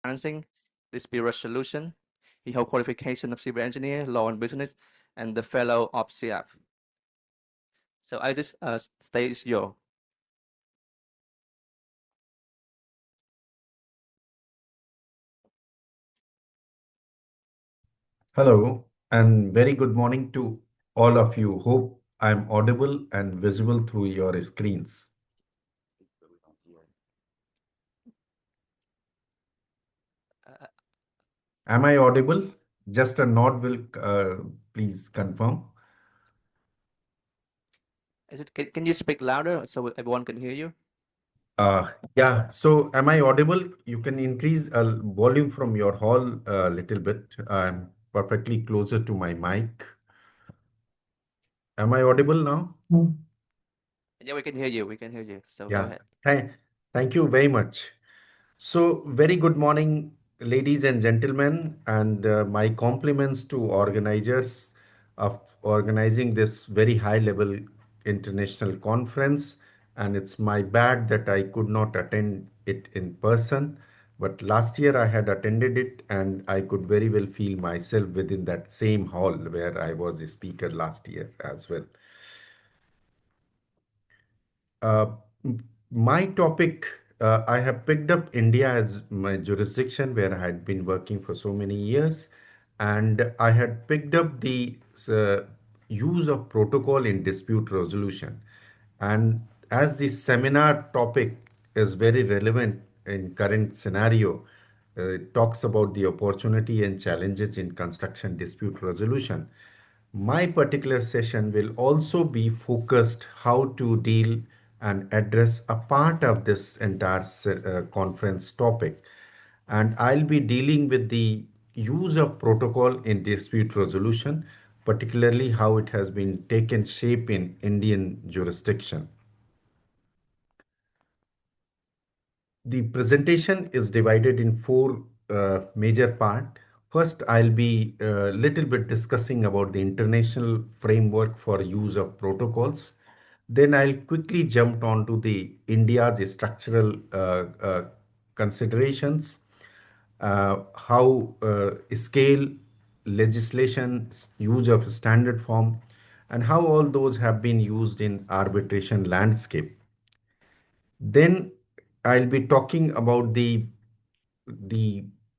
financing, dispute resolution. He holds qualification of civil engineer, law and business, and the fellow of CF. So I just stage your. Hello, and very good morning to all of you. Hope I'm audible and visible through your screens. Uh, Am I audible? Just a nod will please confirm. can you speak louder so everyone can hear you? Yeah, so am I audible? You can increase volume from your hall a little bit. I'm perfectly closer to my mic. Am I audible now? Yeah, we can hear you. We can hear you. So go Yeah, ahead. thank you very much. So, very good morning, ladies and gentlemen, and my compliments to organizers of organizing this very high level international conference. And it's my bad that I could not attend it in person. But last year I had attended it, and I could very well feel myself within that same hall where I was a speaker last year as well. Uh, my topic, I have picked up India as my jurisdiction where I had been working for so many years, and I had picked up the uh, use of protocol in dispute resolution. And as the seminar topic is very relevant in current scenario, it talks about the opportunity and challenges in construction dispute resolution. My particular session will also be focused how to deal and address a part of this entire conference topic. And I'll be dealing with the use of protocol in dispute resolution, particularly how it has been taken shape in Indian jurisdiction. The presentation is divided in four major parts. First, I'll be a little bit discussing about the international framework for use of protocols. Then I'll quickly jump on to the India's structural considerations, how scale, legislation, use of standard form, and how all those have been used in arbitration landscape. Then I'll be talking about the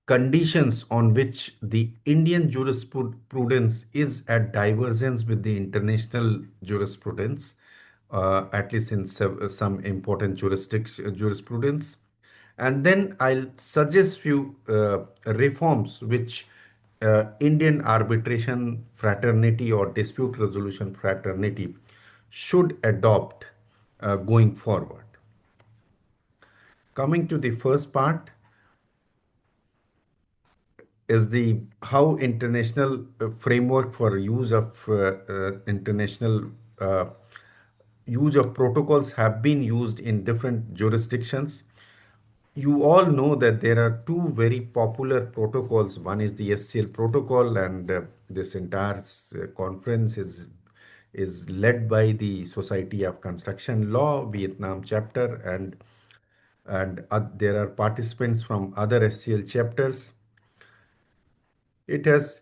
conditions on which the Indian jurisprudence is at divergence with the international jurisprudence, at least in some important jurisprudence. And then I'll suggest few reforms which Indian arbitration fraternity or dispute resolution fraternity should adopt going forward. Coming to the first part is the how international framework for use of international uh, use of protocols have been used in different jurisdictions. You all know that there are two very popular protocols. One is the SCL protocol, and this entire conference is led by the Society of Construction Law Vietnam chapter, and there are participants from other SCL chapters. It has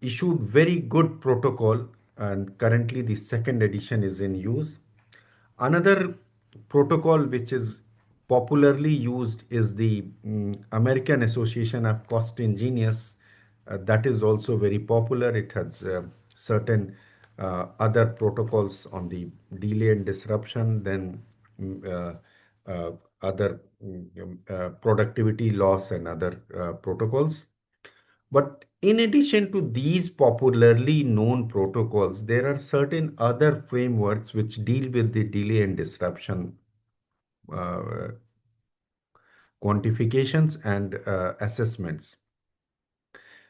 issued very good protocol, and currently the second edition is in use. Another protocol which is popularly used is the American Association of Cost Engineers. That is also very popular. It has certain other protocols on the delay and disruption, then other productivity loss and other protocols. But in addition to these popularly known protocols, there are certain other frameworks which deal with the delay and disruption uh, quantifications and assessments.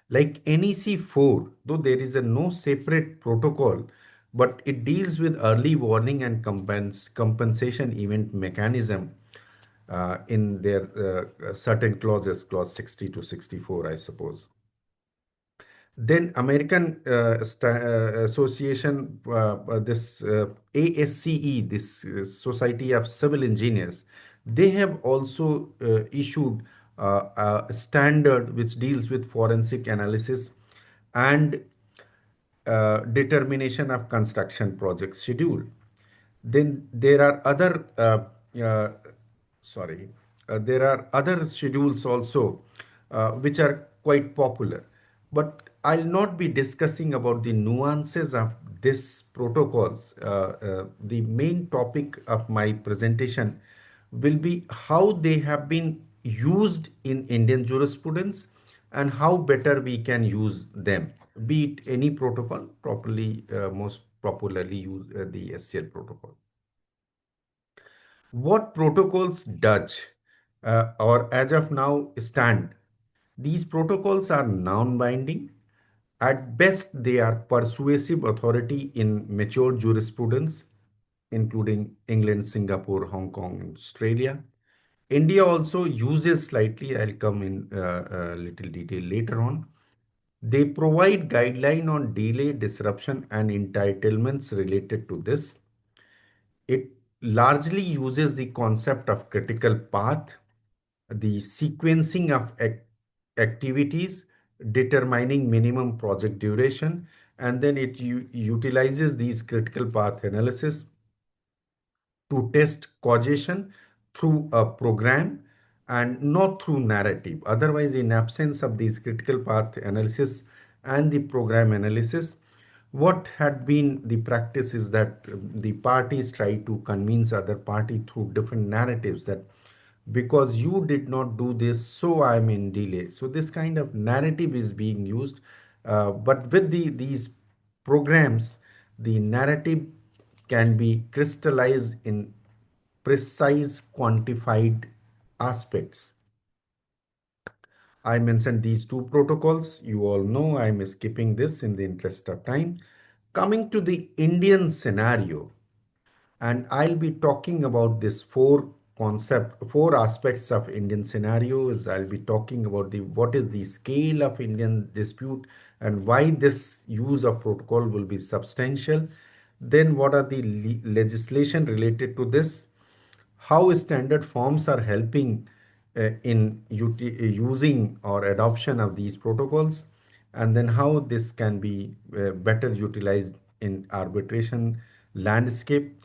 Like NEC 4, though there is a no separate protocol, but it deals with early warning and compensation event mechanism in their certain clauses, clause 60 to 64, I suppose. Then American Association, this ASCE, this Society of Civil Engineers, they have also issued standard which deals with forensic analysis and determination of construction project schedule. Then there are other uh, sorry there are other schedules also which are quite popular, but I'll not be discussing about the nuances of this protocols. The main topic of my presentation will be how they have been used in Indian jurisprudence and how better we can use them, be it any protocol properly, most popularly use the SCL protocol. What protocols does or as of now stand? These protocols are non-binding. At best, they are persuasive authority in mature jurisprudence, including England, Singapore, Hong Kong, and Australia. India also uses slightly, I'll come in a little detail later on. They provide guideline on delay, disruption, and entitlements related to this. It largely uses the concept of critical path, the sequencing of activities, determining minimum project duration, and then it utilizes these critical path analysis to test causation through a program and not through narrative. Otherwise, in absence of these critical path analysis and the program analysis, what had been the practice is that the parties try to convince other party through different narratives that because you did not do this, so I'm in delay. So this kind of narrative is being used, but with these programs, the narrative can be crystallized in precise quantified aspects. I mentioned these two protocols. You all know I'm skipping this in the interest of time. Coming to the Indian scenario, and I'll be talking about this four aspects of Indian scenarios. I'll be talking about the what is the scale of Indian dispute and why this use of protocol will be substantial. Then what are the legislation related to this? How standard forms are helping in using or adoption of these protocols, and then how this can be better utilized in arbitration landscape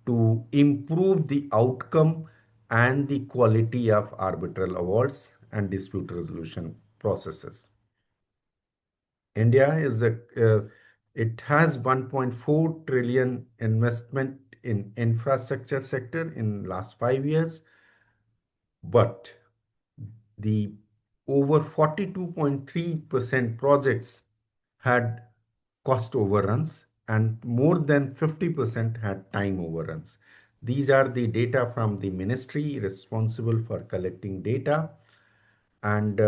to improve the outcome and the quality of arbitral awards and dispute resolution processes. India is it has 1.4 trillion investment in infrastructure sector in last 5 years, but the over 42.3% projects had cost overruns and more than 50% had time overruns. These are the data from the ministry responsible for collecting data, and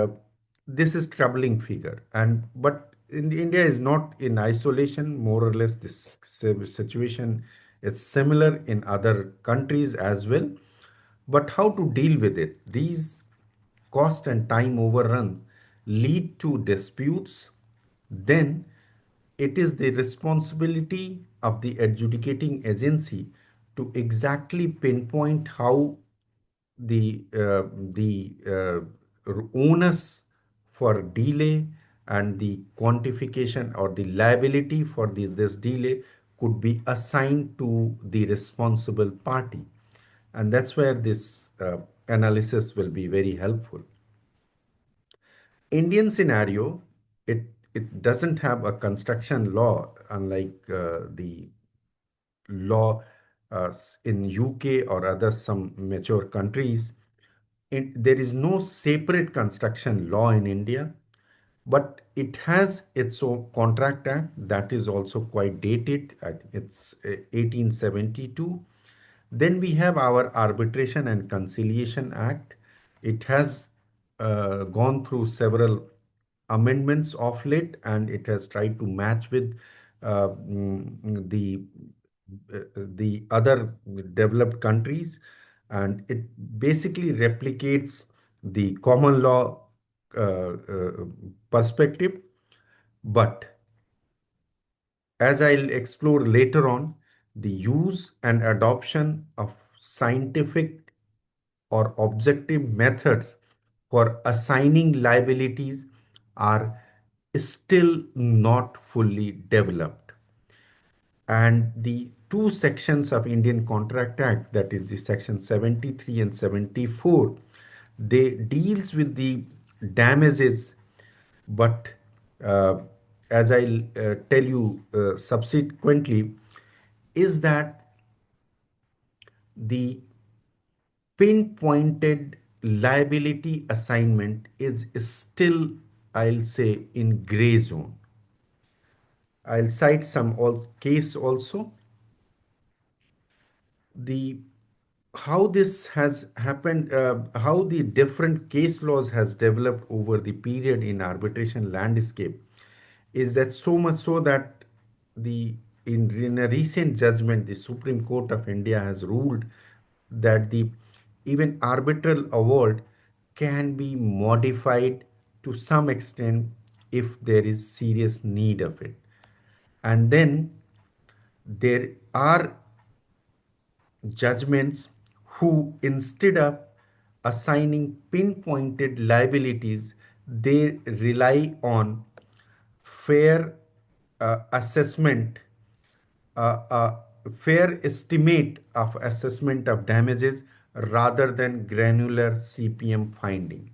this is troubling figure. And but India is not in isolation. More or less, this situation is similar in other countries as well. But how to deal with it? These cost and time overruns lead to disputes. Then it is the responsibility of the adjudicating agency to exactly pinpoint how the onus for delay and the quantification or the liability for this delay could be assigned to the responsible party, and that's where this analysis will be very helpful. Indian scenario, it doesn't have a construction law unlike the law in UK or other some mature countries. There is no separate construction law in India, but it has its own contract act that is also quite dated. I think it's 1872. Then we have our Arbitration and Conciliation Act. It has gone through several amendments of late, and it has tried to match with uh, mm, the the other developed countries, and it basically replicates the common law perspective. But as I'll explore later on, the use and adoption of scientific or objective methods for assigning liabilities are still not fully developed. And the two sections of Indian Contract Act, that is the section 73 and 74, they deals with the damages, but uh, as I'll tell you subsequently, is that the pinpointed liability assignment is still, I'll say, in gray zone. I'll cite some case also. The how this has happened, how the different case laws has developed over the period in arbitration landscape, is that so much so that the in a recent judgment, the Supreme Court of India has ruled that the even arbitral award can be modified to some extent if there is serious need of it. And then there are judgments who, instead of assigning pinpointed liabilities, they rely on fair assessment, fair estimate of assessment of damages rather than granular CPM finding.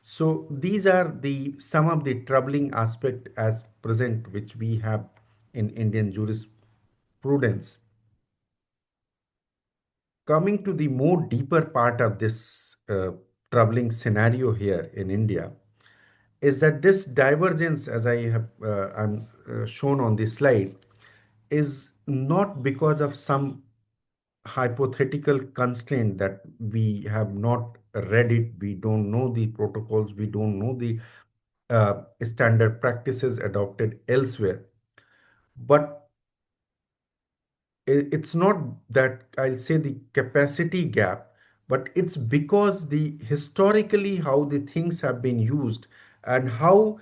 So these are the some of the troubling aspect as present which we have in Indian jurisprudence. Coming to the more deeper part of this troubling scenario here in India, is that this divergence, as I have I'm shown on this slide, is not because of some hypothetical constraint that we have not read it, we don't know the protocols, we don't know the standard practices adopted elsewhere. But it's not that I'll say the capacity gap, but it's because the historically how the things have been used and how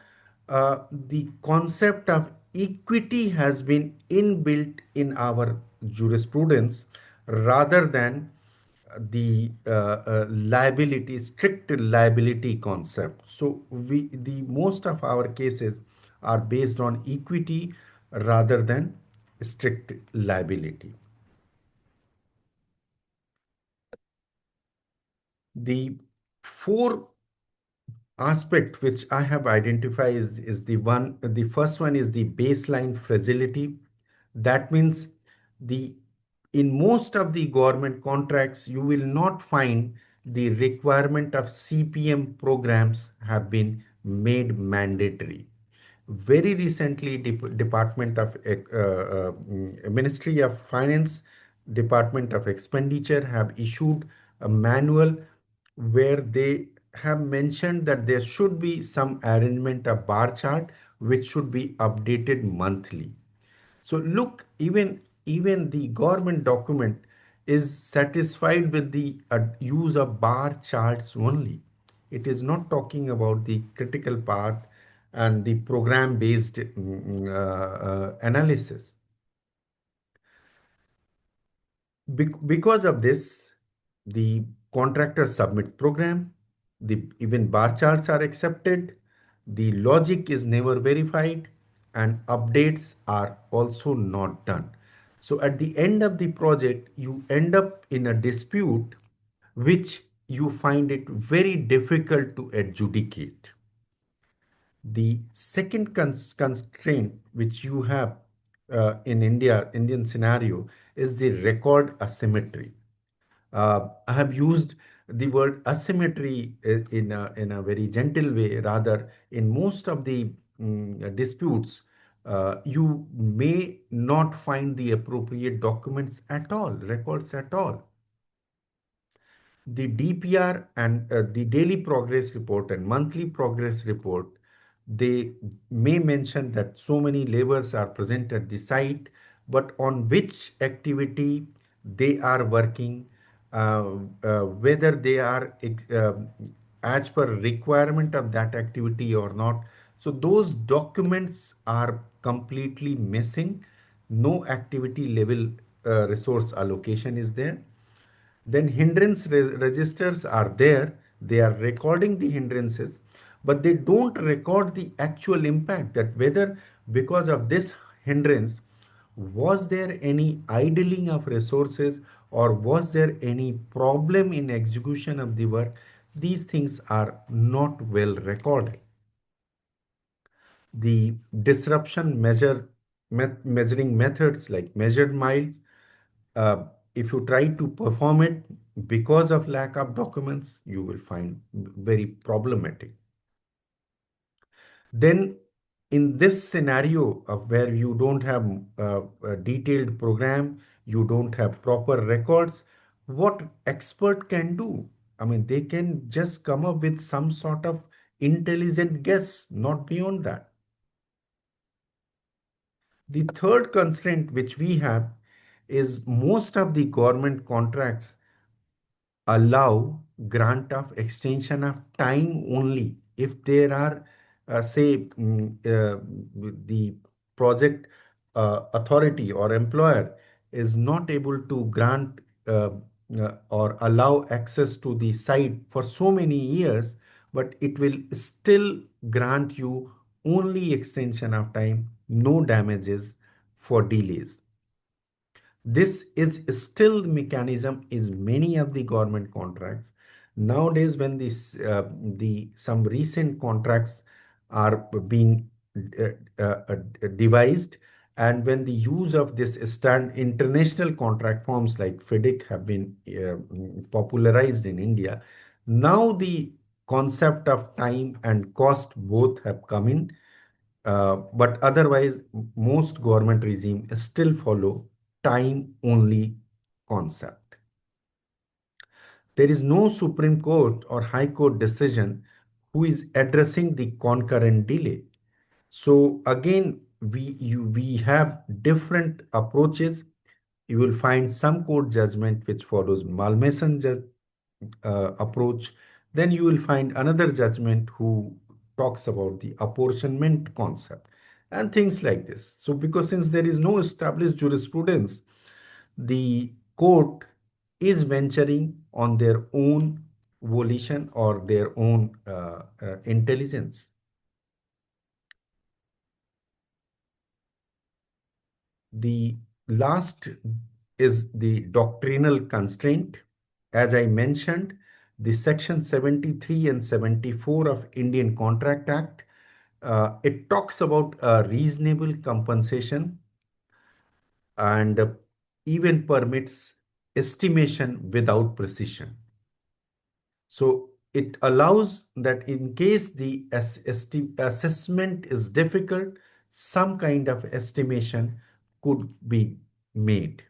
the concept of equity has been inbuilt in our jurisprudence rather than the strict liability concept. So the most of our cases are based on equity rather than strict liability. The four aspect which I have identified is the first one is the baseline fragility. That means the in most of the government contracts, you will not find the requirement of CPM programs have been made mandatory. Very recently, Department of Ministry of Finance, Department of Expenditure have issued a manual where they have mentioned that there should be some arrangement of bar chart which should be updated monthly. So look, even the government document is satisfied with the use of bar charts only. It is not talking about the critical path and the program based analysis. Because of this, the contractor submit program, the even bar charts are accepted, the logic is never verified, and updates are also not done. So at the end of the project, you end up in a dispute which you find it very difficult to adjudicate. The second constraint which you have in Indian scenario is the record asymmetry. I have used the word asymmetry in a very gentle way. Rather, in most of the disputes, you may not find the appropriate documents at all, records at all. The DPR and the daily progress report and monthly progress report, they may mention that so many laborers are present at the site, but on which activity they are working, whether they are as per requirement of that activity or not. So those documents are completely missing. No activity level resource allocation is there. Then hindrance registers are there, They are recording the hindrances, but they don't record the actual impact, that whether because of this hindrance, was there any idling of resources or was there any problem in execution of the work. These things are not well recorded. The disruption measuring methods like measured miles, uh, if you try to perform it because of lack of documents, you will find very problematic. Then in this scenario of where you don't have a detailed program, you don't have proper records, what expert can do? I mean, they can just come up with some sort of intelligent guess, not beyond that. The third constraint which we have is most of the government contracts allow grant of extension of time only if there are say the project authority or employer is not able to grant or allow access to the site for so many years, but it will still grant you only extension of time, no damages for delays. This is still the mechanism is many of the government contracts. Nowadays, when the some recent contracts are being uh, devised, and when the use of this international contract forms like FIDIC have been popularized in India, now the concept of time and cost both have come in, but otherwise, most government regime still follow time only concept. There is no Supreme Court or High Court decision who is addressing the concurrent delay. So again, we have different approaches. You will find some court judgment which follows Malmason approach. Then you will find another judgment who talks about the apportionment concept and things like this. So because since there is no established jurisprudence, the court is venturing on their own volition or their own intelligence. The last is the doctrinal constraint. As I mentioned, the section 73 and 74 of Indian Contract Act, it talks about a reasonable compensation and even permits estimation without precision. So it allows that in case the assessment is difficult, some kind of estimation could be made.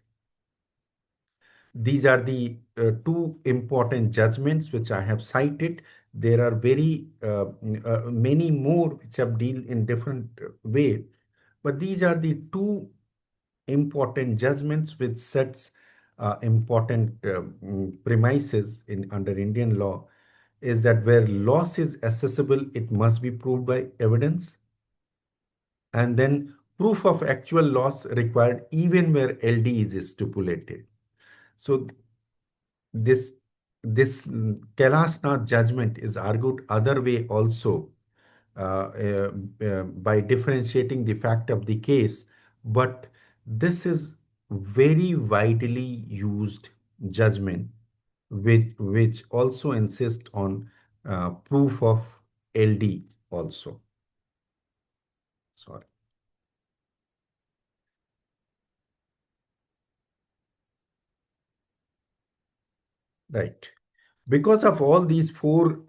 These are the two important judgments which I have cited. There are very many more which have deal in different way, but these are the two important judgments which sets important premises in under Indian law, is that where loss is accessible, it must be proved by evidence, and then proof of actual loss required even where LD is stipulated. So this this Kailasnath judgment is argued other way also, by differentiating the fact of the case, but this is very widely used judgment which also insist on proof of LD also. Sorry. Right. Because of all these four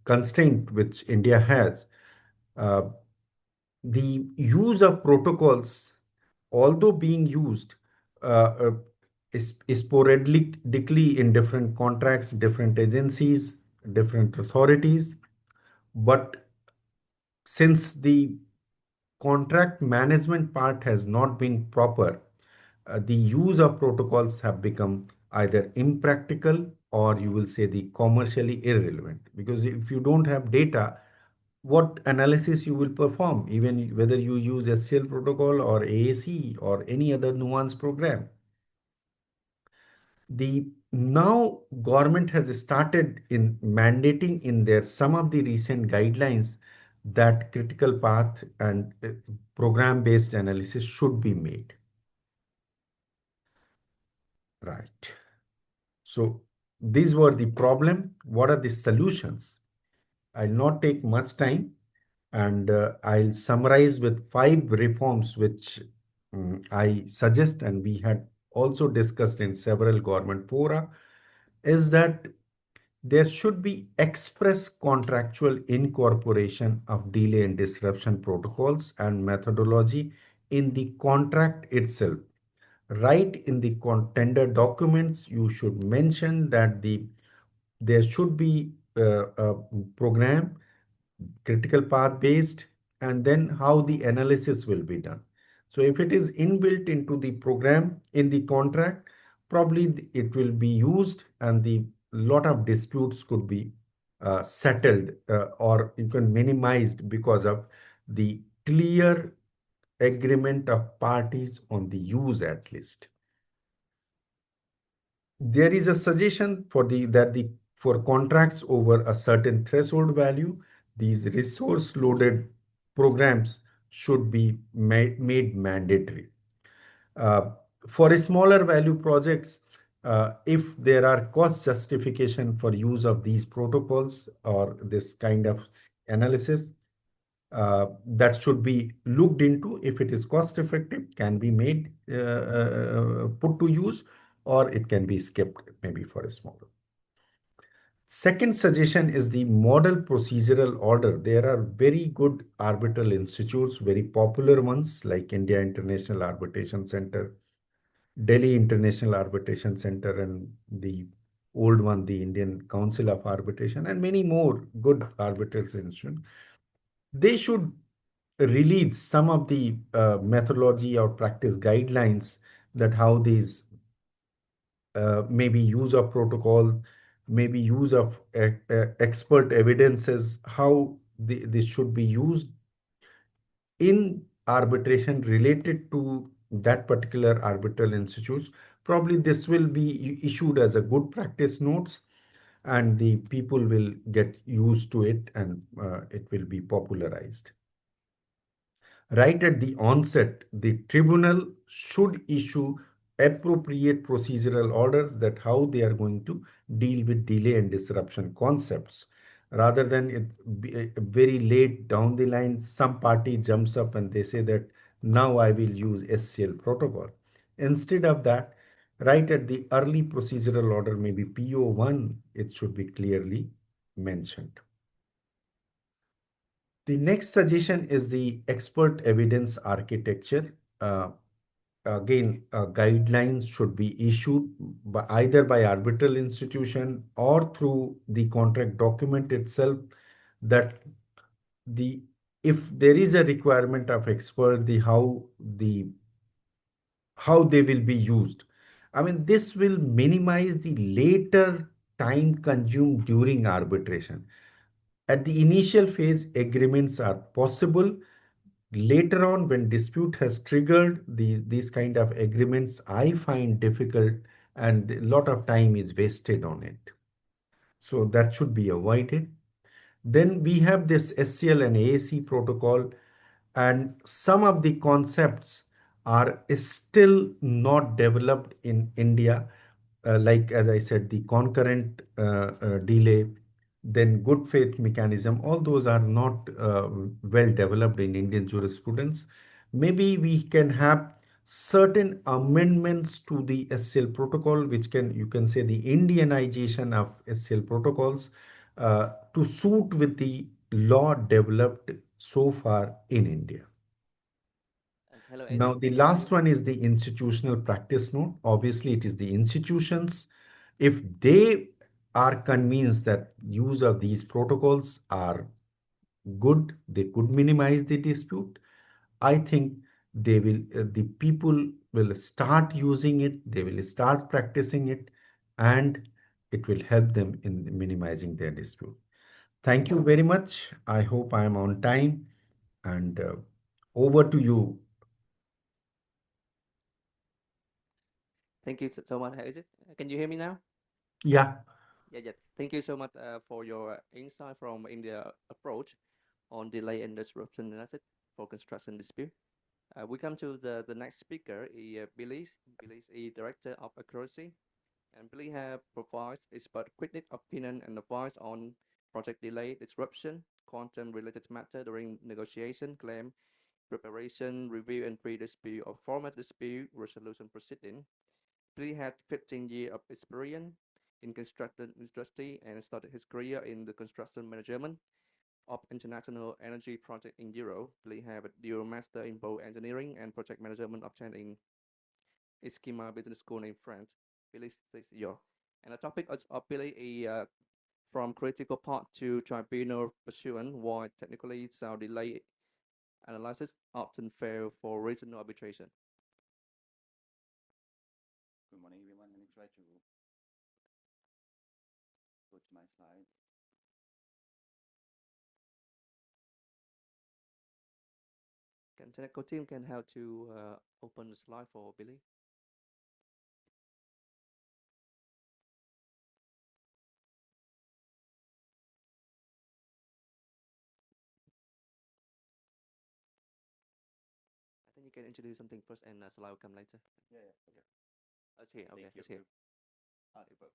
constraints which India has, uh, the use of protocols, although being used is sporadically in different contracts, different agencies, different authorities, but since the contract management part has not been proper, the use of protocols have become either impractical or you will say the commercially irrelevant. Because if you don't have data, what analysis you will perform, even whether you use SCL protocol or AAC or any other nuanced program. The now government has started in mandating in their some of the recent guidelines that critical path and program based analysis should be made. Right. So these were the problem. What are the solutions? I'll not take much time, and I'll summarize with five reforms which I suggest, and we had also discussed in several government fora, is that there should be express contractual incorporation of delay and disruption protocols and methodology in the contract itself. Right in the tender documents, you should mention that there should be a program, critical path based, and then how the analysis will be done. So if it is inbuilt into the program in the contract, probably it will be used, and the lot of disputes could be settled, or you can minimized because of the clear agreement of parties on the use at least. There is a suggestion for the for contracts over a certain threshold value, these resource loaded programs should be made mandatory. Uh, for a smaller value projects, if there are cost justification for use of these protocols or this kind of analysis, that should be looked into. If it is cost effective, can be made put to use, or it can be skipped maybe for a smaller. Second suggestion is the model procedural order. There are very good arbitral institutes, very popular ones like India International Arbitration Center, Delhi International Arbitration Center, and the old one, the Indian Council of Arbitration, and many more good arbitration institutes. They should release some of the methodology or practice guidelines, that how these maybe use of protocol, maybe use of expert evidences, how this should be used in arbitration related to that particular arbitral institutes. Probably this will be issued as a good practice notes, and the people will get used to it, and it will be popularized. Right at the onset, the tribunal should issue appropriate procedural orders, that how they are going to deal with delay and disruption concepts. Rather than it be very late down the line, some party jumps up and they say that now I will use SCL protocol. Instead of that, right at the early procedural order, maybe PO1, it should be clearly mentioned. The next suggestion is the expert evidence architecture. Again, guidelines should be issued by either by arbitral institution or through the contract document itself, that the if there is a requirement of expert, how they will be used. I mean, this will minimize the later time consumed during arbitration. At the initial phase, agreements are possible. Later on, when dispute has triggered, these kind of agreements I find difficult, and a lot of time is wasted on it. So that should be avoided. Then we have this SCL and AAC protocol, and some of the concepts are still not developed in India. Like as I said, the concurrent delay, then good faith mechanism, all those are not well developed in Indian jurisprudence. Maybe we can have certain amendments to the SCL protocol, which can, you can say, the Indianization of SCL protocols to suit with the law developed so far in India. And hello, Now, the last one is the institutional practice note. Obviously, it is the institutions. If they are convinced that use of these protocols are good, they could minimize the dispute. I think the people will start using it, they will start practicing it, and it will help them in minimizing their dispute. Thank you very much. I hope I am on time, and over to you. Thank you so much. Is it? Can you hear me now? Yeah. Yeah. Thank you so much for your insight from India approach on delay and disruption analysis for construction dispute. We come to the next speaker, Billy. Billy is a director of accuracy, and Billy provides expert critic opinion and advice on project delay, disruption, quantum-related matter during negotiation, claim preparation, review, and pre-dispute or format dispute resolution proceeding. Billy had 15 years of experience in construction industry and started his career in the construction management of international energy project in Europe. Billy have a dual master in both engineering and project management obtained in Schema Business School in France. Billy, this is your. And the topic of Billy is from critical part to tribunal pursuant, why technically sound delay analysis often fail for regional arbitration. Good morning, everyone. Let me try to go to my slides. Can technical team can help to open the slide for Billy? I think you can introduce something first and slide will come later. Yeah. Let's hear. Okay, Thank let's you. hear. Super.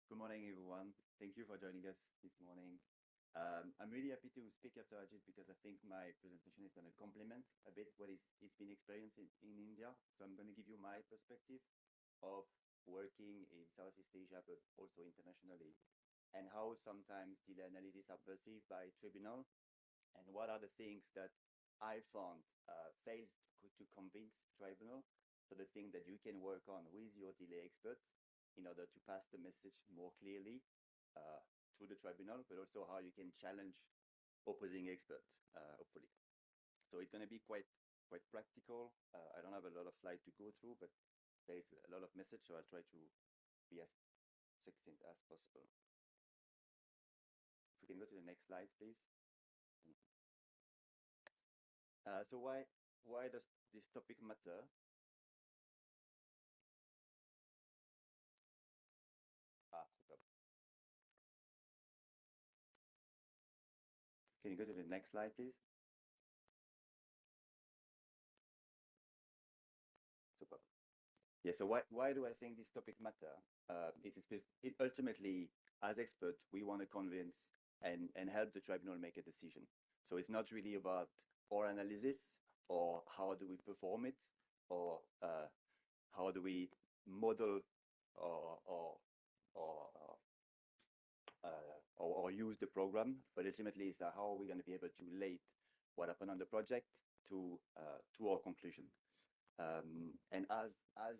Good morning, everyone. Thank you for joining us this morning. I'm really happy to speak after Ajit because I think my presentation is going to complement a bit what he's been experiencing in India. So I'm going to give you my perspective of working in Southeast Asia, but also internationally, and how sometimes delay analysis are perceived by tribunal, and what are the things that I found fails to convince tribunal. So the thing that you can work on with your delay expert in order to pass the message more clearly to the tribunal, but also how you can challenge opposing experts, hopefully. So it's going to be quite practical. I don't have a lot of slides to go through, but there's a lot of message, so I'll try to be as succinct as possible. If we can go to the next slide, please. So why does this topic matter? Super. Can you go to the next slide, please? Super. Yeah, so why do I think this topic matter? It ultimately, as experts, we want to convince and help the tribunal make a decision. So it's not really about our analysis or how do we perform it or how do we model or use the program, but ultimately it's how are we going to be able to relate what happened on the project to our conclusion. And as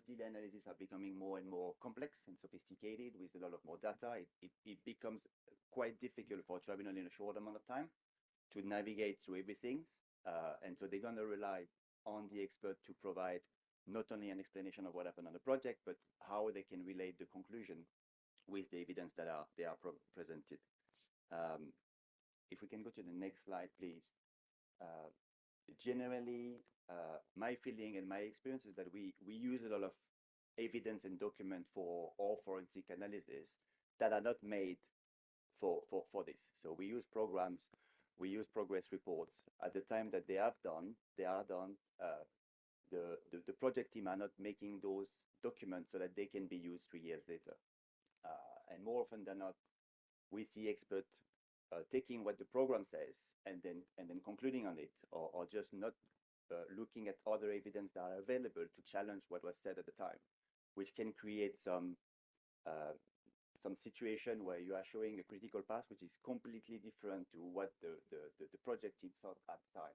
delay analysis are becoming more and more complex and sophisticated with a lot of more data, it becomes quite difficult for a tribunal in a short amount of time to navigate through everything. And so they're going to rely on the expert to provide not only an explanation of what happened on the project, but how they can relate the conclusion with the evidence that they are presented. If we can go to the next slide, please. Generally, my feeling and my experience is that we use a lot of evidence and document for all forensic analysis that are not made for this. So we use programs, we use progress reports. At the time that they are done, the project team are not making those documents so that they can be used 3 years later. And more often than not, we see experts taking what the program says and then concluding on it, or just not looking at other evidence that are available to challenge what was said at the time, which can create some situation where you are showing a critical path which is completely different to what the project team thought at the time.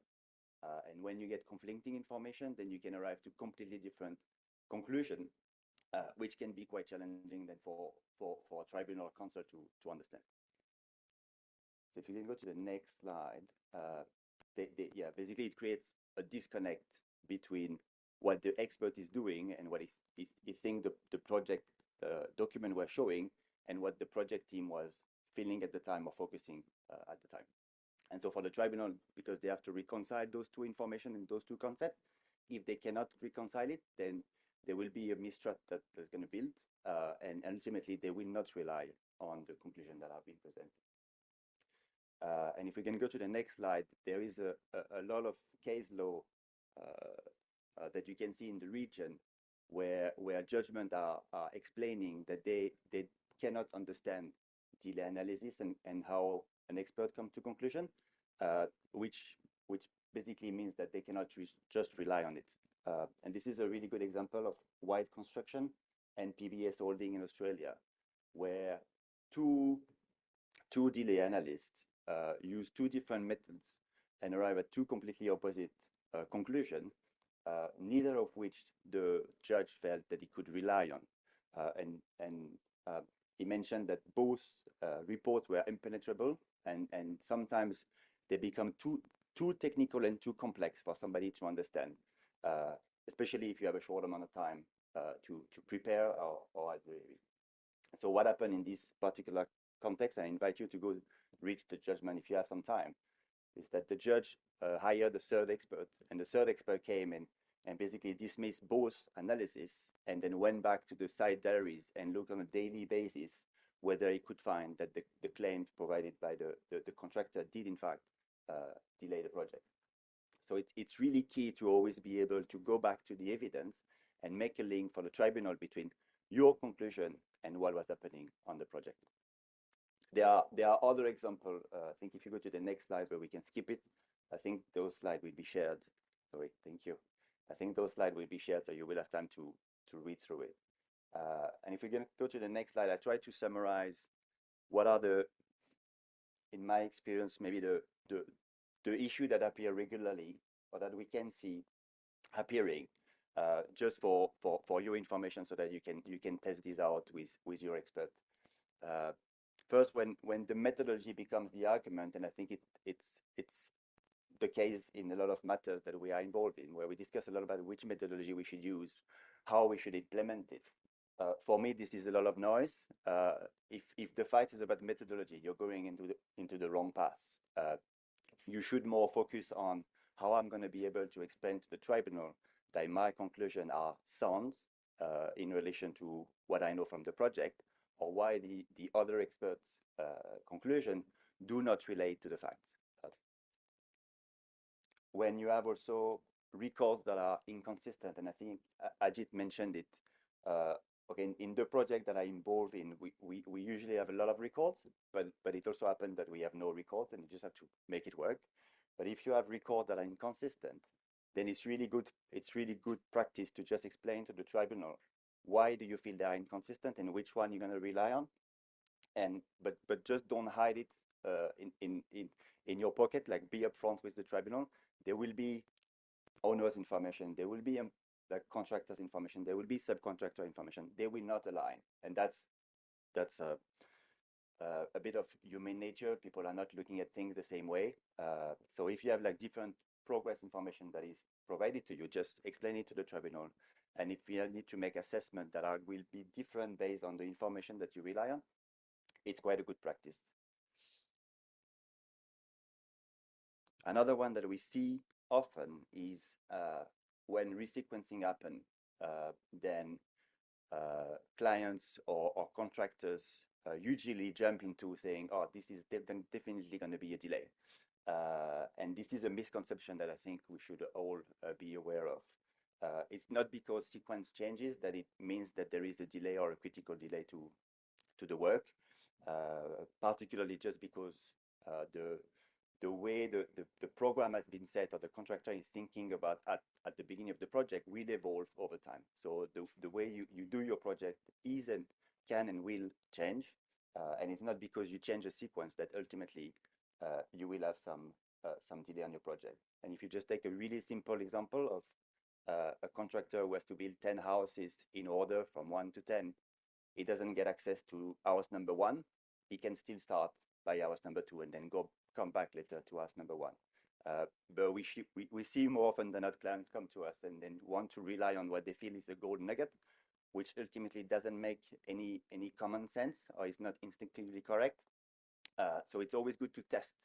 And when you get conflicting information, then you can arrive to completely different conclusion, which can be quite challenging then for tribunal or counsel to understand. So if you can go to the next slide, basically it creates a disconnect between what the expert is doing and what he thinks the project document was showing and what the project team was feeling at the time or focusing at the time. And so for the tribunal, because they have to reconcile those two information and those two concepts, if they cannot reconcile it, then there will be a mistrust that is going to build, and ultimately they will not rely on the conclusion that have been presented. And if we can go to the next slide, there is a lot of case law that you can see in the region where judgment are explaining that they cannot understand delay analysis and how an expert comes to conclusion, which basically means that they cannot just rely on it. And this is a really good example of White Construction and PBS Holding in Australia, where two delay analysts use two different methods and arrive at two completely opposite conclusions, neither of which the judge felt that he could rely on. And he mentioned that both reports were impenetrable, and sometimes they become too technical and too complex for somebody to understand, especially if you have a short amount of time to prepare or at the review. So what happened in this particular context, I invite you to go read the judgment if you have some time, is that the judge hired a third expert, and the third expert came in and basically dismissed both analysis and then went back to the side diaries and looked on a daily basis whether he could find that the claims provided by the contractor did in fact delay the project. So it's really key to always be able to go back to the evidence and make a link for the tribunal between your conclusion and what was happening on the project. There are other examples. I think if you go to the next slide where we can skip it, I think those slides will be shared. Sorry, thank you. I think those slides will be shared so you will have time to read through it. And if we can go to the next slide, I try to summarize what are in my experience, maybe the issue that appear regularly or that we can see appearing, just for your information so that you can test this out with your expert. First, when the methodology becomes the argument, and I think it's the case in a lot of matters that we are involved in, where we discuss a lot about which methodology we should use, how we should implement it. For me, this is a lot of noise. If the fight is about methodology, you're going into the wrong path. You should more focus on how I'm going to be able to explain to the tribunal that my conclusion are sound in relation to what I know from the project, or why the other experts' conclusion do not relate to the facts. When you have also records that are inconsistent, and I think Ajit mentioned it, okay, in the project that I'm involved in, we usually have a lot of records, but it also happens that we have no records and you just have to make it work. But if you have records that are inconsistent, then it's really good practice to just explain to the tribunal why do you feel they are inconsistent and which one you're going to rely on, but just don't hide it in your pocket. Like, be upfront with the tribunal. There will be owner's information, there will be like contractor's information, there will be subcontractor information. They will not align, and that's a bit of human nature. People are not looking at things the same way. So if you have like different progress information that is provided to you, just explain it to the tribunal. And if you need to make assessment that will be different based on the information that you rely on, it's quite a good practice. Another one that we see often is when resequencing happen, then clients or contractors usually jump into saying, oh, this is definitely going to be a delay. And this is a misconception that I think we should all be aware of. It's not because sequence changes that it means that there is a delay or a critical delay to the work, particularly just because the way the program has been set or the contractor is thinking about at the beginning of the project will evolve over time. So the way you do your project can and will change, and it's not because you change a sequence that ultimately you will have some delay on your project. And if you just take a really simple example of a contractor who has to build 10 houses in order from 1 to 10, he doesn't get access to house number 1. He can still start by house number 2 and then come back later to house number 1. But we see more often than not clients come to us and then want to rely on what they feel is a gold nugget, which ultimately doesn't make any common sense or is not instinctively correct. So it's always good to test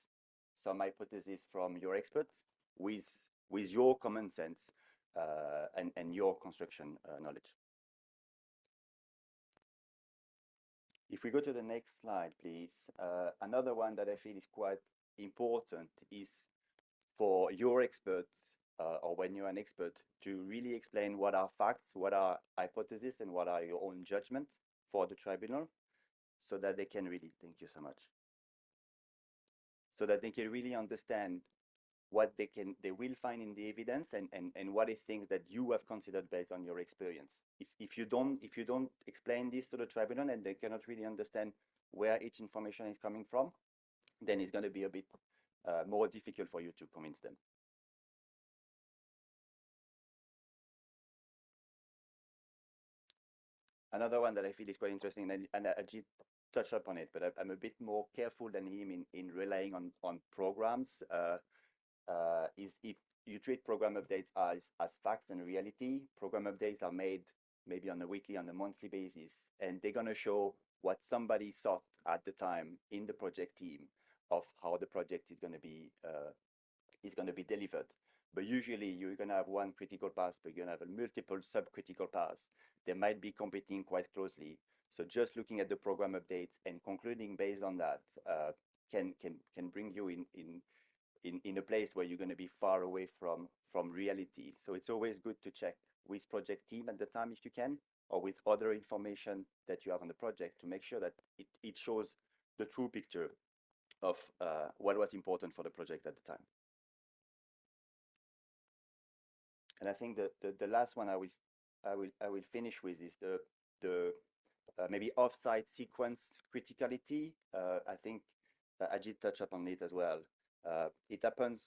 some hypotheses from your experts with your common sense and your construction knowledge. If we go to the next slide, please. Another one that I feel is quite important is for your experts, or when you're an expert, to really explain what are facts, what are hypotheses, and what are your own judgments for the tribunal, so that they can really, thank you so much, so that they can really understand what they will find in the evidence, and what are things that you have considered based on your experience. If you don't explain this to the tribunal and they cannot really understand where each information is coming from, then it's going to be a bit more difficult for you to convince them. Another one that I feel is quite interesting, and Ajit touched upon it, but I'm a bit more careful than him in relying on programs. Is if you treat program updates as facts and reality, program updates are made maybe on a weekly, on a monthly basis, and they're going to show what somebody thought at the time in the project team of how the project is going to be delivered. But usually you're going to have one critical path, but you're going to have multiple subcritical paths. They might be competing quite closely. So just looking at the program updates and concluding based on that can bring you in a place where you're going to be far away from reality. So it's always good to check with project team at the time if you can, or with other information that you have on the project, to make sure that it shows the true picture of what was important for the project at the time. And I think the last one I will finish with is the maybe offsite sequence criticality. I think Ajit touched upon it as well. It happens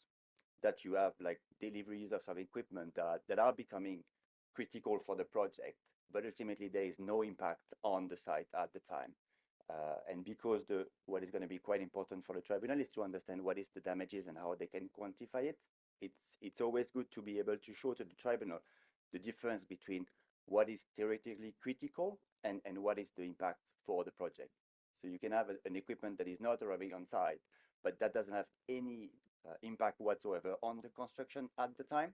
that you have like deliveries of some equipment that are becoming critical for the project, but ultimately there is no impact on the site at the time. And because what is going to be quite important for the tribunal is to understand what is the damages and how they can quantify it. It's always good to be able to show to the tribunal the difference between what is theoretically critical and what is the impact for the project. So you can have an equipment that is not arriving on site, but that doesn't have any impact whatsoever on the construction at the time.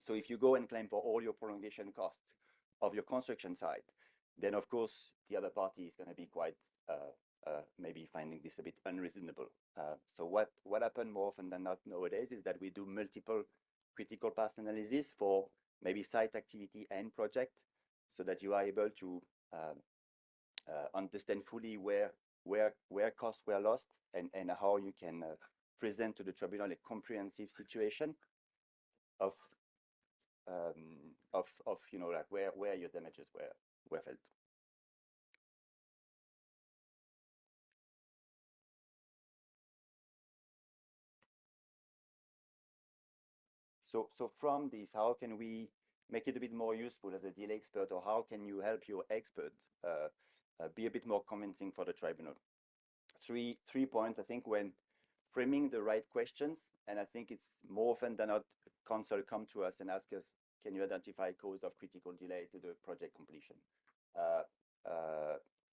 So if you go and claim for all your prolongation costs of your construction site, then of course the other party is going to be quite maybe finding this a bit unreasonable. So what happens more often than not nowadays is that we do multiple critical path analysis for maybe site activity and project, so that you are able to understand fully where costs were lost and how you can present to the tribunal a comprehensive situation of you know, like where your damages were felt. So from this, how can we make it a bit more useful as a delay expert, or how can you help your expert be a bit more convincing for the tribunal? Three points, I think, when framing the right questions, and I think it's more often than not, counsel come to us and ask us, can you identify cause of critical delay to the project completion?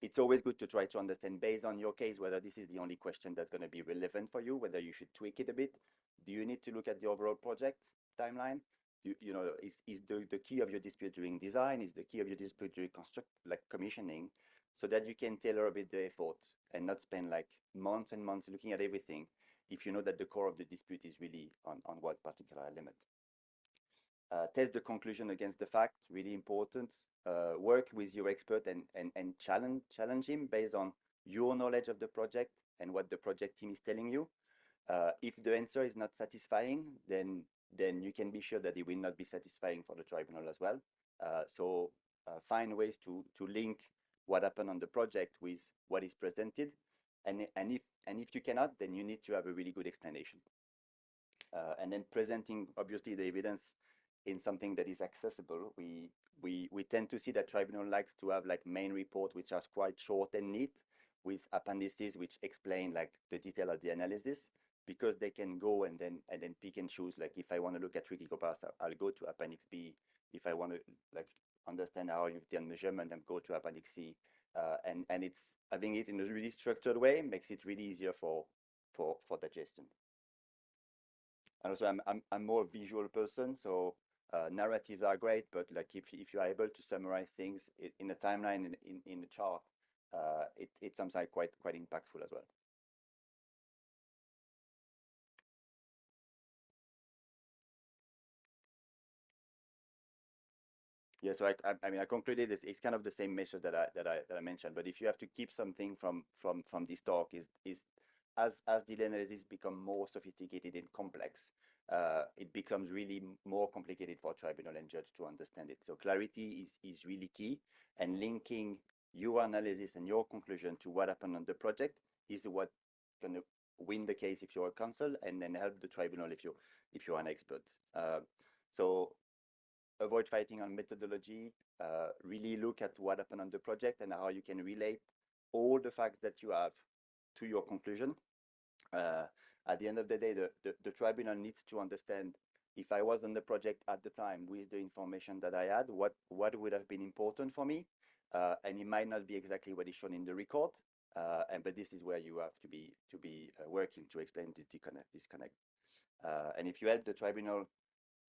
It's always good to try to understand, based on your case, whether this is the only question that's going to be relevant for you, whether you should tweak it a bit. Do you need to look at the overall project timeline? You know, is the key of your dispute during design? Is the key of your dispute during commissioning? So that you can tailor a bit the effort and not spend like months and months looking at everything, if you know that the core of the dispute is really on what particular element. Test the conclusion against the fact, really important. Work with your expert and challenge him based on your knowledge of the project and what the project team is telling you. If the answer is not satisfying, then you can be sure that it will not be satisfying for the tribunal as well. So find ways to link what happened on the project with what is presented, and if you cannot, then you need to have a really good explanation. And then presenting obviously the evidence in something that is accessible. We tend to see that tribunal likes to have like main report, which are quite short and neat, with appendices which explain like the detail of the analysis, because they can go and then pick and choose. Like if I want to look at critical paths, I'll go to Appendix B. If I want to like understand how you've done measurement, and go to Appendix C. And it's having it in a really structured way makes it really easier for digestion. And also I'm more a visual person, so narratives are great, but like if you are able to summarize things in a timeline in a chart, it's sometimes quite impactful as well. Yeah, so I mean, I concluded this. It's kind of the same message that I mentioned. But if you have to keep something from this talk, is as delay analysis become more sophisticated and complex, it becomes really more complicated for tribunal and judge to understand it. So clarity is really key, and linking your analysis and your conclusion to what happened on the project is what going to win the case if you're a counsel, and then help the tribunal if you're an expert. So avoid fighting on methodology, really look at what happened on the project and how you can relate all the facts that you have to your conclusion. At the end of the day, the tribunal needs to understand, if I was on the project at the time with the information that I had, what would have been important for me, and it might not be exactly what is shown in the record, but this is where you have to be working to explain this disconnect. And if you help the tribunal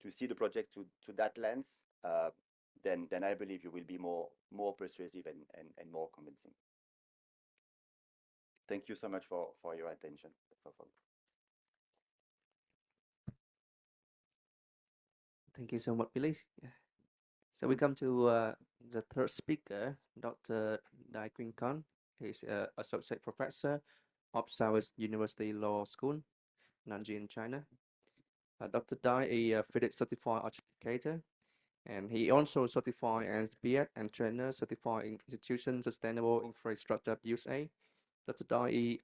to see the project to that lens, then I believe you will be more persuasive and more convincing. Thank you so much for your attention. Thank you so much, Billy. Yeah. So we come to the third speaker, Dr. Dai Quynh Con. He's an associate professor of Southwest University Law School, Nanjing, China. Dr. Dai is a FIDIC certified educator, and he also certified as VIAC and trainer certified in Institution Sustainable Infrastructure USA. Dr. Dai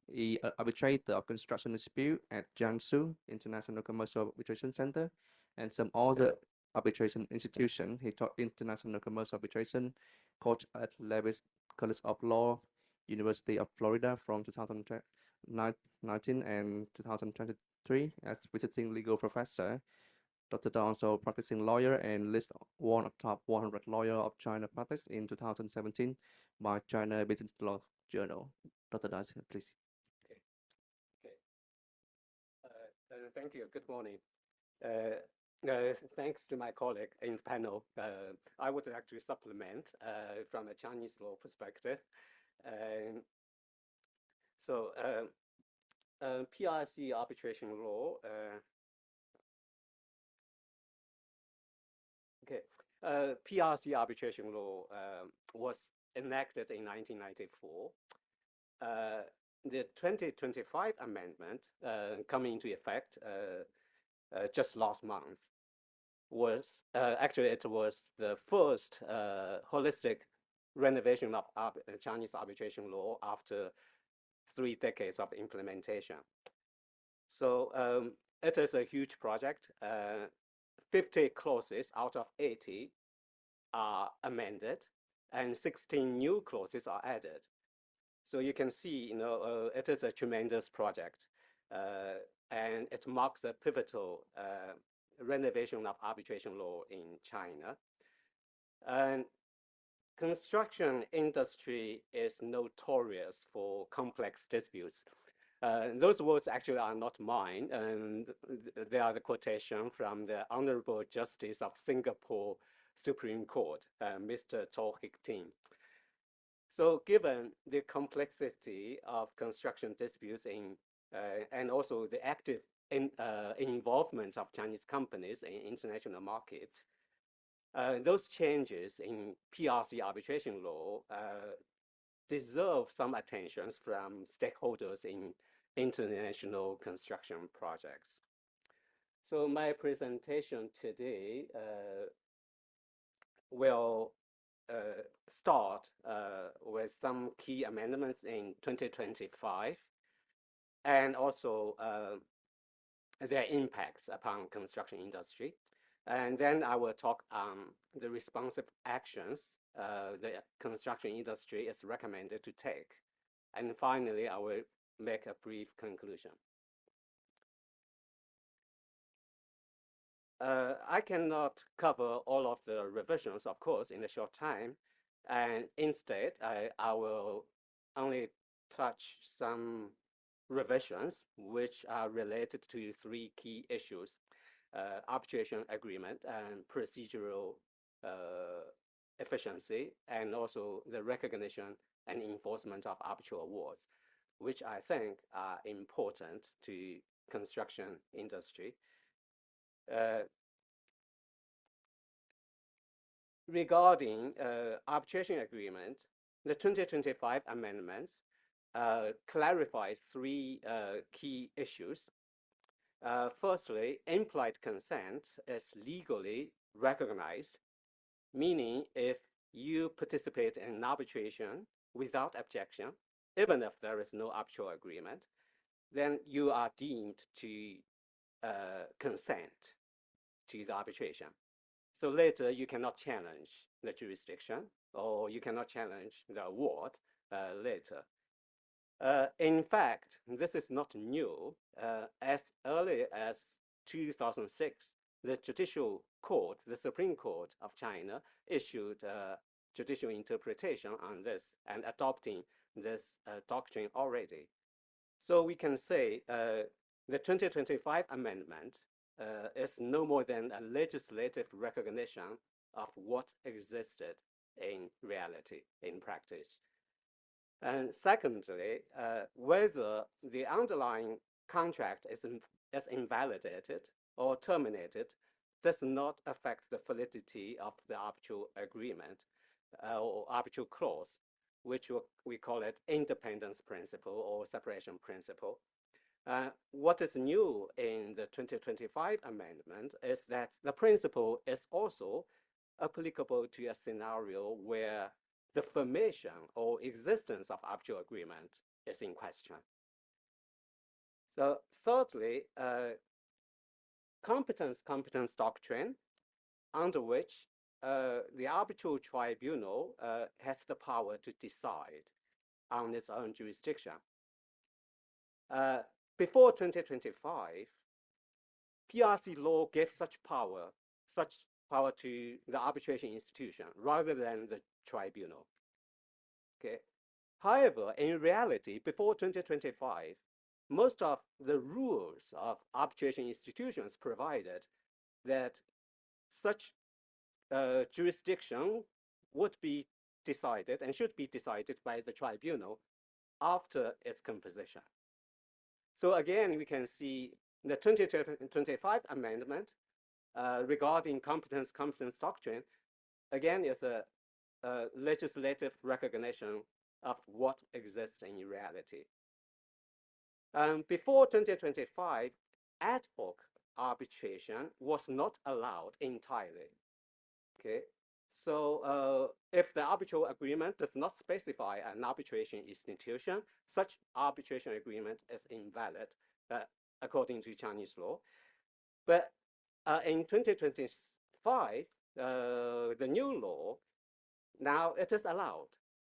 is arbitrator of construction dispute at Jiangsu International Commercial Arbitration Center and some other arbitration institution. He taught international commercial arbitration, coach at Levis College of Law, University of Florida from 2019 and 2023 as visiting legal professor. Dr. Dai also practicing lawyer and list one of top 100 lawyer of China practice in 2017 by China Business Law Journal. Dr. Dai, please. Okay. Thank you. Good morning. Thanks to my colleague in the panel, I would actually supplement from a Chinese law perspective. So PRC arbitration law. PRC arbitration law was enacted in 1994. The 2025 amendment coming into effect just last month was actually it was the first holistic renovation of Chinese arbitration law after 3 decades of implementation. So it is a huge project. 50 clauses out of 80 are amended, and 16 new clauses are added. So you can see, it is a tremendous project, and it marks a pivotal renovation of arbitration law in China. And construction industry is notorious for complex disputes. Those words actually are not mine, and they are the quotation from the Honorable Justice of Singapore Supreme Court, Mr. Cho Hik-tin. So given the complexity of construction disputes and also the active involvement of Chinese companies in international market, those changes in PRC arbitration law deserve some attention from stakeholders in international construction projects. So my presentation today will start with some key amendments in 2025 and also their impacts upon construction industry. And then I will talk on the responsive actions the construction industry is recommended to take. And finally, I will make a brief conclusion. I cannot cover all of the revisions, of course, in a short time. And instead, I will only touch some revisions which are related to 3 key issues. arbitration agreement and procedural efficiency, and also the recognition and enforcement of arbitral awards, which I think are important to construction industry. Regarding arbitration agreement, the 2025 amendments clarifies three key issues. Firstly, implied consent is legally recognized, meaning if you participate in arbitration without objection, even if there is no arbitral agreement, then you are deemed to consent to the arbitration. So later you cannot challenge the jurisdiction, or you cannot challenge the award later. In fact, this is not new. As early as 2006, the Judicial Court, the Supreme Court of China, issued a judicial interpretation on this and adopting this doctrine already. So we can say the 2025 amendment is no more than a legislative recognition of what existed in reality, in practice. And secondly, whether the underlying contract is invalidated or terminated does not affect the validity of the arbitral agreement or arbitral clause, which we call it independence principle or separation principle. What is new in the 2025 amendment is that the principle is also applicable to a scenario where the formation or existence of arbitral agreement is in question. So thirdly, competence doctrine, under which the arbitral tribunal has the power to decide on its own jurisdiction. Before 2025, PRC law gave such power to the arbitration institution rather than the tribunal. Okay. However, in reality, before 2025, most of the rules of arbitration institutions provided that such jurisdiction would be decided and should be decided by the tribunal after its composition. So again, we can see the 2025 amendment regarding competence doctrine, again, is a legislative recognition of what exists in reality. Before 2025, ad hoc arbitration was not allowed entirely. Okay, so if the arbitral agreement does not specify an arbitration institution, such arbitration agreement is invalid according to Chinese law. But in 2025, the new law, now it is allowed.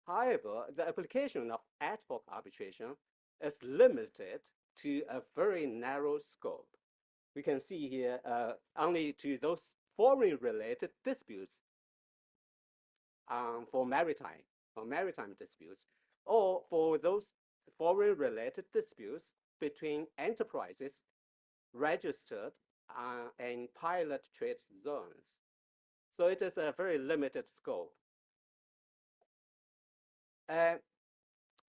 However, the application of ad hoc arbitration is limited to a very narrow scope. We can see here only to those foreign-related disputes for maritime disputes, or for those foreign-related disputes between enterprises registered in pilot trade zones. So it is a very limited scope.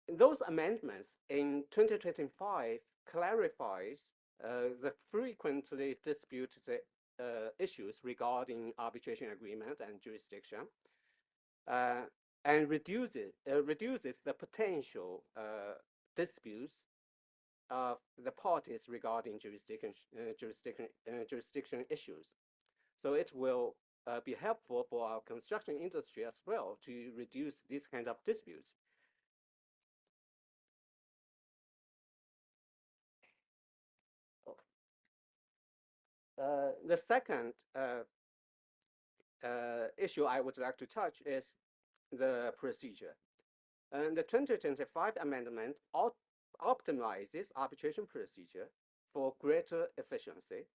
Those amendments in 2025 clarifies the frequently disputed issues regarding arbitration agreement and jurisdiction, and reduces the potential disputes of the parties regarding jurisdiction issues. So it will be helpful for our construction industry as well to reduce these kinds of disputes. The second issue I would like to touch is the procedure. And the 2025 amendment optimizes arbitration procedure for greater efficiency.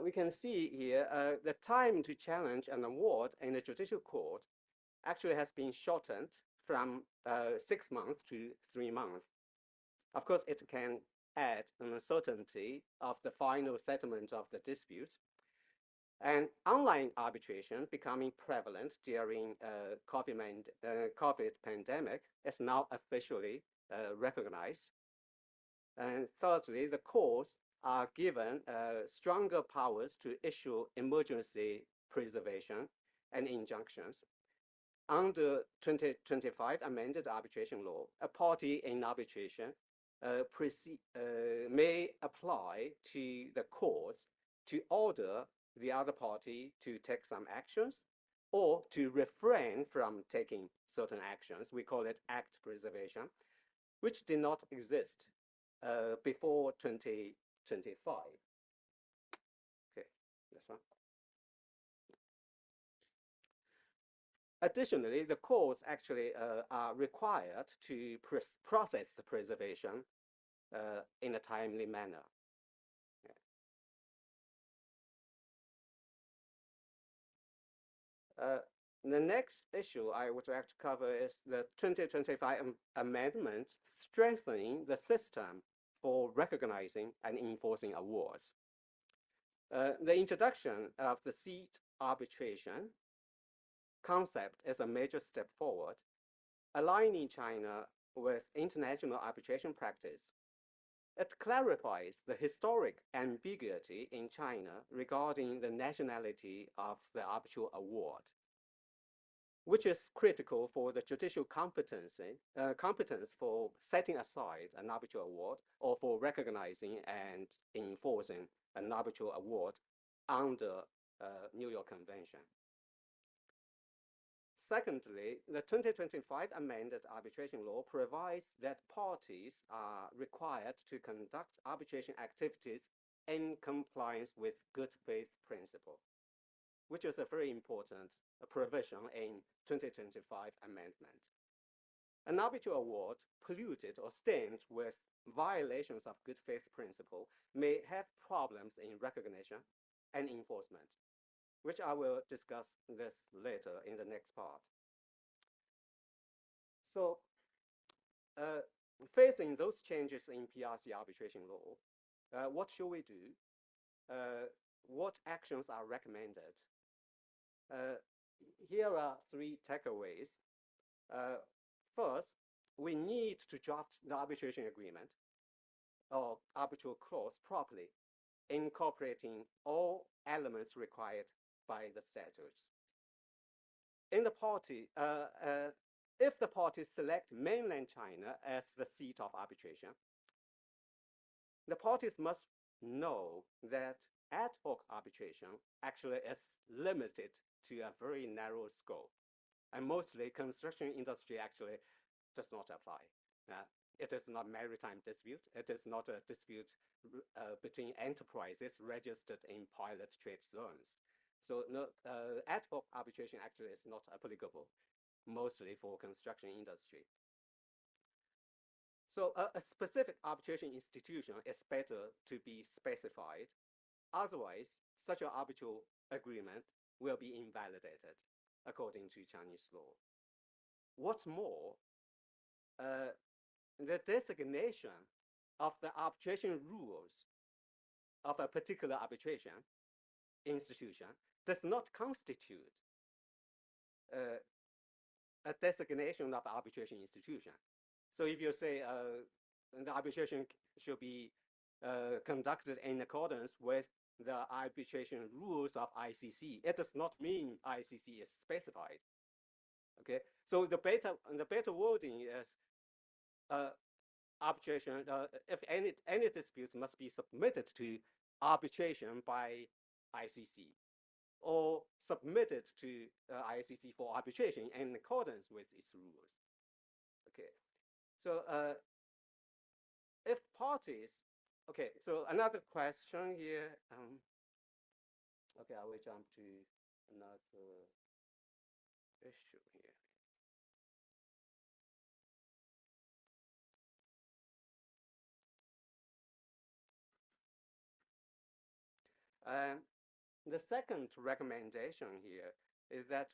We can see here the time to challenge an award in the judicial court actually has been shortened from 6 months to 3 months. Of course, it can add an uncertainty of the final settlement of the dispute. And online arbitration becoming prevalent during COVID pandemic is now officially recognized. And thirdly, the courts are given stronger powers to issue emergency preservation and injunctions. Under 2025 amended arbitration law, a party in arbitration may apply to the courts to order the other party to take some actions or to refrain from taking certain actions. We call it act preservation, which did not exist before 2025. Okay, this one. Additionally, the courts actually are required to process the preservation in a timely manner. The next issue I would like to cover is the 2025 amendment strengthening the system for recognizing and enforcing awards. The introduction of the seat arbitration concept is a major step forward, aligning China with international arbitration practice. It clarifies the historic ambiguity in China regarding the nationality of the arbitral award, which is critical for the judicial competence for setting aside an arbitral award or for recognizing and enforcing an arbitral award under New York Convention. Secondly, the 2025 amended arbitration law provides that parties are required to conduct arbitration activities in compliance with good faith principle, which is a very important provision in 2025 amendment. An arbitral award polluted or stained with violations of good faith principle may have problems in recognition and enforcement, which I will discuss this later in the next part. So, facing those changes in PRC arbitration law, what should we do? What actions are recommended? Here are three takeaways. First, we need to draft the arbitration agreement or arbitral clause properly, incorporating all elements required by the statutes. In the party, if the parties select mainland China as the seat of arbitration, the parties must know that ad hoc arbitration actually is limited to a very narrow scope. And mostly construction industry actually does not apply. It is not maritime dispute. It is not a dispute between enterprises registered in pilot trade zones. So no, ad hoc arbitration actually is not applicable, mostly for construction industry. So a specific arbitration institution is better to be specified. Otherwise, such an arbitral agreement will be invalidated according to Chinese law. What's more, the designation of the arbitration rules of a particular arbitration institution does not constitute a designation of arbitration institution. So if you say the arbitration should be conducted in accordance with the arbitration rules of ICC, it does not mean ICC is specified. Okay, so the better wording is arbitration. If any disputes must be submitted to arbitration by ICC, or submitted to ICC for arbitration in accordance with its rules. Okay, so if parties, okay, so another question here. Okay, I will jump to another issue here. The second recommendation here is that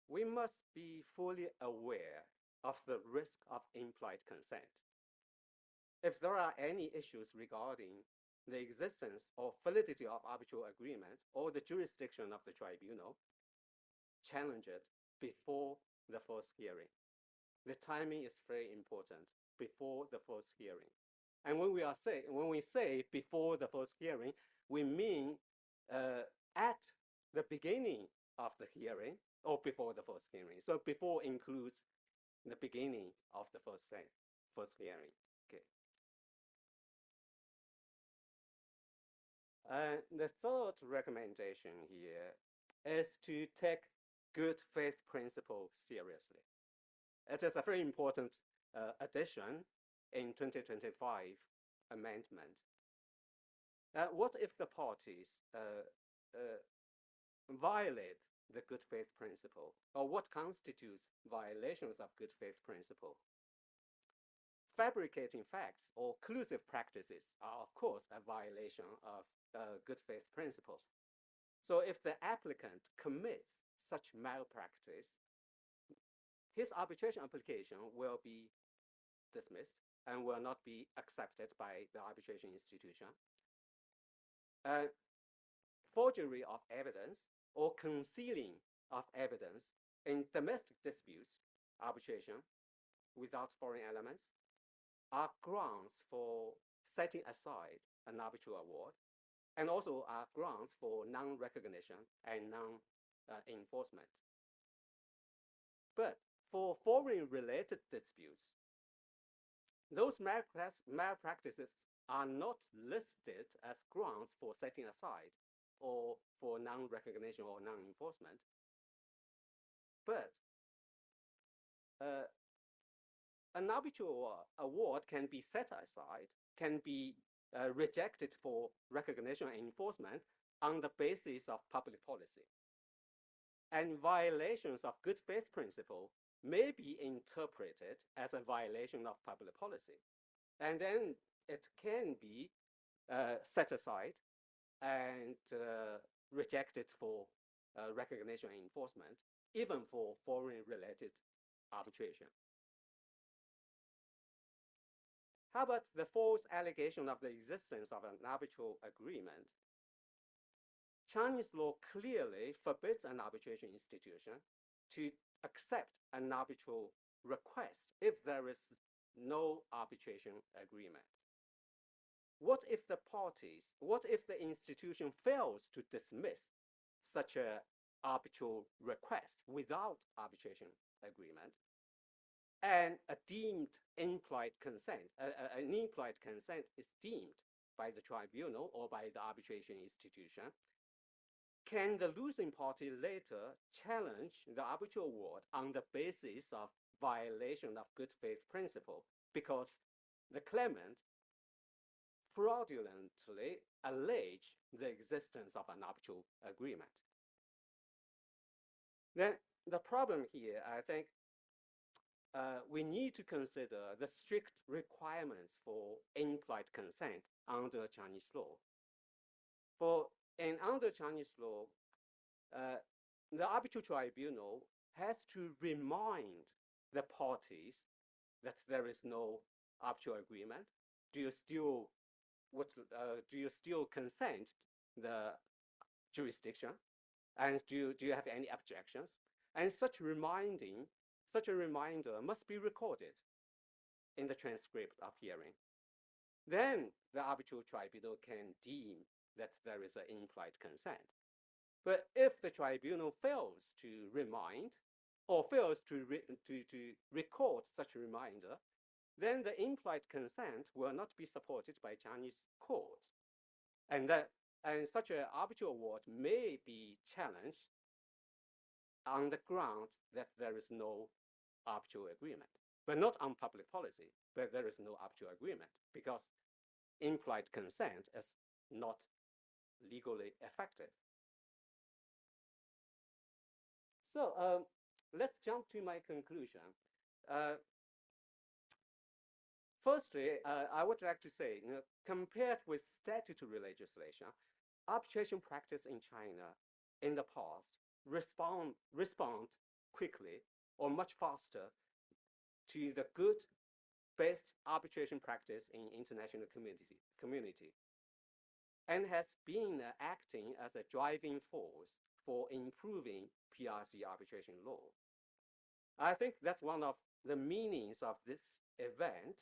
we must be fully aware of the risk of implied consent. if there are any issues regarding the existence or validity of arbitral agreement or the jurisdiction of the tribunal, challenge it before the first hearing. The timing is very important, before the first hearing. And when we say before the first hearing, we mean at the beginning of the hearing or before the first hearing. So before includes the beginning of the first hearing. Okay. The third recommendation here is to take good faith principle seriously. It is a very important addition in 2025 amendment. What if the parties violate the good faith principle, or what constitutes violations of good faith principle? Fabricating facts or collusive practices are, of course, a violation of good faith principle. So if the applicant commits such malpractice, his arbitration application will be dismissed and will not be accepted by the arbitration institution. Forgery of evidence or concealing of evidence in domestic disputes arbitration without foreign elements are grounds for setting aside an arbitral award, and also are grounds for non-recognition and non-enforcement. But for foreign-related disputes, those malpractices are not listed as grounds for setting aside or for non-recognition or non-enforcement. But an arbitral award can be set aside, can be rejected for recognition and enforcement on the basis of public policy. And violations of good faith principle may be interpreted as a violation of public policy. And then it can be set aside and rejected for recognition and enforcement, even for foreign-related arbitration. How about the false allegation of the existence of an arbitral agreement? Chinese law clearly forbids an arbitration institution to accept an arbitral request if there is no arbitration agreement. What if the institution fails to dismiss such an arbitral request without arbitration agreement? And a deemed implied consent, an implied consent is deemed by the tribunal or by the arbitration institution. Can the losing party later challenge the arbitral award on the basis of violation of good faith principle because the claimant fraudulently allege the existence of an arbitral agreement? Then the problem here, I think, we need to consider the strict requirements for implied consent under Chinese law. Under Chinese law, the arbitral tribunal has to remind the parties that there is no arbitral agreement. Do you still consent the jurisdiction? And do you have any objections? And such a reminder must be recorded in the transcript of hearing. Then the arbitral tribunal can deem that there is an implied consent. But if the tribunal fails to remind or fails to record such a reminder, then the implied consent will not be supported by Chinese courts. And such an arbitral award may be challenged on the ground that there is no arbitral agreement, but not on public policy, but there is no arbitral agreement because implied consent is not legally effective. So let's jump to my conclusion. Firstly, I would like to say, compared with statutory legislation, arbitration practice in China in the past respond quickly or much faster to the good best arbitration practice in international community and has been acting as a driving force for improving PRC arbitration law. I think that's one of the meanings of this event.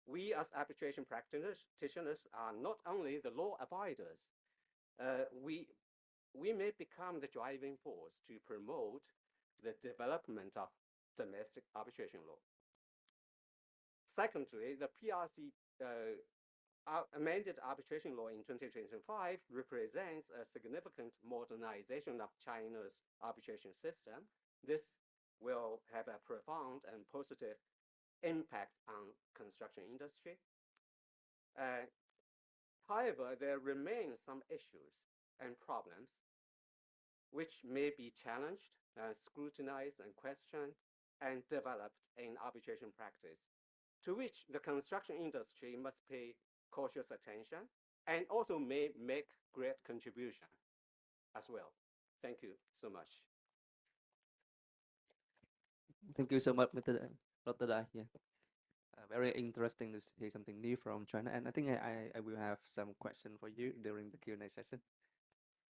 We as arbitration practitioners are not only the law abiders, we may become the driving force to promote the development of domestic arbitration law. Secondly, the PRC amended arbitration law in 2025 represents a significant modernization of China's arbitration system. This will have a profound and positive impact on construction industry. However, there remain some issues and problems which may be challenged, scrutinized and questioned and developed in arbitration practice, to which the construction industry must pay cautious attention and also may make great contribution as well. Thank you so much. Thank you so much, Dr. Dai. Yeah. Very interesting to hear something new from China. And I think I will have some question for you during the Q&A session.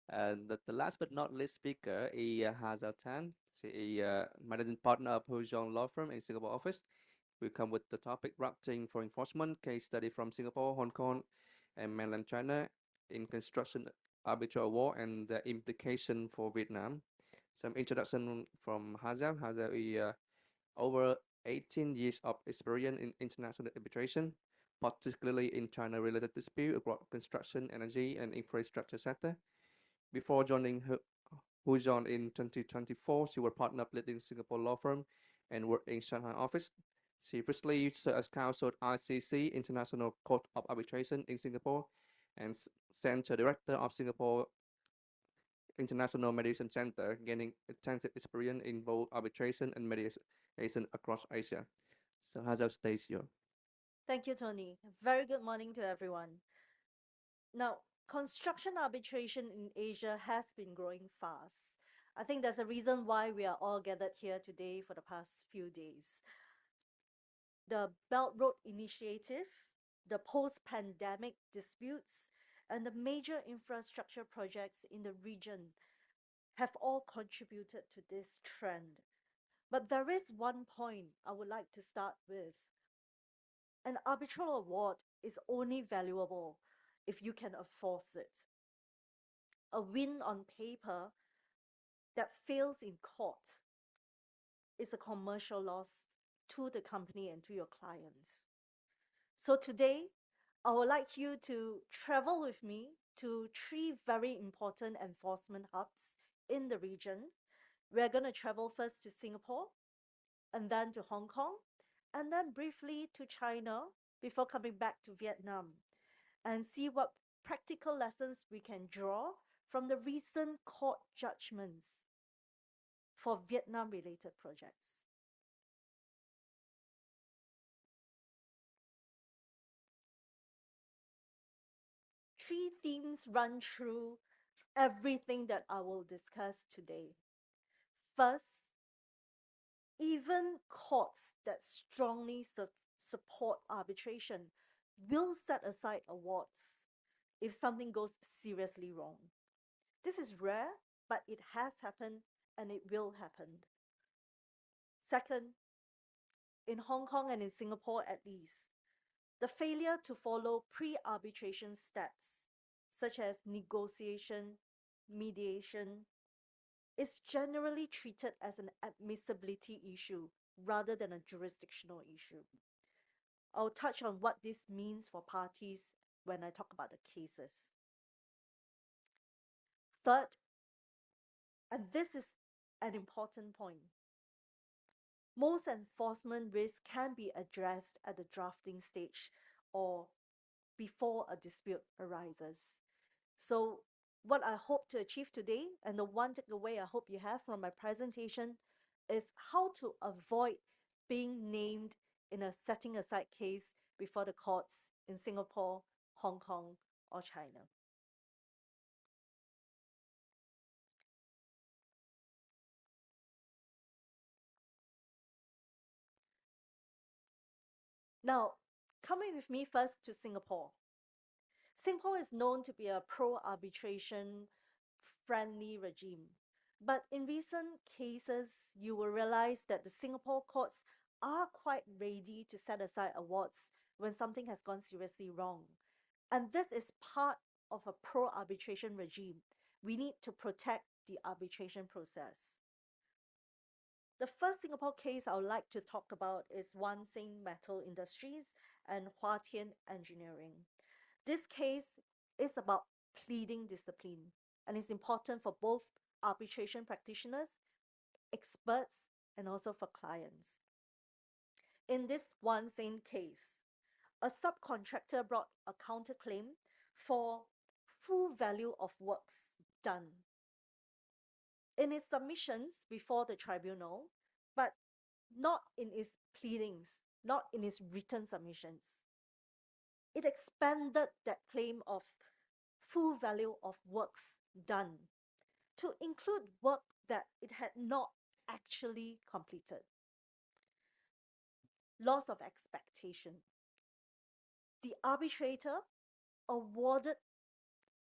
And the last but not least speaker is Hazal Tan, managing partner of Hujon Law Firm in Singapore office. We come with the topic drafting for enforcement, case study from Singapore, Hong Kong, and mainland China in construction arbitral award and the implication for Vietnam. Some introduction from Hazal. Hazal is over 18 years of experience in international arbitration, particularly in China-related dispute across construction, energy, and infrastructure sector. Before joining Hujon in 2024, she was partner of leading Singapore law firm and worked in Shanghai office. She previously served as counsel at ICC, International Court of Arbitration in Singapore, and Center Director of Singapore International Mediation Center, gaining extensive experience in both arbitration and mediation across Asia. So Hazal, stage here. Thank you, Tony. Very good morning to everyone. Now, construction arbitration in Asia has been growing fast. I think there's a reason why we are all gathered here today for the past few days. The Belt Road Initiative, the post-pandemic disputes, and the major infrastructure projects in the region have all contributed to this trend. But there is one point I would like to start with. An arbitral award is only valuable if you can enforce it. A win on paper that fails in court is a commercial loss to the company and to your clients. So today, I would like you to travel with me to 3 very important enforcement hubs in the region. We're going to travel first to Singapore, and then to Hong Kong, and then briefly to China before coming back to Vietnam, and see what practical lessons we can draw from the recent court judgments for Vietnam-related projects. Three themes run through everything that I will discuss today. First, even courts that strongly support arbitration will set aside awards if something goes seriously wrong. This is rare, but it has happened and it will happen. Second, in Hong Kong and in Singapore at least, the failure to follow pre-arbitration steps, such as negotiation, mediation, is generally treated as an admissibility issue rather than a jurisdictional issue. I'll touch on what this means for parties when I talk about the cases. Third, and this is an important point, most enforcement risks can be addressed at the drafting stage or before a dispute arises. So what I hope to achieve today, and the one takeaway I hope you have from my presentation, is how to avoid being named in a setting aside case before the courts in Singapore, Hong Kong, or China. Now, coming with me first to Singapore. Singapore is known to be a pro-arbitration friendly regime. But in recent cases, you will realize that the Singapore courts are quite ready to set aside awards when something has gone seriously wrong. And this is part of a pro-arbitration regime. We need to protect the arbitration process. The first Singapore case I would like to talk about is Wan Sing Metal Industries and Hua Tian Engineering. This case is about pleading discipline and is important for both arbitration practitioners, experts, and also for clients. In this Wan Sing case, a subcontractor brought a counterclaim for full value of works done in its submissions before the tribunal, but not in its pleadings, not in its written submissions. It expanded that claim of full value of works done to include work that it had not actually completed. Loss of expectation. The arbitrator awarded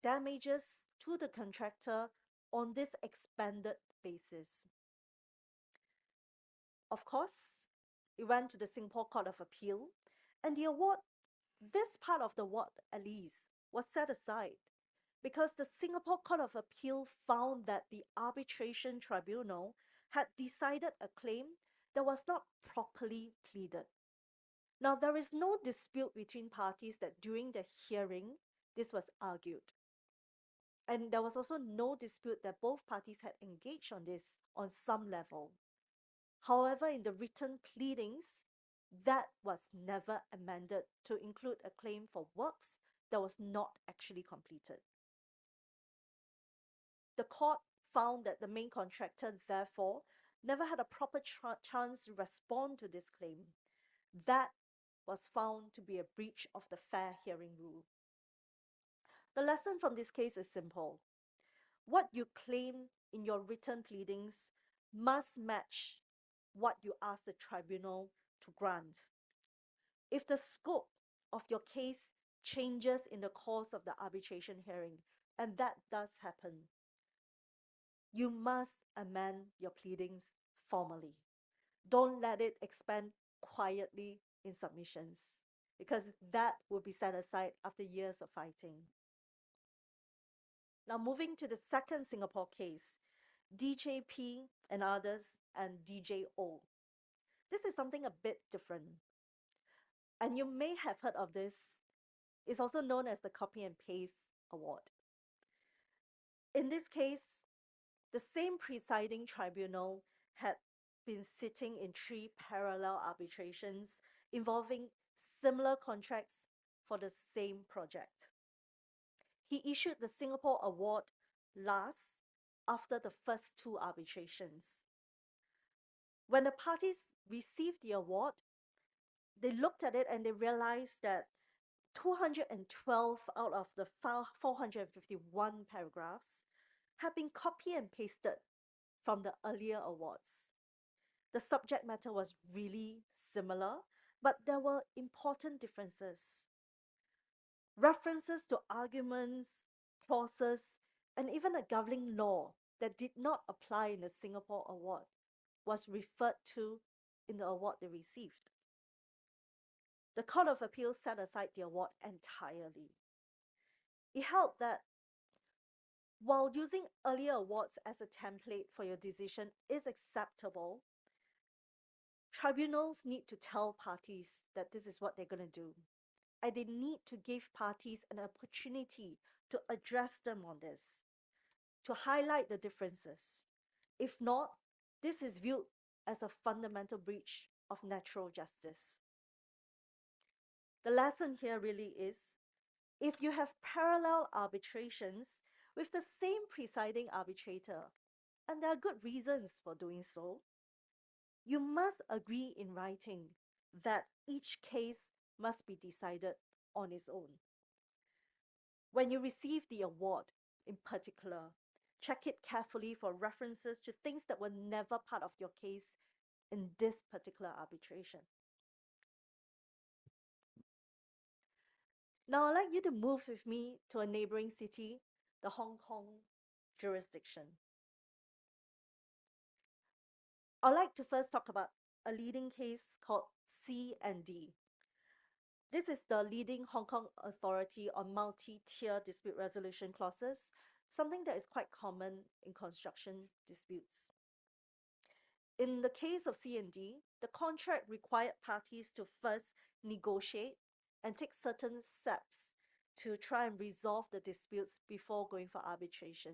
damages to the contractor on this expanded basis. Of course, it went to the Singapore Court of Appeal, and the award, this part of the award at least, was set aside because the Singapore Court of Appeal found that the arbitration tribunal had decided a claim that was not properly pleaded. Now, there is no dispute between parties that during the hearing, this was argued. And there was also no dispute that both parties had engaged on this on some level. However, in the written pleadings, that was never amended to include a claim for works that was not actually completed. The court found that the main contractor, therefore, never had a proper chance to respond to this claim. That was found to be a breach of the fair hearing rule. The lesson from this case is simple. What you claim in your written pleadings must match what you ask the tribunal to grant. If the scope of your case changes in the course of the arbitration hearing, and that does happen, you must amend your pleadings formally. Don't let it expand quietly in submissions, because that will be set aside after years of fighting. Now, moving to the second Singapore case, DJP and others and DJO. This is something a bit different. And you may have heard of this. It's also known as the copy and paste award. In this case, the same presiding tribunal had been sitting in 3 parallel arbitrations involving similar contracts for the same project. He issued the Singapore Award last after the first 2 arbitrations. When the parties received the award, they looked at it and they realized that 212 out of the 451 paragraphs had been copied and pasted from the earlier awards. The subject matter was really similar, but there were important differences. References to arguments, clauses, and even a governing law that did not apply in the Singapore award was referred to in the award they received. The Court of Appeal set aside the award entirely. It held that while using earlier awards as a template for your decision is acceptable, tribunals need to tell parties that this is what they're going to do. And they need to give parties an opportunity to address them on this, to highlight the differences. If not, this is viewed as a fundamental breach of natural justice. The lesson here really is, if you have parallel arbitrations with the same presiding arbitrator, and there are good reasons for doing so, you must agree in writing that each case must be decided on its own. When you receive the award, in particular, check it carefully for references to things that were never part of your case in this particular arbitration. Now I'd like you to move with me to a neighboring city, the Hong Kong jurisdiction. I'd like to first talk about a leading case called C&D. This is the leading Hong Kong authority on multi-tier dispute resolution clauses, something that is quite common in construction disputes. In the case of C&D, the contract required parties to first negotiate and take certain steps to try and resolve the disputes before going for arbitration.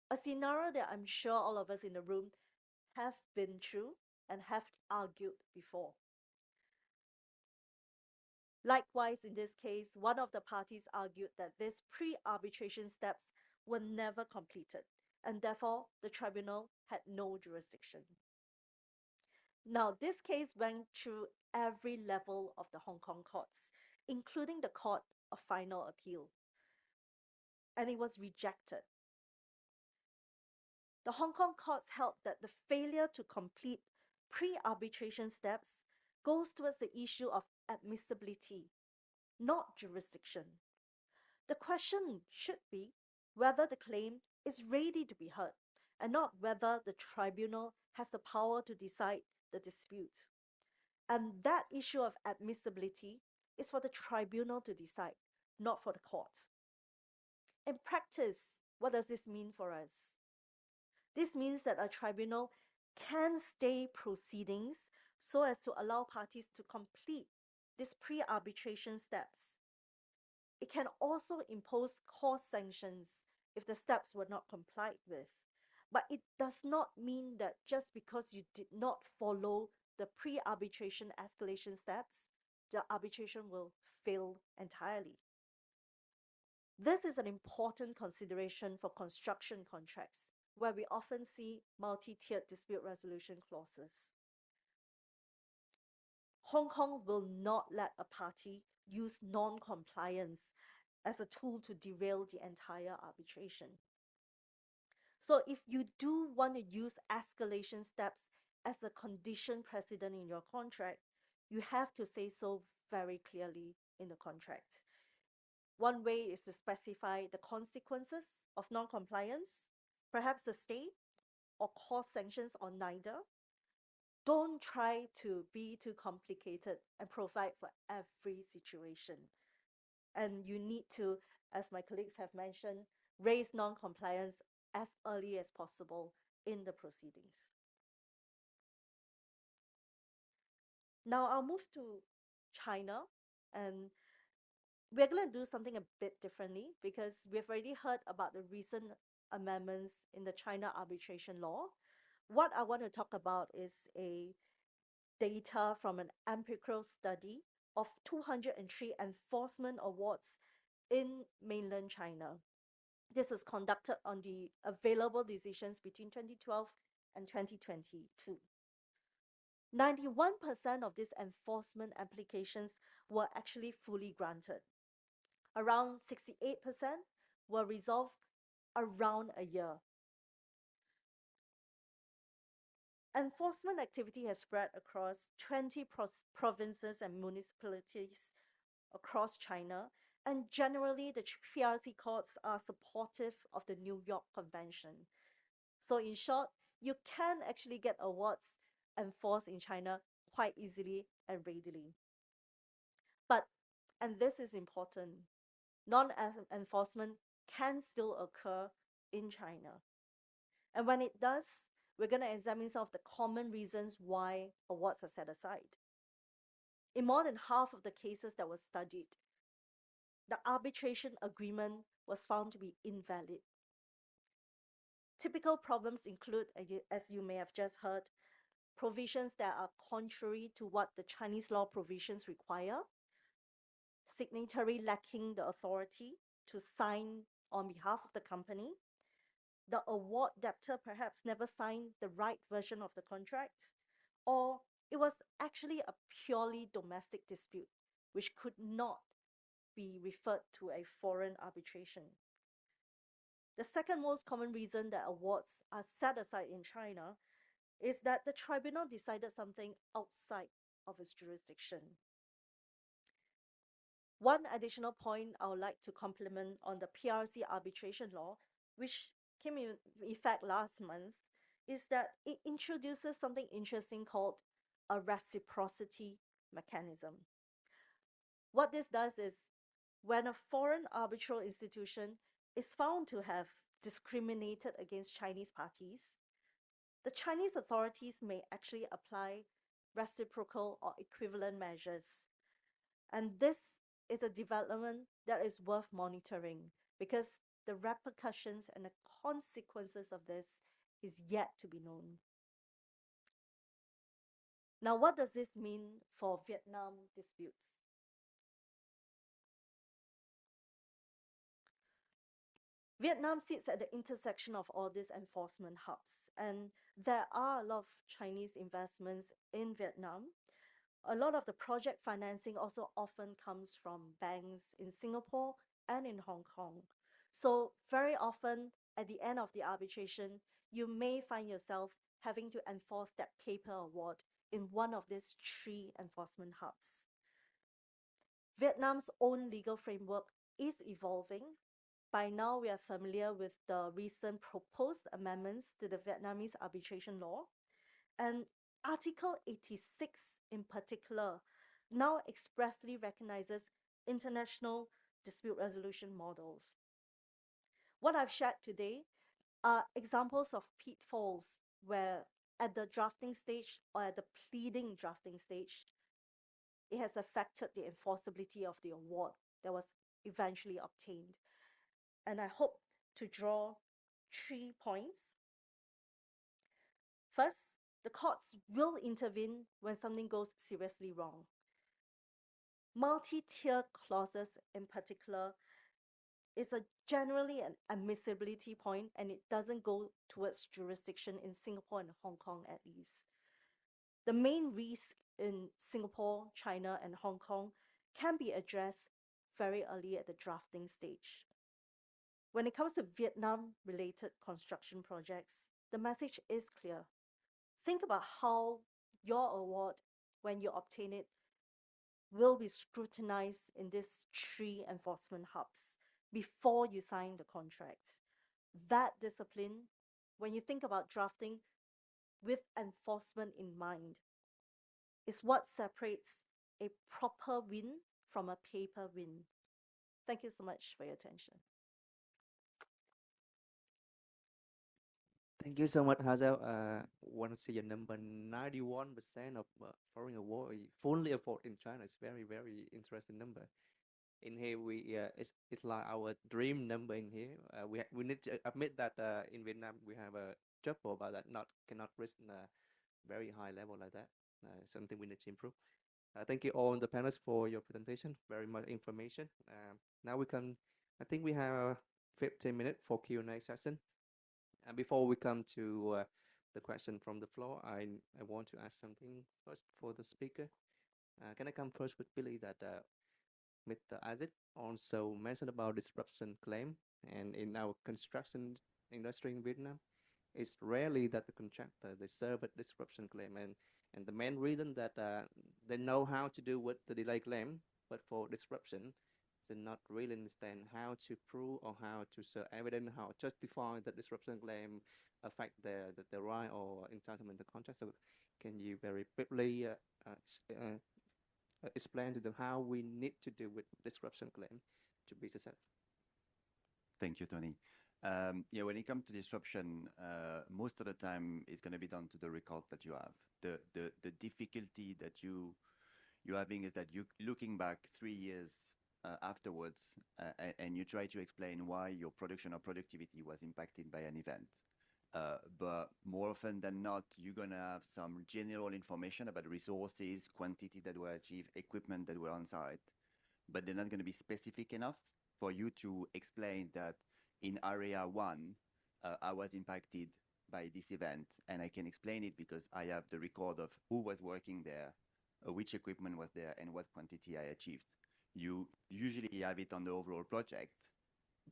A scenario that I'm sure all of us in the room have been through and have argued before. Likewise, in this case, one of the parties argued that these pre-arbitration steps were never completed, and therefore the tribunal had no jurisdiction. Now, this case went through every level of the Hong Kong courts, including the Court of Final Appeal, and it was rejected. The Hong Kong courts held that the failure to complete pre-arbitration steps goes towards the issue of admissibility, not jurisdiction. The question should be whether the claim is ready to be heard, and not whether the tribunal has the power to decide the dispute. And that issue of admissibility is for the tribunal to decide, not for the court. In practice, what does this mean for us? This means that a tribunal can stay proceedings so as to allow parties to complete these pre-arbitration steps. It can also impose cost sanctions if the steps were not complied with. But it does not mean that just because you did not follow the pre-arbitration escalation steps, the arbitration will fail entirely. This is an important consideration for construction contracts, where we often see multi-tiered dispute resolution clauses. Hong Kong will not let a party use non-compliance as a tool to derail the entire arbitration. So if you do want to use escalation steps as a condition precedent in your contract, you have to say so very clearly in the contract. One way is to specify the consequences of non-compliance, perhaps a stay or cost sanctions or neither. Don't try to be too complicated and provide for every situation. And you need to, as my colleagues have mentioned, raise non-compliance as early as possible in the proceedings. Now I'll move to China, and we're going to do something a bit differently because we've already heard about the recent amendments in the China arbitration law. What I want to talk about is a data from an empirical study of 203 enforcement awards in mainland China. This was conducted on the available decisions between 2012 and 2022. 91% of these enforcement applications were actually fully granted. Around 68% were resolved around a year. Enforcement activity has spread across 20 provinces and municipalities across China, and generally the PRC courts are supportive of the New York Convention. So in short, you can actually get awards enforced in China quite easily and readily. But, and this is important, non-enforcement can still occur in China. And when it does, we're going to examine some of the common reasons why awards are set aside. In more than half of the cases that were studied, the arbitration agreement was found to be invalid. Typical problems include, as you may have just heard, provisions that are contrary to what the Chinese law provisions require, signatory lacking the authority to sign on behalf of the company, the award debtor perhaps never signed the right version of the contract, or it was actually a purely domestic dispute, which could not be referred to a foreign arbitration. The second most common reason that awards are set aside in China is that the tribunal decided something outside of its jurisdiction. One additional point I would like to complement on the PRC arbitration law, which came in effect last month, is that it introduces something interesting called a reciprocity mechanism. What this does is when a foreign arbitral institution is found to have discriminated against Chinese parties, the Chinese authorities may actually apply reciprocal or equivalent measures. And this is a development that is worth monitoring because the repercussions and the consequences of this is yet to be known. Now, what does this mean for Vietnam disputes? Vietnam sits at the intersection of all these enforcement hubs, and there are a lot of Chinese investments in Vietnam. A lot of the project financing also often comes from banks in Singapore and in Hong Kong. So very often at the end of the arbitration, you may find yourself having to enforce that paper award in one of these three enforcement hubs. Vietnam's own legal framework is evolving. By now, we are familiar with the recent proposed amendments to the Vietnamese arbitration law. And Article 86 in particular now expressly recognizes international dispute resolution models. What I've shared today are examples of pitfalls where at the drafting stage or at the pleading drafting stage, it has affected the enforceability of the award that was eventually obtained. And I hope to draw 3 points. First, the courts will intervene when something goes seriously wrong. Multi-tier clauses in particular is generally an admissibility point, and it doesn't go towards jurisdiction in Singapore and Hong Kong at least. The main risk in Singapore, China, and Hong Kong can be addressed very early at the drafting stage. When it comes to Vietnam-related construction projects, the message is clear. Think about how your award, when you obtain it, will be scrutinized in these three enforcement hubs before you sign the contract. That discipline, when you think about drafting with enforcement in mind, is what separates a proper win from a paper win. Thank you so much for your attention. Thank you so much, Hazel. Want to see your number 91% of foreign award fully afford in China. It's very, very interesting number. In here, it's like our dream number in here. We need to admit that in Vietnam we have a chấp about that cannot reach very high level like that. Something we need to improve. Thank you all the panelists for your presentation. Very much information. Now I think we have 15 minutes for Q&A session. And before we come to the question from the floor, I want to ask something first for the speaker. Can I come first with Billy that Mr. Isaac also mentioned about disruption claim, and in our construction industry in Vietnam, it's rarely that the contractor they serve a disruption claim, and the main reason that they know how to do with the delay claim, but for disruption, they not really understand how to prove or how to show evidence, how to justify the disruption claim affect their right or entitlement to contract. So can you very briefly explain to them how we need to do with disruption claim to be successful? Thank you, Tony. Yeah, when it comes to disruption, most of the time it's going to be down to the record that you have. The difficulty that you're having is that you looking back 3 years afterwards, and you try to explain why your production or productivity was impacted by an event. But more often than not, you're going to have some general information about resources, quantity that were achieved, equipment that were on site, but they're not going to be specific enough for you to explain that in area 1, I was impacted by this event, and I can explain it because I have the record of who was working there, which equipment was there, and what quantity I achieved. You usually have it on the overall project,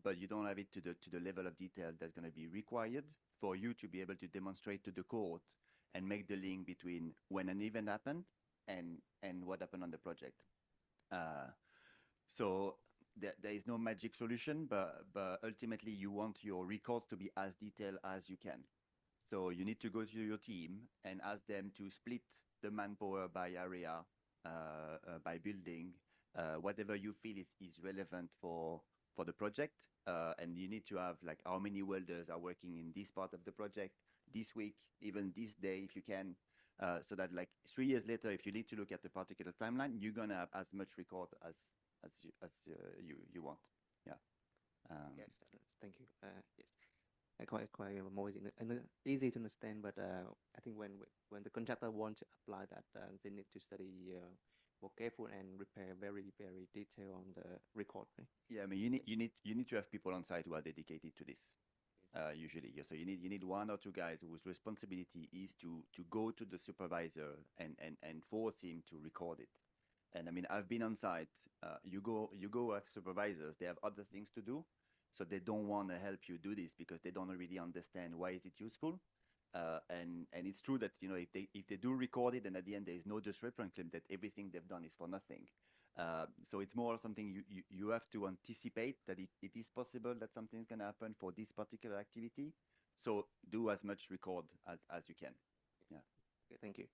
but you don't have it to the level of detail that's going to be required for you to be able to demonstrate to the court and make the link between when an event happened and what happened on the project. So there is no magic solution, but ultimately you want your records to be as detailed as you can. So you need to go to your team and ask them to split the manpower by area, by building, whatever you feel is relevant for the project. And you need to have like how many welders are working in this part of the project this week, even this day if you can, so that like 3 years later, if you need to look at a particular timeline, you're gonna have as much record as you want. Yeah. Yes, thank you. Yes, quite more easy to understand. But I think when the contractor want to apply that, they need to study more careful and prepare very detailed on the record. Right? Yeah, I mean you need to have people on site who are dedicated to this. Usually, yeah. So you need 1 or 2 guys whose responsibility is to go to the supervisor and force him to record it. And I mean, I've been on site. You go as supervisors. They have other things to do, so they don't want to help you do this because they don't really understand why is it useful. And it's true that if they do record it, and at the end there is no disrepute claim that everything they've done is for nothing. So it's more something you have to anticipate that it is possible that something's going to happen for this particular activity. So do as much record as you can. Yeah. Okay, thank you.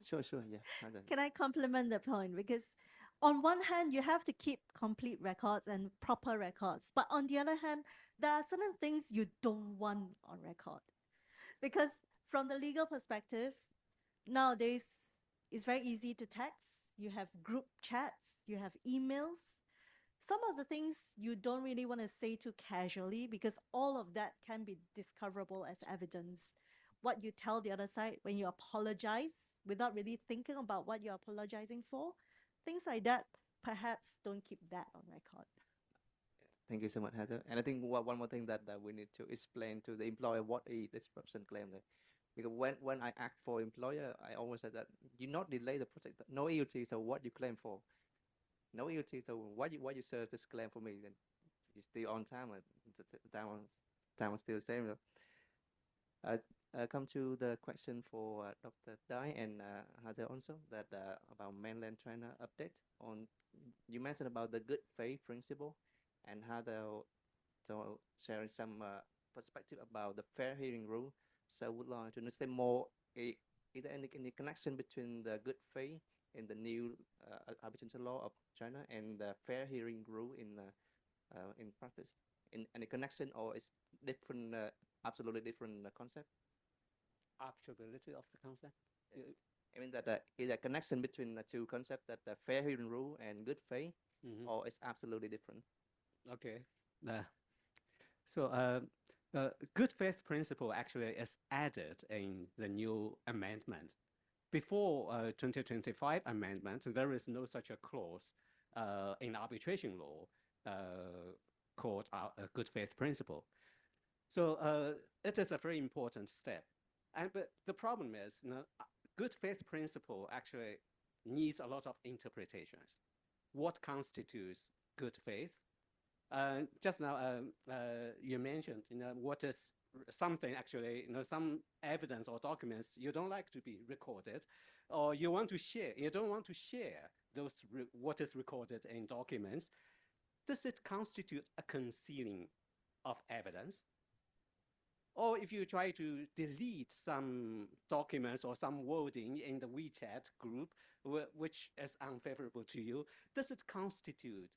Sure, yeah. Can I compliment the point? Because on one hand, you have to keep complete records and proper records. But on the other hand, there are certain things you don't want on record. Because from the legal perspective, nowadays, it's very easy to text. You have group chats, you have emails. Some of the things you don't really want to say too casually because all of that can be discoverable as evidence. What you tell the other side when you apologize without really thinking about what you're apologizing for, things like that, perhaps don't keep that on record. Thank you so much, Heather. And I think one more thing that we need to explain to the employer what is disruption claim. Because when I act for employer, I always said that you not delay the project. No EUT, so what you claim for? No EUT, so why you serve this claim for me? Then it's still on time. Time was still the same. Come to the question for Dr. Dai and Heather also that about mainland China update on. You mentioned about the good faith principle and Heather so sharing some perspective about the fair hearing rule. So I would like to understand more. Is there any connection between the good faith in the new arbitration law of China and the fair hearing rule in practice? In any connection, or is different, absolutely different concept? Actuality of the concept. I mean that is there a connection between the two concepts, that the fair hearing rule and good faith, or it's absolutely different? Okay. So good faith principle actually is added in the new amendment. Before 2025 amendment, there is no such a clause in arbitration law called a good faith principle. So it is a very important step. But the problem is, good faith principle actually needs a lot of interpretations. What constitutes good faith? Just now, you mentioned, what is something actually, some evidence or documents you don't like to be recorded, or you want to share, you don't want to share those what is recorded in documents. Does it constitute a concealing of evidence? Or if you try to delete some documents or some wording in the WeChat group, which is unfavorable to you, does it constitute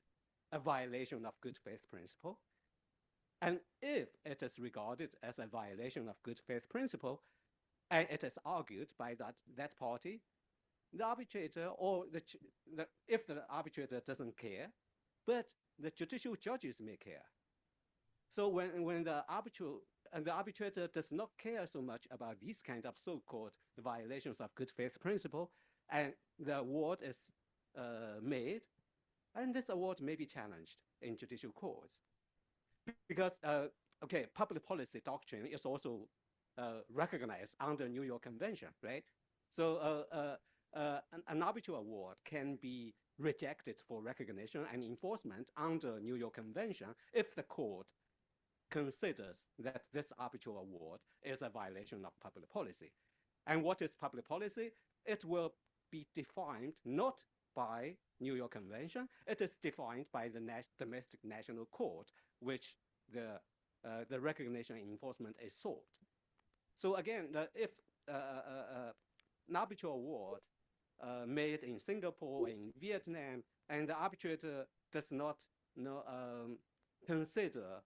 a violation of good faith principle? And if it is regarded as a violation of good faith principle, and it is argued by that party, the arbitrator, or if the arbitrator doesn't care, but the judicial judges may care. So when the arbitrator does not care so much about these kind of so-called violations of good faith principle, and the award is made, and this award may be challenged in judicial courts. Because, public policy doctrine is also recognized under New York Convention, right? So an arbitral award can be rejected for recognition and enforcement under New York Convention if the court considers that this arbitral award is a violation of public policy. And what is public policy? It will be defined not by New York Convention. It is defined by the domestic national court, which the recognition and enforcement is sought. So again, if an arbitral award made in Singapore, in Vietnam, and the arbitrator does not consider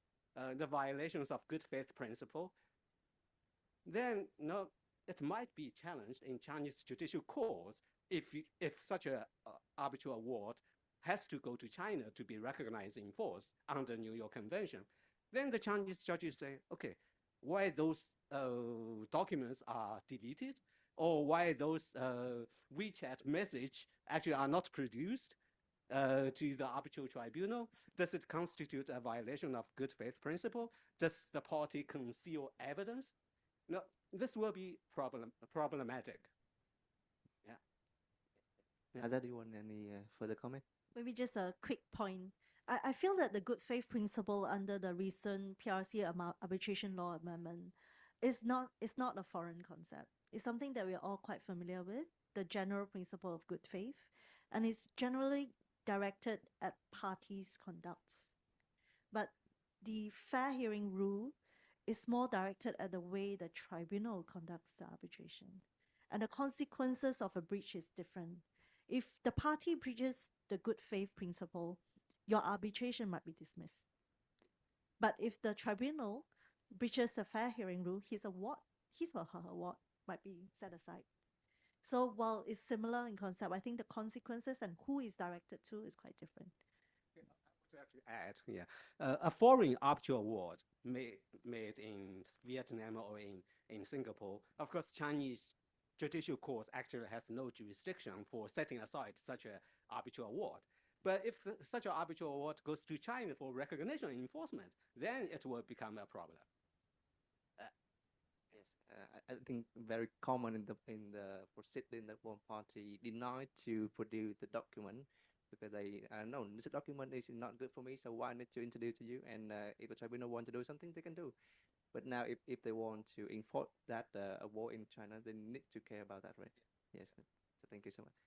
the violations of good faith principle, then it might be challenged in Chinese judicial courts if such a arbitral award has to go to China to be recognized and enforced under New York Convention. Then the Chinese judges say, okay, why those documents are deleted, or why those WeChat message actually are not produced to the arbitral tribunal? Does it constitute a violation of good faith principle? Does the party conceal evidence? No, this will be problematic. Yeah. Azad, do you want any further comment? Maybe just a quick point. I feel that the good faith principle under the recent PRC arbitration law amendment is not a foreign concept. It's something that we are all quite familiar with, the general principle of good faith, and it's generally directed at parties' conduct. But the fair hearing rule is more directed at the way the tribunal conducts the arbitration. And the consequences of a breach is different. If the party breaches the good faith principle, your arbitration might be dismissed. But if the tribunal breaches the fair hearing rule, his or her award might be set aside. So while it's similar in concept, I think the consequences and who is directed to is quite different. To actually add, a foreign arbitral award made in Vietnam or in Singapore, of course, Chinese judicial courts actually has no jurisdiction for setting aside such an arbitral award. But if such an arbitral award goes to China for recognition and enforcement, then it will become a problem. I think very common in the proceeding that one party denied to produce the document because they no, this document is not good for me, so why I need to introduce to you? And if the tribunal want to do something, they can do. But now, if they want to enforce that award in China, they need to care about that, right? Yes. So thank you so much.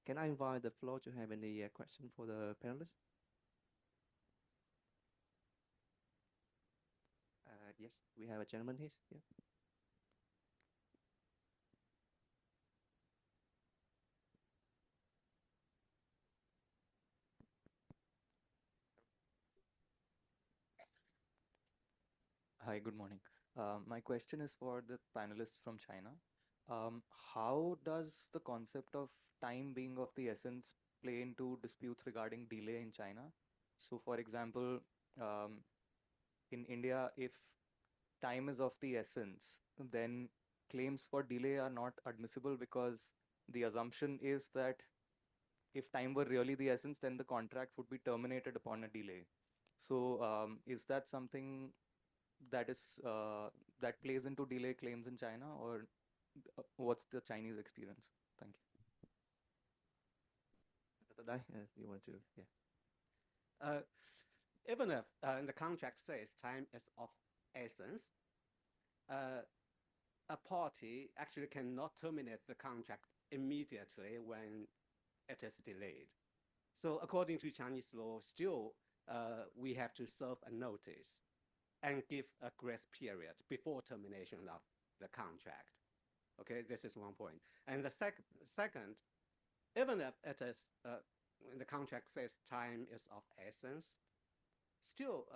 Can I invite the floor to have any question for the panelists? Yes, we have a gentleman here. Yeah. Hi, good morning. My question is for the panelists from China. How does the concept of time being of the essence play into disputes regarding delay in China? So, for example, in India, if time is of the essence, then claims for delay are not admissible because the assumption is that if time were really the essence, then the contract would be terminated upon a delay. So, is that something that is that plays into delay claims in China, or what's the Chinese experience? Thank you. You want to? Yeah. Even if the contract says time is of essence, a party actually cannot terminate the contract immediately when it is delayed. So according to Chinese law, still we have to serve a notice and give a grace period before termination of the contract. Okay, this is one point. And the second, even if it is the contract says time is of essence, still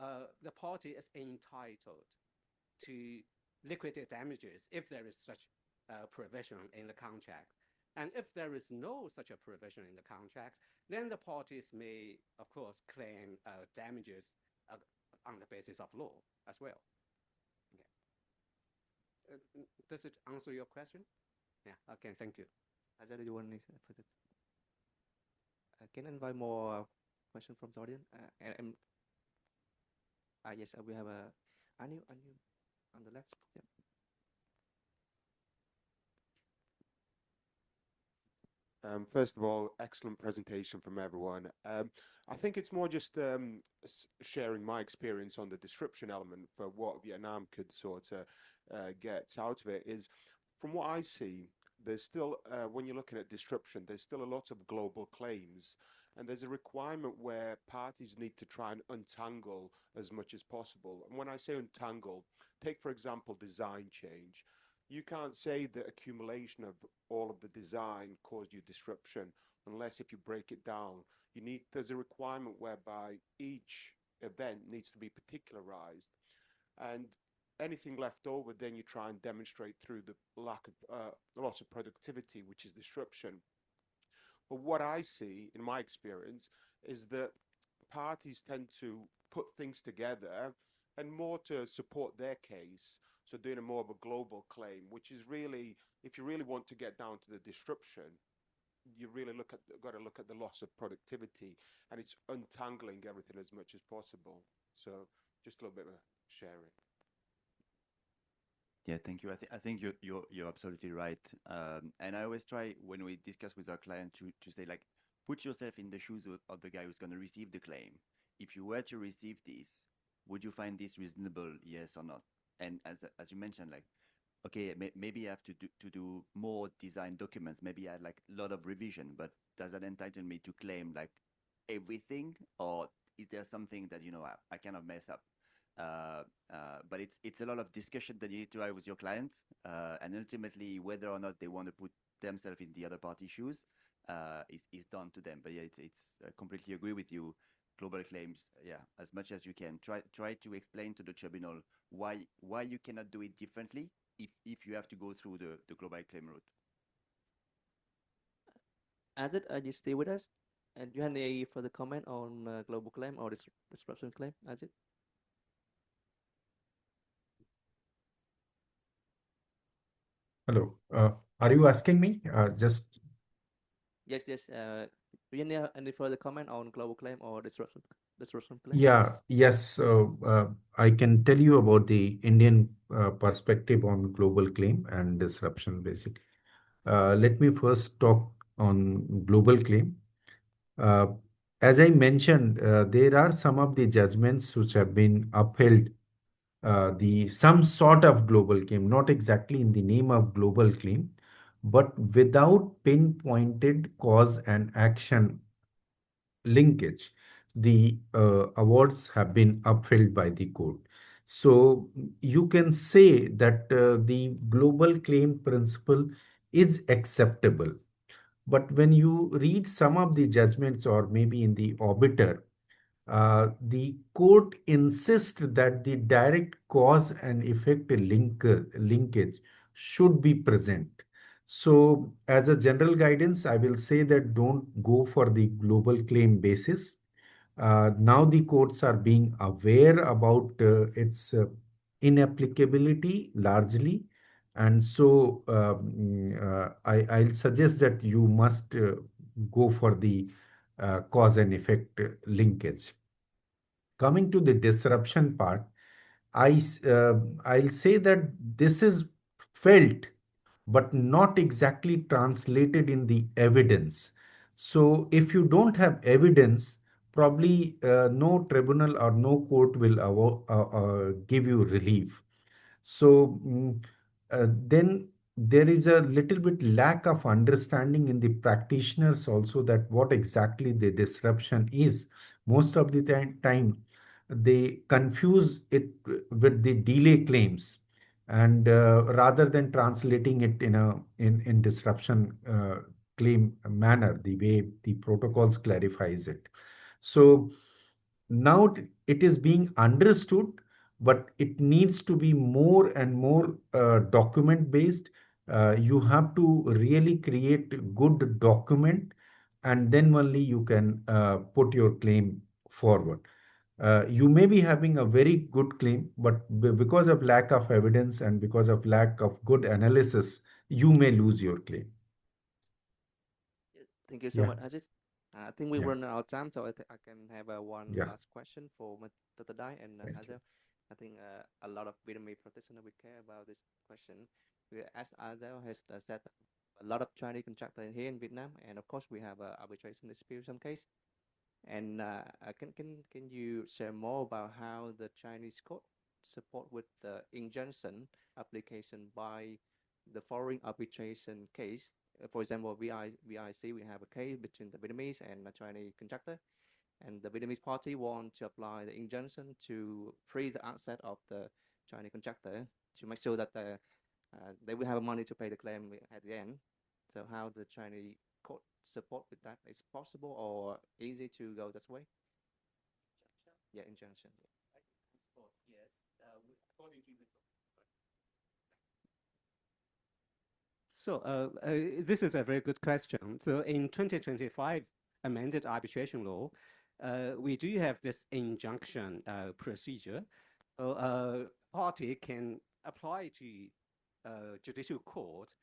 the party is entitled to liquidated damages if there is such a provision in the contract. And if there is no such a provision in the contract, then the parties may, of course, claim damages on the basis of law as well. Okay. Does it answer your question? Yeah, okay, thank you. Azad, do you want to put it? Can I invite more questions from the audience? Yes, we have Anu on the left. Yeah. First of all, excellent presentation from everyone. I think it's more just sharing my experience on the disruption element for what Vietnam could sort of get out of it is, from what I see, there's still, when you're looking at disruption, there's still a lot of global claims, and there's a requirement where parties need to try and untangle as much as possible. And when I say untangle, take for example design change. You can't say that accumulation of all of the design caused you disruption unless if you break it down, there's a requirement whereby each event needs to be particularized, and anything left over, then you try and demonstrate through the loss of productivity, which is disruption. But what I see in my experience is that parties tend to put things together and more to support their case. So doing a more of a global claim, which is really, if you really want to get down to the disruption, you really got to look at the loss of productivity, and it's untangling everything as much as possible. So just a little bit of sharing. Yeah, thank you. I think you're absolutely right. And I always try when we discuss with our client to say, like, put yourself in the shoes of the guy who's going to receive the claim. If you were to receive this, would you find this reasonable? Yes or not? And as you mentioned, like, okay, maybe I have to do more design documents. Maybe I had like a lot of revision, but does that entitle me to claim like everything, or is there something that I cannot mess up? But it's a lot of discussion that you need to have with your clients, and ultimately whether or not they want to put themselves in the other party's shoes is down to them. But yeah, it's I completely agree with you. Global claims, yeah, as much as you can try to explain to the tribunal why you cannot do it differently if you have to go through the global claim route. Azit, are you still with us? And do you have any further comment on global claim or disruption claim, Azit? Hello. Are you asking me? Just Yes, yes. Do you have any further comment on global claim or disruption claim? Yeah, yes. So I can tell you about the Indian perspective on global claim and disruption, basically. Let me first talk on global claim. Uh, as I mentioned, there are some of the judgments which have been upheld the some sort of global claim, not exactly in the name of global claim, but without pinpointed cause and action linkage, the awards have been upheld by the court. So you can say that the global claim principle is acceptable. But when you read some of the judgments or maybe in the obiter, the court insists that the direct cause and effect linkage should be present. So, as a general guidance, I will say that don't go for the global claim basis. Now, the courts are being aware about its inapplicability largely. And so, I'll suggest that you must go for the cause and effect linkage. Coming to the disruption part, I'll say that this is felt but not exactly translated in the evidence. So if you don't have evidence, probably no tribunal or no court will give you relief. So then there is a little bit lack of understanding in the practitioners also that what exactly the disruption is. Most of the time they confuse it with the delay claims, and rather than translating it in disruption claim manner, the way the protocols clarifies it. So now it is being understood, but it needs to be more and more document based. You have to really create good document, and then only you can put your claim forward. You may be having a very good claim, but because of lack of evidence and because of lack of good analysis, you may lose your claim. Yes, thank you so Yeah, much, Ajit. I think we yeah, run out of time, so I can have one yeah. last question for Dr. Dai and Thank you. Azel. I think a lot of Vietnamese practitioners will care about this question. As Azel has said, a lot of Chinese contractors here in Vietnam, and of course we have arbitration dispute in some case. And can you share more about how the Chinese court support with the injunction application by the foreign arbitration case. For example, VIAC, we have a case between the Vietnamese and the Chinese contractor, and the Vietnamese party want to apply the injunction to freeze the asset of the Chinese contractor to make sure that they will have money to pay the claim at the end. So how the Chinese court support with that? Is possible or easy to go this way? Yeah, injunction. Yes. So this is a very good question. So in 2025 amended arbitration law, we do have this injunction procedure. So a party can apply to judicial court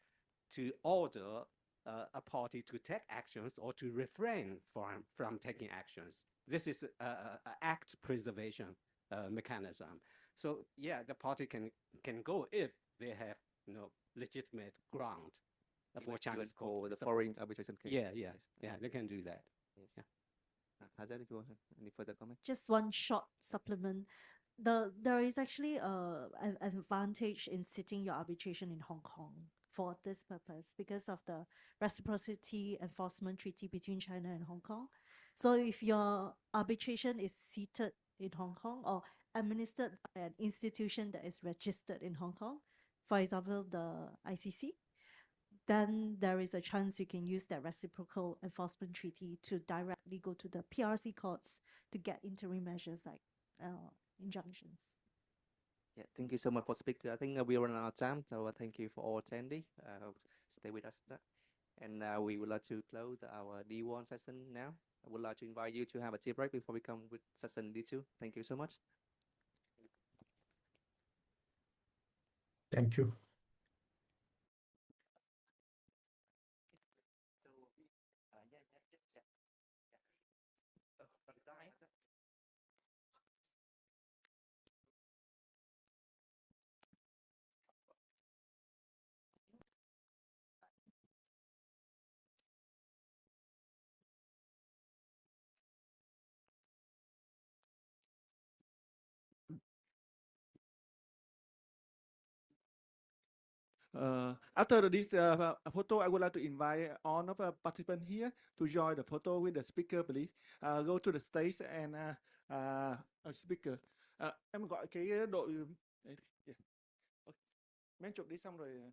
to order a party to take actions or to refrain from taking actions. This is an act preservation mechanism. So yeah, the party can go if they have legitimate ground for Chinese court. The foreign arbitration case. Yeah, they can do that. Yes. Yeah. Hazard, do you want any further comment? Just one short supplement. There is actually an advantage in sitting your arbitration in Hong Kong for this purpose because of the reciprocity enforcement treaty between China and Hong Kong. So if your arbitration is seated in Hong Kong or administered by an institution that is registered in Hong Kong, for example, the ICC, then there is a chance you can use that reciprocal enforcement treaty to directly go to the PRC courts to get interim measures like injunctions. Yeah, thank you so much for speaking. I think we run out of time, so thank you for all attending. Stay with us. And we would like to close our D1 session now. I would like to invite you to have a tea break before we come with session D2. Thank you so much. Thank you. After this photo, I would like to invite all of the participants here to join the photo with the speaker, please. Go to the stage and speaker. Em gọi cái đội... Mấy chụp đi xong rồi...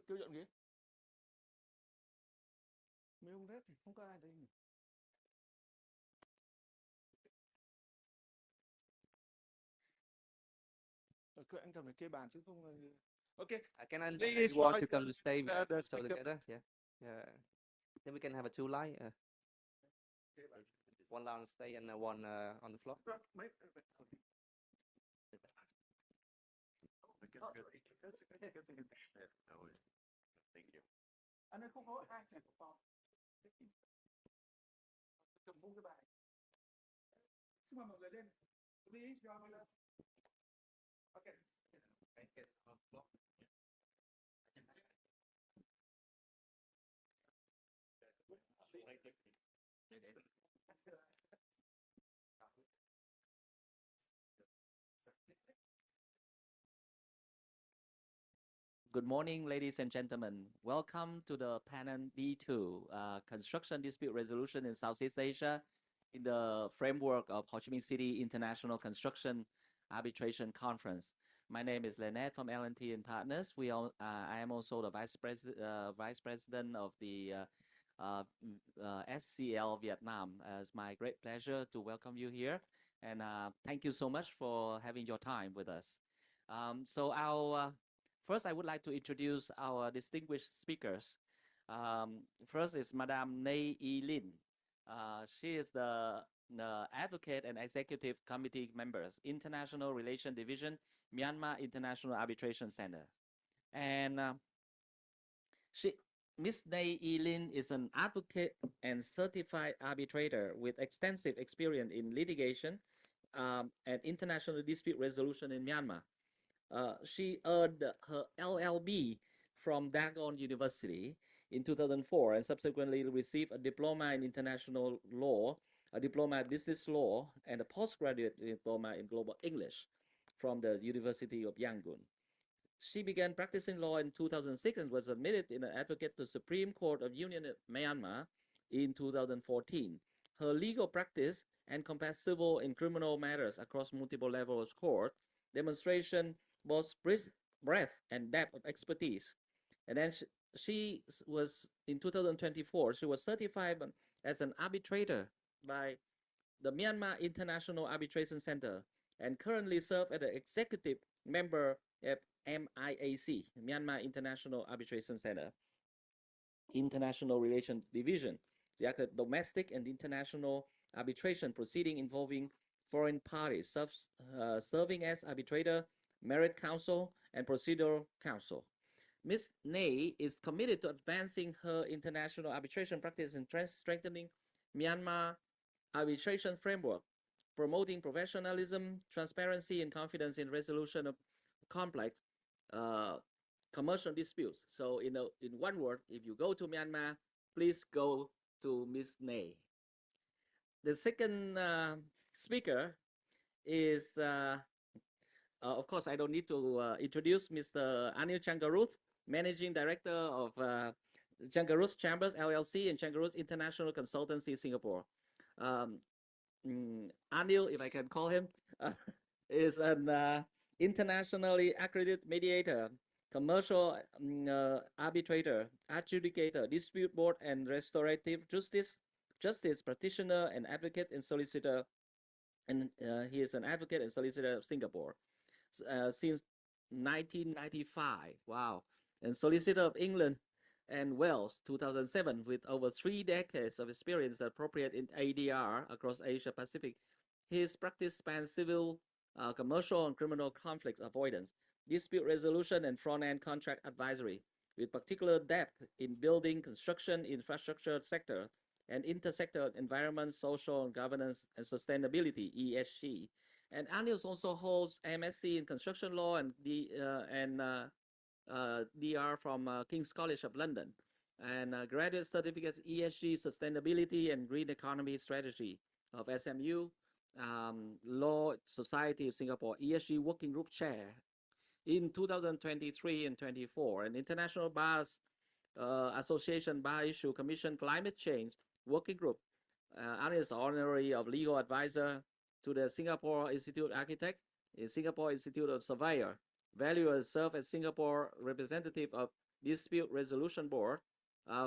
kêu dọn ghế. Mấy ông rết thì không có ai đây nhỉ? Anh cầm cái bàn chứ không... Okay. Can I want to come to stay so together? Yeah. Then we can have a two line. One on stay and one on the floor. Thank you. Anh ơi không có ai phải có cầm buông cái bài. Xin mời mọi người lên. Please join us. Okay. Good morning, ladies and gentlemen. Welcome to the panel D2, Construction Dispute Resolution in Southeast Asia in the framework of Ho Chi Minh City International Construction Arbitration Conference. My name is Lynette from L&T and Partners. I am also the Vice President of the SCL Vietnam. It's my great pleasure to welcome you here. And thank you so much for having your time with us. First, I would like to introduce our distinguished speakers. First is Madame Nay Y Lin. She is the Advocate and Executive Committee members, International Relations Division, Myanmar International Arbitration Center. And Ms. Nay Y Lin is an advocate and certified arbitrator with extensive experience in litigation and international dispute resolution in Myanmar. She earned her LLB from Dagon University in 2004 and subsequently received a diploma in international law, a diploma in business law, and a postgraduate diploma in global English from the University of Yangon. She began practicing law in 2006 and was admitted in an advocate to Supreme Court of Union of Myanmar in 2014. Her legal practice encompassed civil and criminal matters across multiple levels of court, demonstration both breadth and depth of expertise. And then she was, in 2024, she was certified as an arbitrator by the Myanmar International Arbitration Center and currently serves as an executive member of MIAC, Myanmar International Arbitration Center, International Relations Division, the domestic and international arbitration proceeding involving foreign parties, serving as arbitrator, merit counsel, and procedural counsel. Ms. Nay is committed to advancing her international arbitration practice and strengthening Myanmar arbitration framework, promoting professionalism, transparency, and confidence in resolution of complex commercial disputes. So in one word, if you go to Myanmar, please go to Ms. Nay. The second speaker is, of course, I don't need to introduce Mr. Anil Changaruth, Managing Director of Changaruth Chambers LLC and Changaruth International Consultancy Singapore. Anil, if I can call him, is an internationally accredited mediator, commercial arbitrator, adjudicator, dispute board, and restorative justice practitioner, and advocate and solicitor. And he is an advocate and solicitor of Singapore since 1995. Wow. And solicitor of England and Wales 2007, with over 3 decades of experience appropriate in ADR across Asia Pacific. His practice spans civil, commercial, and criminal conflict avoidance, dispute resolution, and front-end contract advisory, with particular depth in building, construction, infrastructure sector, and intersector environment, social, and governance, and sustainability (ESG). And Anil also holds MSc in construction law and DR from King's College of London, and graduate certificates ESG, sustainability, and green economy strategy of SMU, Law Society of Singapore ESG Working Group Chair in 2023 and 24, and International Bars Association Bar Issue Commission Climate Change Working Group. Anil is honorary of legal advisor to the Singapore Institute of Architect, in Singapore Institute of Surveyor. Value has served as Singapore representative of Dispute Resolution Board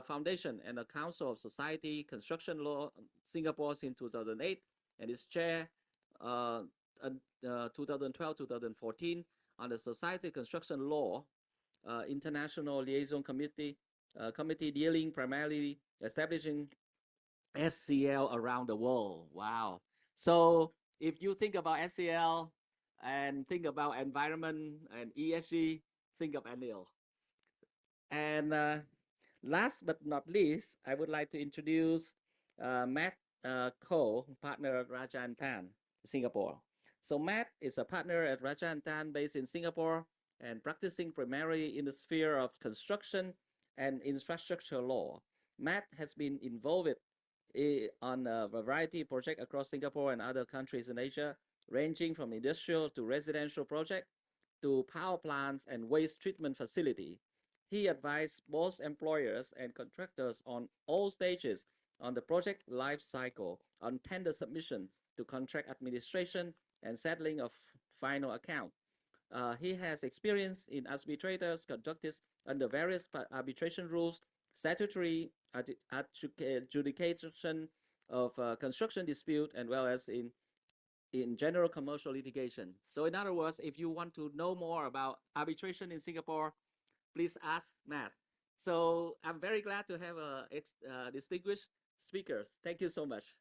Foundation and the Council of Society Construction Law Singapore since 2008, and is chair 2012-2014 on the Society Construction Law International Liaison Committee dealing primarily establishing SCL around the world. Wow. So if you think about SCL and think about environment and ESG, think of Anil. And last but not least, I would like to introduce Matt Koh, partner at Raja and Tan, Singapore. So Matt is a partner at Raja and Tan based in Singapore and practicing primarily in the sphere of construction and infrastructure law. Matt has been involved on a variety of projects across Singapore and other countries in Asia, ranging from industrial to residential projects to power plants and waste treatment facility. He advised both employers and contractors on all stages on the project life cycle, on tender submission to contract administration and settling of final account. He has experience in arbitrators conducted under various arbitration rules, statutory adjudication of construction dispute, as well as in general commercial litigation. So in other words, if you want to know more about arbitration in Singapore, please ask Matt. So I'm very glad to have distinguished speakers. Thank you so much.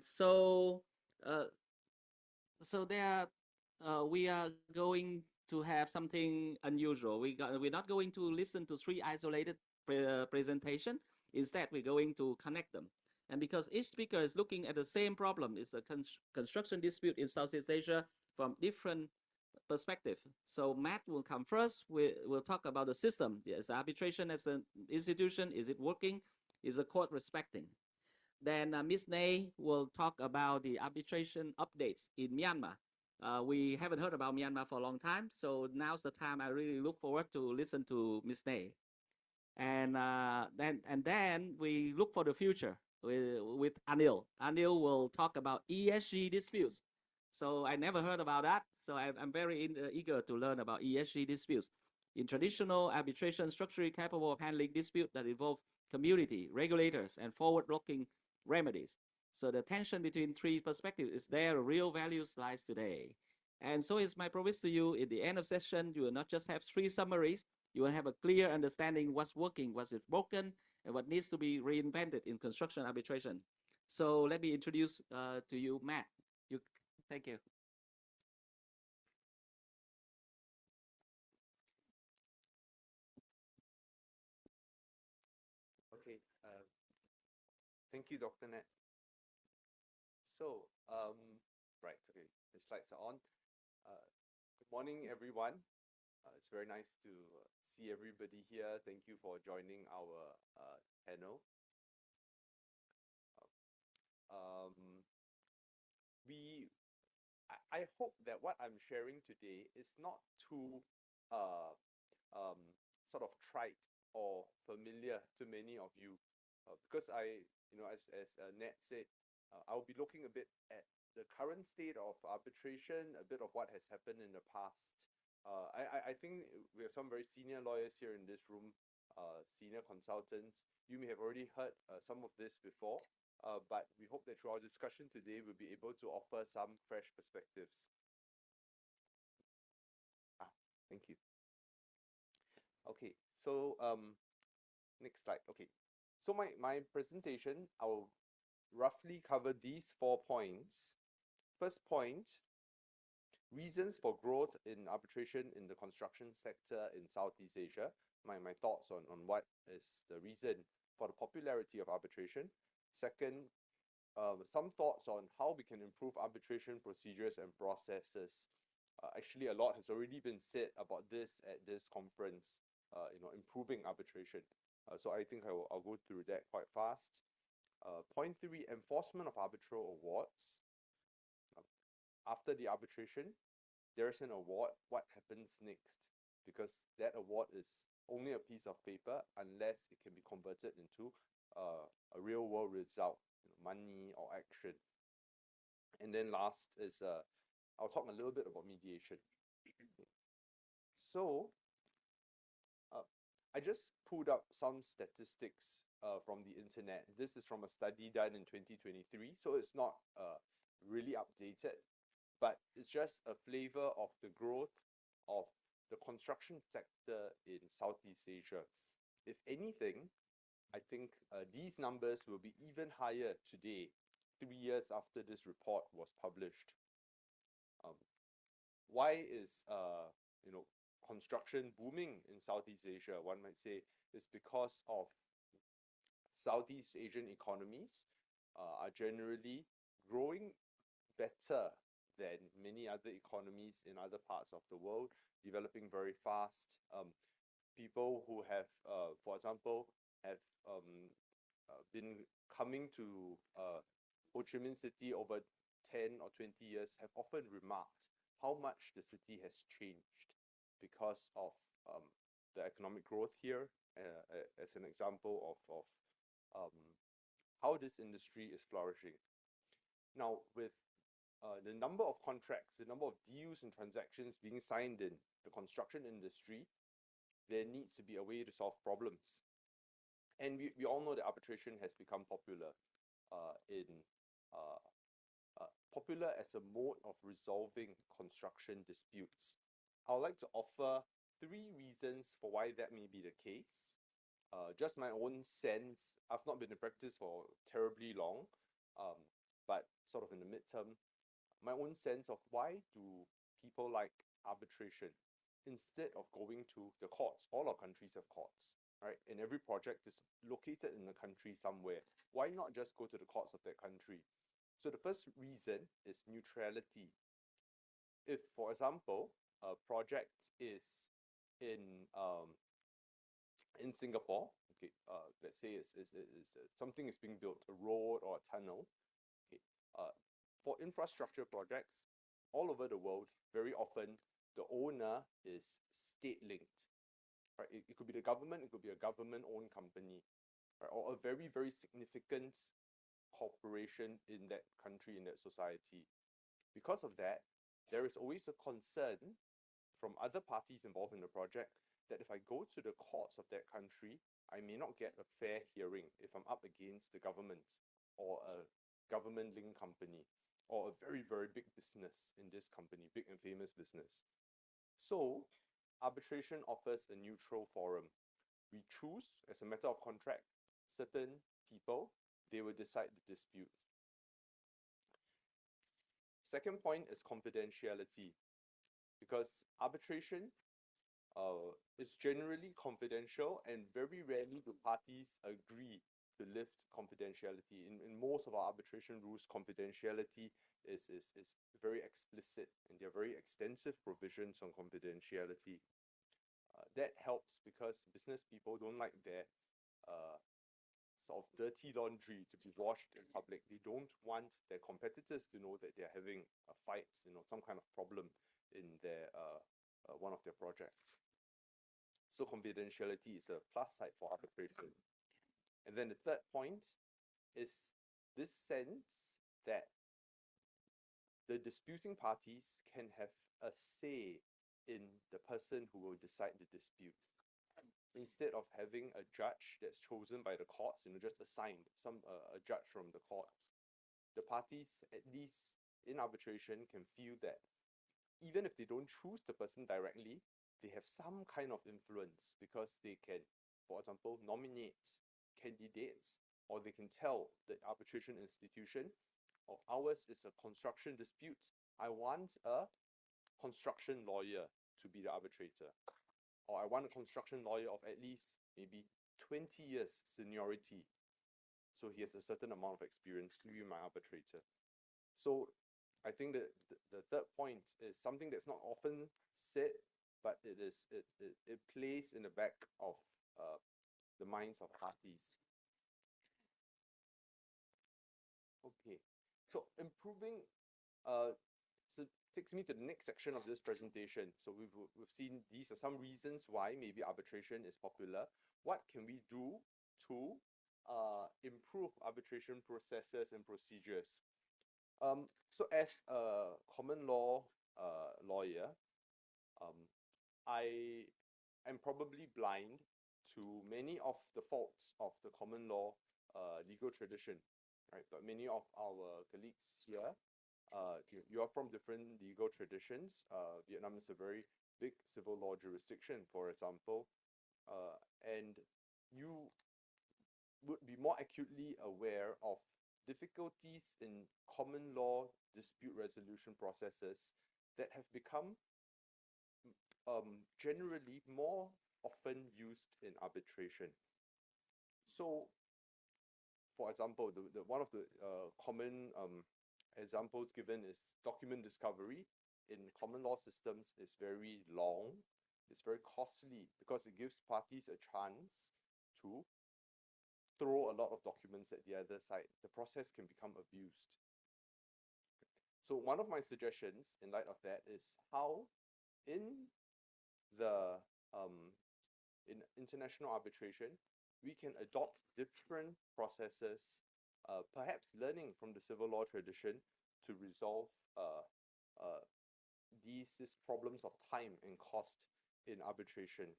So there, we are going to have something unusual. We're not going to listen to 3 isolated presentation. Instead, we're going to connect them. And because each speaker is looking at the same problem, it's a construction dispute in Southeast Asia from different perspective. So Matt will come first. We'll talk about the system. Is arbitration as an institution, is it working? Is the court respecting? Then Ms. Nay will talk about the arbitration updates in Myanmar. We haven't heard about Myanmar for a long time, so now's the time I really look forward to listen to Ms. Nay. And then we look for the future with Anil. Anil will talk about ESG disputes. So I never heard about that. So I'm very eager to learn about ESG disputes. In traditional arbitration, structurally capable of handling disputes that involve community, regulators, and forward-looking remedies. So the tension between three perspectives is there, real values lies today. And so it's my promise to you, at the end of session, you will not just have three summaries, you will have a clear understanding what's working, what's broken, and what needs to be reinvented in construction arbitration. So let me introduce to you Matt. Thank you. Okay. Thank you, Dr. Nat. So, right, okay, the slides are on. Good morning, everyone. It's very nice to see everybody here. Thank you for joining our panel. I hope that what I'm sharing today is not too sort of trite or familiar to many of you, because as Nat said, I'll be looking a bit at the current state of arbitration, a bit of what has happened in the past. I think we have some very senior lawyers here in this room, senior consultants. You may have already heard some of this before, but we hope that through our discussion today, we'll be able to offer some fresh perspectives. Thank you. Okay, so next slide. Okay, so my presentation, I'll roughly cover these 4 points. First point, reasons for growth in arbitration in the construction sector in Southeast Asia. My thoughts on what is the reason for the popularity of arbitration. Second, some thoughts on how we can improve arbitration procedures and processes. Actually, a lot has already been said about this at this conference, improving arbitration. So I think I'll go through that quite fast. Point 3, enforcement of arbitral awards. After the arbitration, there's an award. What happens next? Because that award is only a piece of paper unless it can be converted into a real world result, money or action. And then last is I'll talk a little bit about mediation. So I just pulled up some statistics from the internet. This is from a study done in 2023, so it's not really updated, but it's just a flavor of the growth of the construction sector in Southeast Asia. If anything, I think these numbers will be even higher today, 3 years after this report was published. Why is construction booming in Southeast Asia? One might say it's because of Southeast Asian economies are generally growing better than many other economies in other parts of the world, developing very fast. People who have, for example, have been coming to Ho Chi Minh City over 10 or 20 years have often remarked how much the city has changed because of the economic growth here, as an example of how this industry is flourishing. Now, with the number of contracts, the number of deals and transactions being signed in the construction industry, there needs to be a way to solve problems. And we all know that arbitration has become popular popular as a mode of resolving construction disputes. I would like to offer 3 reasons for why that may be the case. Just my own sense, I've not been in practice for terribly long, but sort of in the midterm, my own sense of why do people like arbitration instead of going to the courts. All our countries have courts, right? And every project is located in the country somewhere. Why not just go to the courts of that country? So the first reason is neutrality. If, for example, a project is in Singapore, Okay, let's say something is being built, a road or a tunnel. Okay, for infrastructure projects all over the world, very often the owner is state-linked. Right? It could be the government, it could be a government-owned company, right? Or a very, very significant corporation in that country, in that society. Because of that, there is always a concern from other parties involved in the project that if I go to the courts of that country, I may not get a fair hearing if I'm up against the government or a government-linked company or a very, very big business in this company, big and famous business. So arbitration offers a neutral forum. We choose, as a matter of contract, certain people, they will decide the dispute. Second point is confidentiality, because arbitration is generally confidential and very rarely do parties agree to lift confidentiality. In most of our arbitration rules, confidentiality is very explicit, and there are very extensive provisions on confidentiality. That helps because business people don't like their sort of dirty laundry to be washed in public. They don't want their competitors to know that they're having a fight, some kind of problem in their one of their projects. So confidentiality is a plus side for arbitration. And then the third point is this sense that the disputing parties can have a say in the person who will decide the dispute. Instead of having a judge that's chosen by the courts, just assigned a judge from the courts, the parties, at least in arbitration, can feel that even if they don't choose the person directly, they have some kind of influence because they can, for example, nominate candidates, or they can tell the arbitration institution, oh, ours is a construction dispute. I want a construction lawyer to be the arbitrator. Or I want a construction lawyer of at least maybe 20 years seniority. So he has a certain amount of experience to be my arbitrator. So I think that the third point is something that's not often said, but it plays in the back of the minds of parties. Okay, so improving so takes me to the next section of this presentation. So we've seen these are some reasons why maybe arbitration is popular. What can we do to improve arbitration processes and procedures? So as a common law lawyer, I am probably blind to many of the faults of the common law legal tradition, right? But many of our colleagues here, you are from different legal traditions. Vietnam is a very big civil law jurisdiction, for example, and you would be more acutely aware of difficulties in common law dispute resolution processes that have become generally more often used in arbitration. So, for example, one of the common examples given is document discovery in common law systems is very long. It's very costly because it gives parties a chance to throw a lot of documents at the other side. The process can become abused. So one of my suggestions in light of that is how in the in international arbitration we can adopt different processes, perhaps learning from the civil law tradition to resolve these problems of time and cost in arbitration.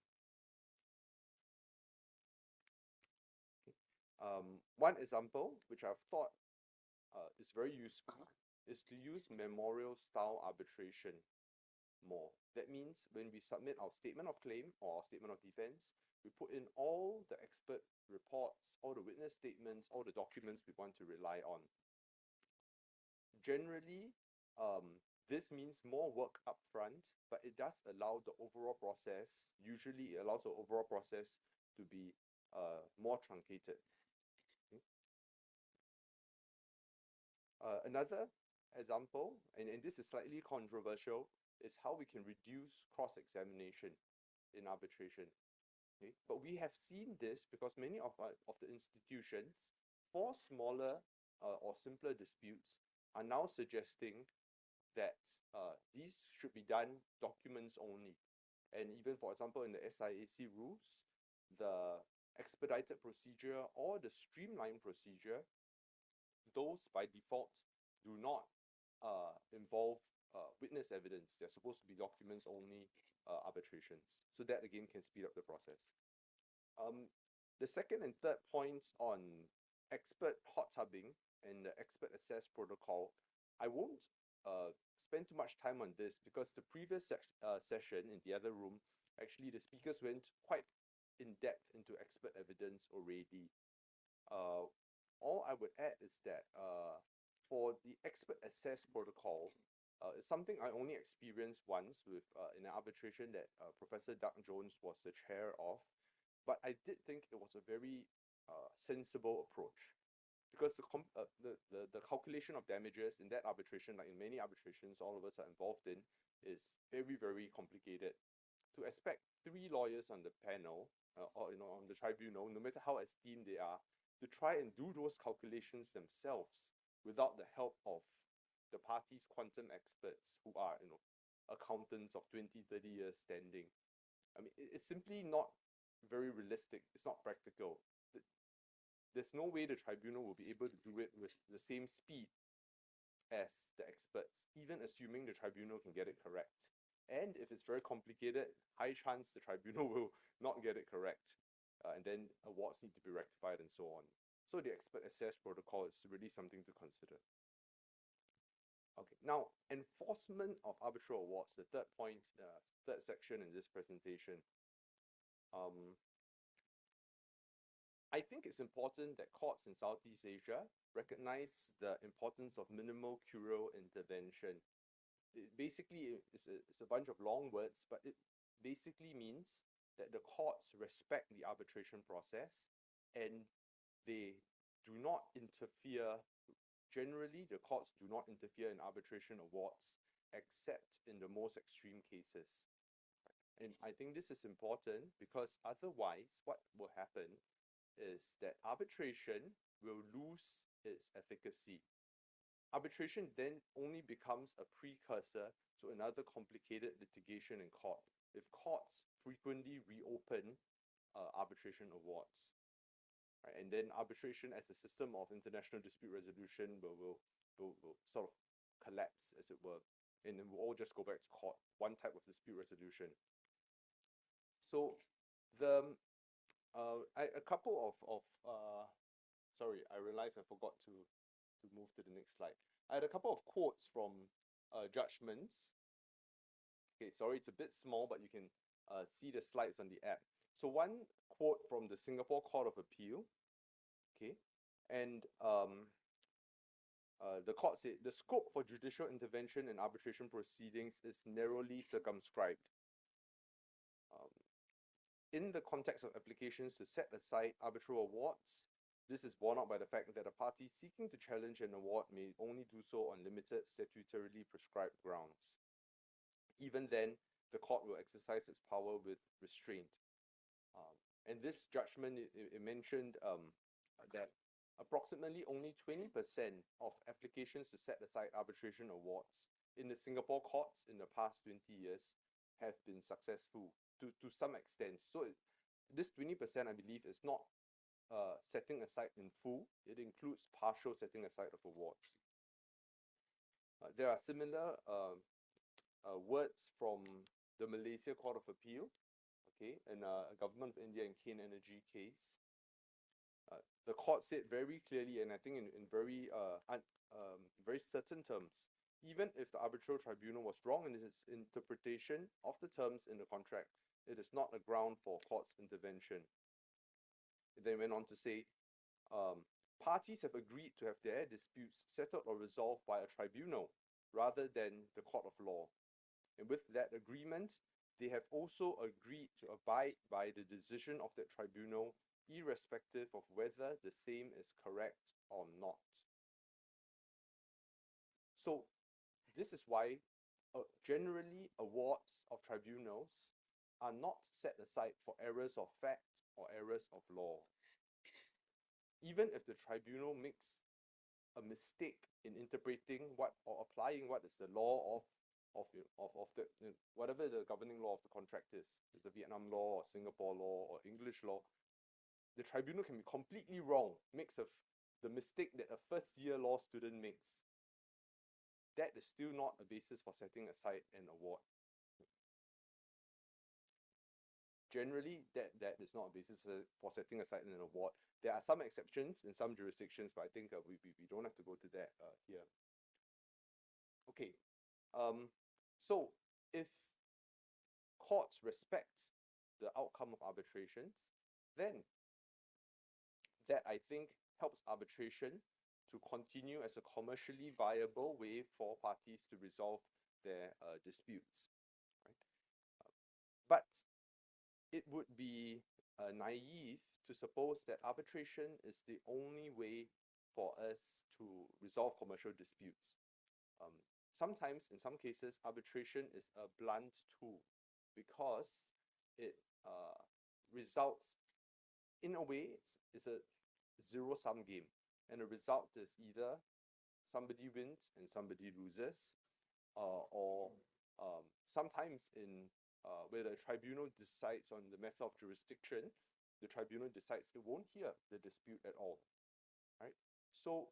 One example, which I've thought is very useful, is to use memorial style arbitration more. That means when we submit our statement of claim or our statement of defense, we put in all the expert reports, all the witness statements, all the documents we want to rely on. Generally, this means more work up front, but it does allow the overall process, usually it allows the overall process to be more truncated. Okay. Another example, and this is slightly controversial, is how we can reduce cross-examination in arbitration. Okay? But we have seen this because many of the institutions, for smaller or simpler disputes, are now suggesting that these should be done documents only. And even, for example, in the SIAC rules, the expedited procedure or the streamlined procedure, those by default do not involve witness evidence. They're supposed to be documents only arbitrations. So that again can speed up the process. The second and third points on expert hot tubbing and the expert access protocol, I won't spend too much time on this because the previous session in the other room, actually the speakers went quite in depth into expert evidence already. All I would add is that for the expert access protocol, it's something I only experienced once with in an arbitration that Professor Doug Jones was the chair of, but I did think it was a very sensible approach. Because the calculation of damages in that arbitration, like in many arbitrations all of us are involved in, is very, very complicated. To expect 3 lawyers on the panel or on the tribunal, no matter how esteemed they are, to try and do those calculations themselves without the help of the party's quantum experts who are accountants of 20, 30 years standing. I mean, it's simply not very realistic. It's not practical. There's no way the tribunal will be able to do it with the same speed as the experts, even assuming the tribunal can get it correct. And if it's very complicated, high chance the tribunal will not get it correct. And then awards need to be rectified and so on. So the expert access protocol is really something to consider. Okay, now enforcement of arbitral awards, the third point, third section in this presentation. I think it's important that courts in Southeast Asia recognize the importance of minimal curial intervention. It basically is a bunch of long words, but it basically means that the courts respect the arbitration process and they do not interfere. Generally, the courts do not interfere in arbitration awards except in the most extreme cases. And I think this is important because otherwise what will happen is that arbitration will lose its efficacy. Arbitration then only becomes a precursor to another complicated litigation in court if courts frequently reopen arbitration awards. Right? And then arbitration as a system of international dispute resolution will sort of collapse, as it were, and then we'll all just go back to court, one type of dispute resolution. So the a couple of sorry, I realized I forgot to move to the next slide. I had a couple of quotes from judgments. Okay, sorry, it's a bit small, but you can see the slides on the app. So one quote from the Singapore Court of Appeal, okay, and the court said, the scope for judicial intervention in arbitration proceedings is narrowly circumscribed. In the context of applications to set aside arbitral awards, this is borne out by the fact that a party seeking to challenge an award may only do so on limited statutorily prescribed grounds. Even then, the court will exercise its power with restraint. And this judgment, it mentioned that approximately only 20% of applications to set aside arbitration awards in the Singapore courts in the past 20 years have been successful to some extent. So this 20%, I believe, is not setting aside in full. It includes partial setting aside of awards. There are similar words from the Malaysia Court of Appeal, okay, in a Government of India and Kane Energy case. The court said very clearly, and I think in very very certain terms, even if the arbitral tribunal was wrong in its interpretation of the terms in the contract, it is not a ground for court's intervention. It then went on to say, parties have agreed to have their disputes settled or resolved by a tribunal rather than the court of law. And with that agreement, they have also agreed to abide by the decision of that tribunal, irrespective of whether the same is correct or not. So this is why generally awards of tribunals are not set aside for errors of fact or errors of law. Even if the tribunal makes a mistake in interpreting what or applying what is the law of the whatever the governing law of the contract is, the Vietnam law or Singapore law or English law, the tribunal can be completely wrong, makes the mistake that a first-year law student makes. That is still not a basis for setting aside an award. Generally, that is not a basis for setting aside an award. There are some exceptions in some jurisdictions, but I think we don't have to go to that here. Okay, so if courts respect the outcome of arbitrations, then that, I think, helps arbitration to continue as a commercially viable way for parties to resolve their disputes. Right? But it would be naive to suppose that arbitration is the only way for us to resolve commercial disputes. Sometimes, in some cases, arbitration is a blunt tool because it results, in a way, it's a zero-sum game. And the result is either somebody wins and somebody loses, or sometimes where the tribunal decides on the matter of jurisdiction, the tribunal decides it won't hear the dispute at all. Right? So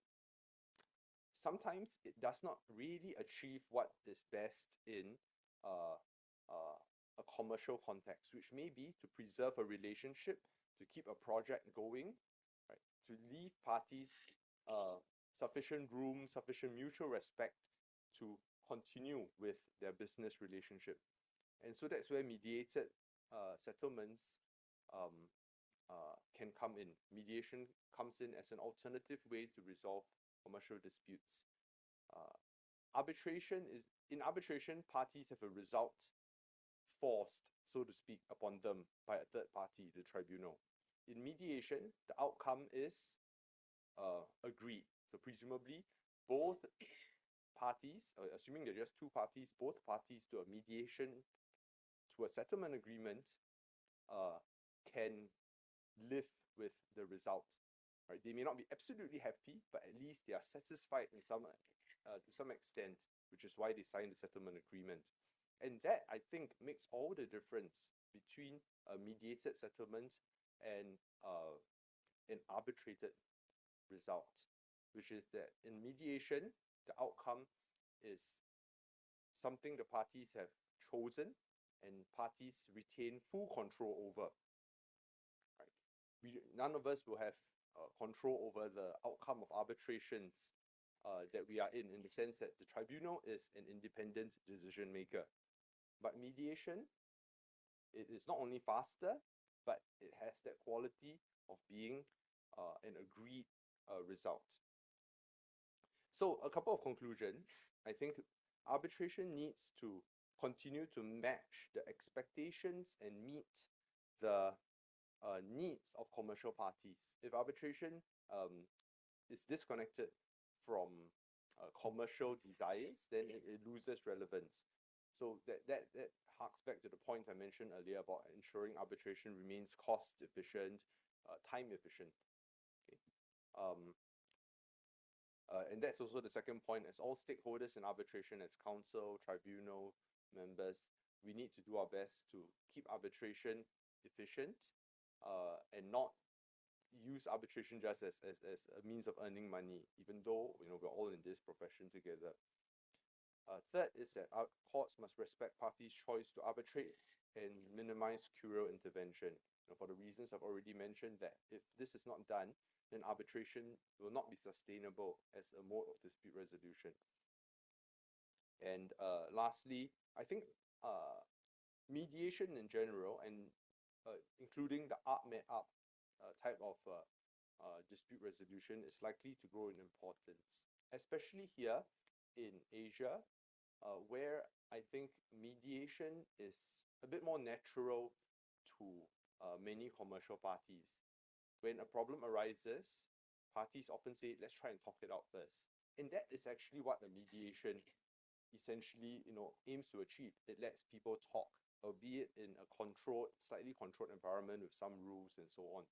sometimes it does not really achieve what is best in a commercial context, which may be to preserve a relationship, to keep a project going, right? To leave parties sufficient room, sufficient mutual respect to continue with their business relationship. And so that's where mediated settlements can come in. Mediation comes in as an alternative way to resolve commercial disputes. In arbitration, parties have a result forced, so to speak, upon them by a third party, the tribunal. In mediation, the outcome is agreed. So presumably, both parties, assuming there are just two parties, both parties to a mediation, to a settlement agreement, can live with the result. Right? They may not be absolutely happy, but at least they are satisfied in to some extent, which is why they signed the settlement agreement. And that, I think, makes all the difference between a mediated settlement and an arbitrated result, which is that in mediation, the outcome is something the parties have chosen and parties retain full control over. Right? None of us will have control over the outcome of arbitrations that we are in the sense that the tribunal is an independent decision maker. But mediation, it is not only faster, but it has that quality of being an agreed result. So a couple of conclusions. I think arbitration needs to continue to match the expectations and meet the needs of commercial parties. If arbitration is disconnected from commercial desires, then it loses relevance. So that harks back to the point I mentioned earlier about ensuring arbitration remains cost efficient, time efficient. Okay. And that's also the second point. As all stakeholders in arbitration, as counsel, tribunal members, we need to do our best to keep arbitration efficient and not use arbitration just as a means of earning money, even though we're all in this profession together. Third is that our courts must respect parties' choice to arbitrate and minimize curial intervention. For the reasons I've already mentioned, that if this is not done, then arbitration will not be sustainable as a mode of dispute resolution. And lastly, I think mediation in general, and including the up-met-up type of dispute resolution, is likely to grow in importance, especially here in Asia, where I think mediation is a bit more natural to many commercial parties. When a problem arises, parties often say, let's try and talk it out first. And that is actually what the mediation essentially aims to achieve. It lets people talk. albeit in a controlled, slightly controlled environment with some rules and so on.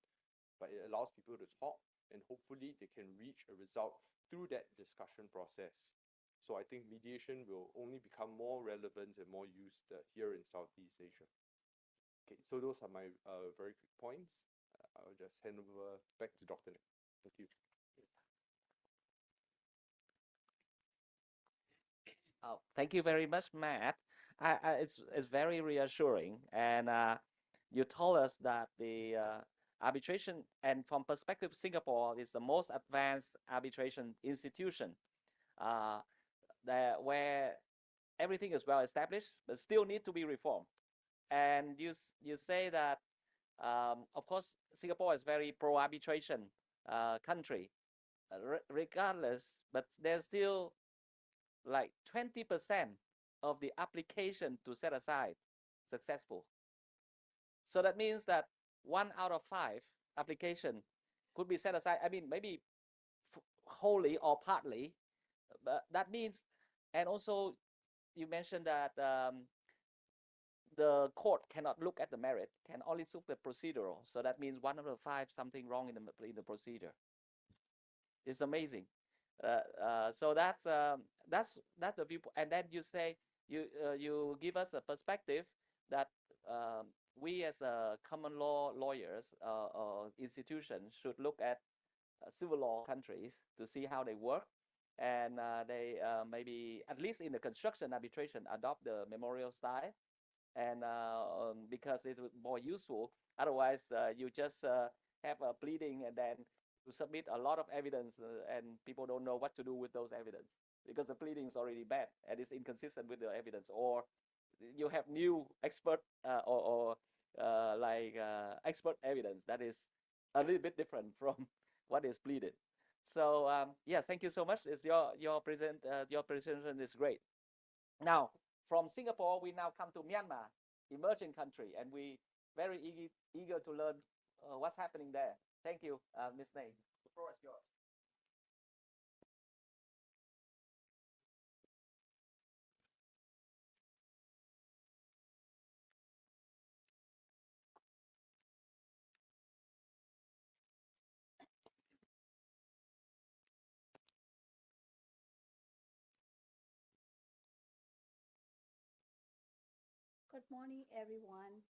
But it allows people to talk, and hopefully they can reach a result through that discussion process. So I think mediation will only become more relevant and more used here in Southeast Asia. Okay, so those are my very quick points. I'll just hand over back to Dr. Nick. Thank you. Oh, thank you very much, Matt. It's very reassuring, and you told us that the arbitration, and from perspective of Singapore, is the most advanced arbitration institution, where everything is well established, but still need to be reformed. And you say that, of course, Singapore is very pro-arbitration country, regardless, but there's still like 20% of the application to set aside successful. So that means that 1 out of 5 application could be set aside. I mean, maybe wholly or partly, but that means, and also you mentioned that the court cannot look at the merit, can only look at the procedural. So that means 1 out of 5 something wrong in the procedure. It's amazing. So that's the viewpoint. And then you say you give us a perspective that we as common law lawyers or institutions should look at civil law countries to see how they work, and they maybe, at least in the construction arbitration, adopt the memorial style, and because it's more useful. Otherwise, you just have a pleading and then to submit a lot of evidence, and people don't know what to do with those evidence because the pleading is already bad and it's inconsistent with the evidence, or you have new expert or expert evidence that is a little bit different from what is pleaded. So yes, thank you so much. It's your presentation is great. Now from Singapore, we now come to Myanmar, emerging country, and we very eager to learn what's happening there. Thank you, Ms. Nay. The floor is yours. Good morning, everyone.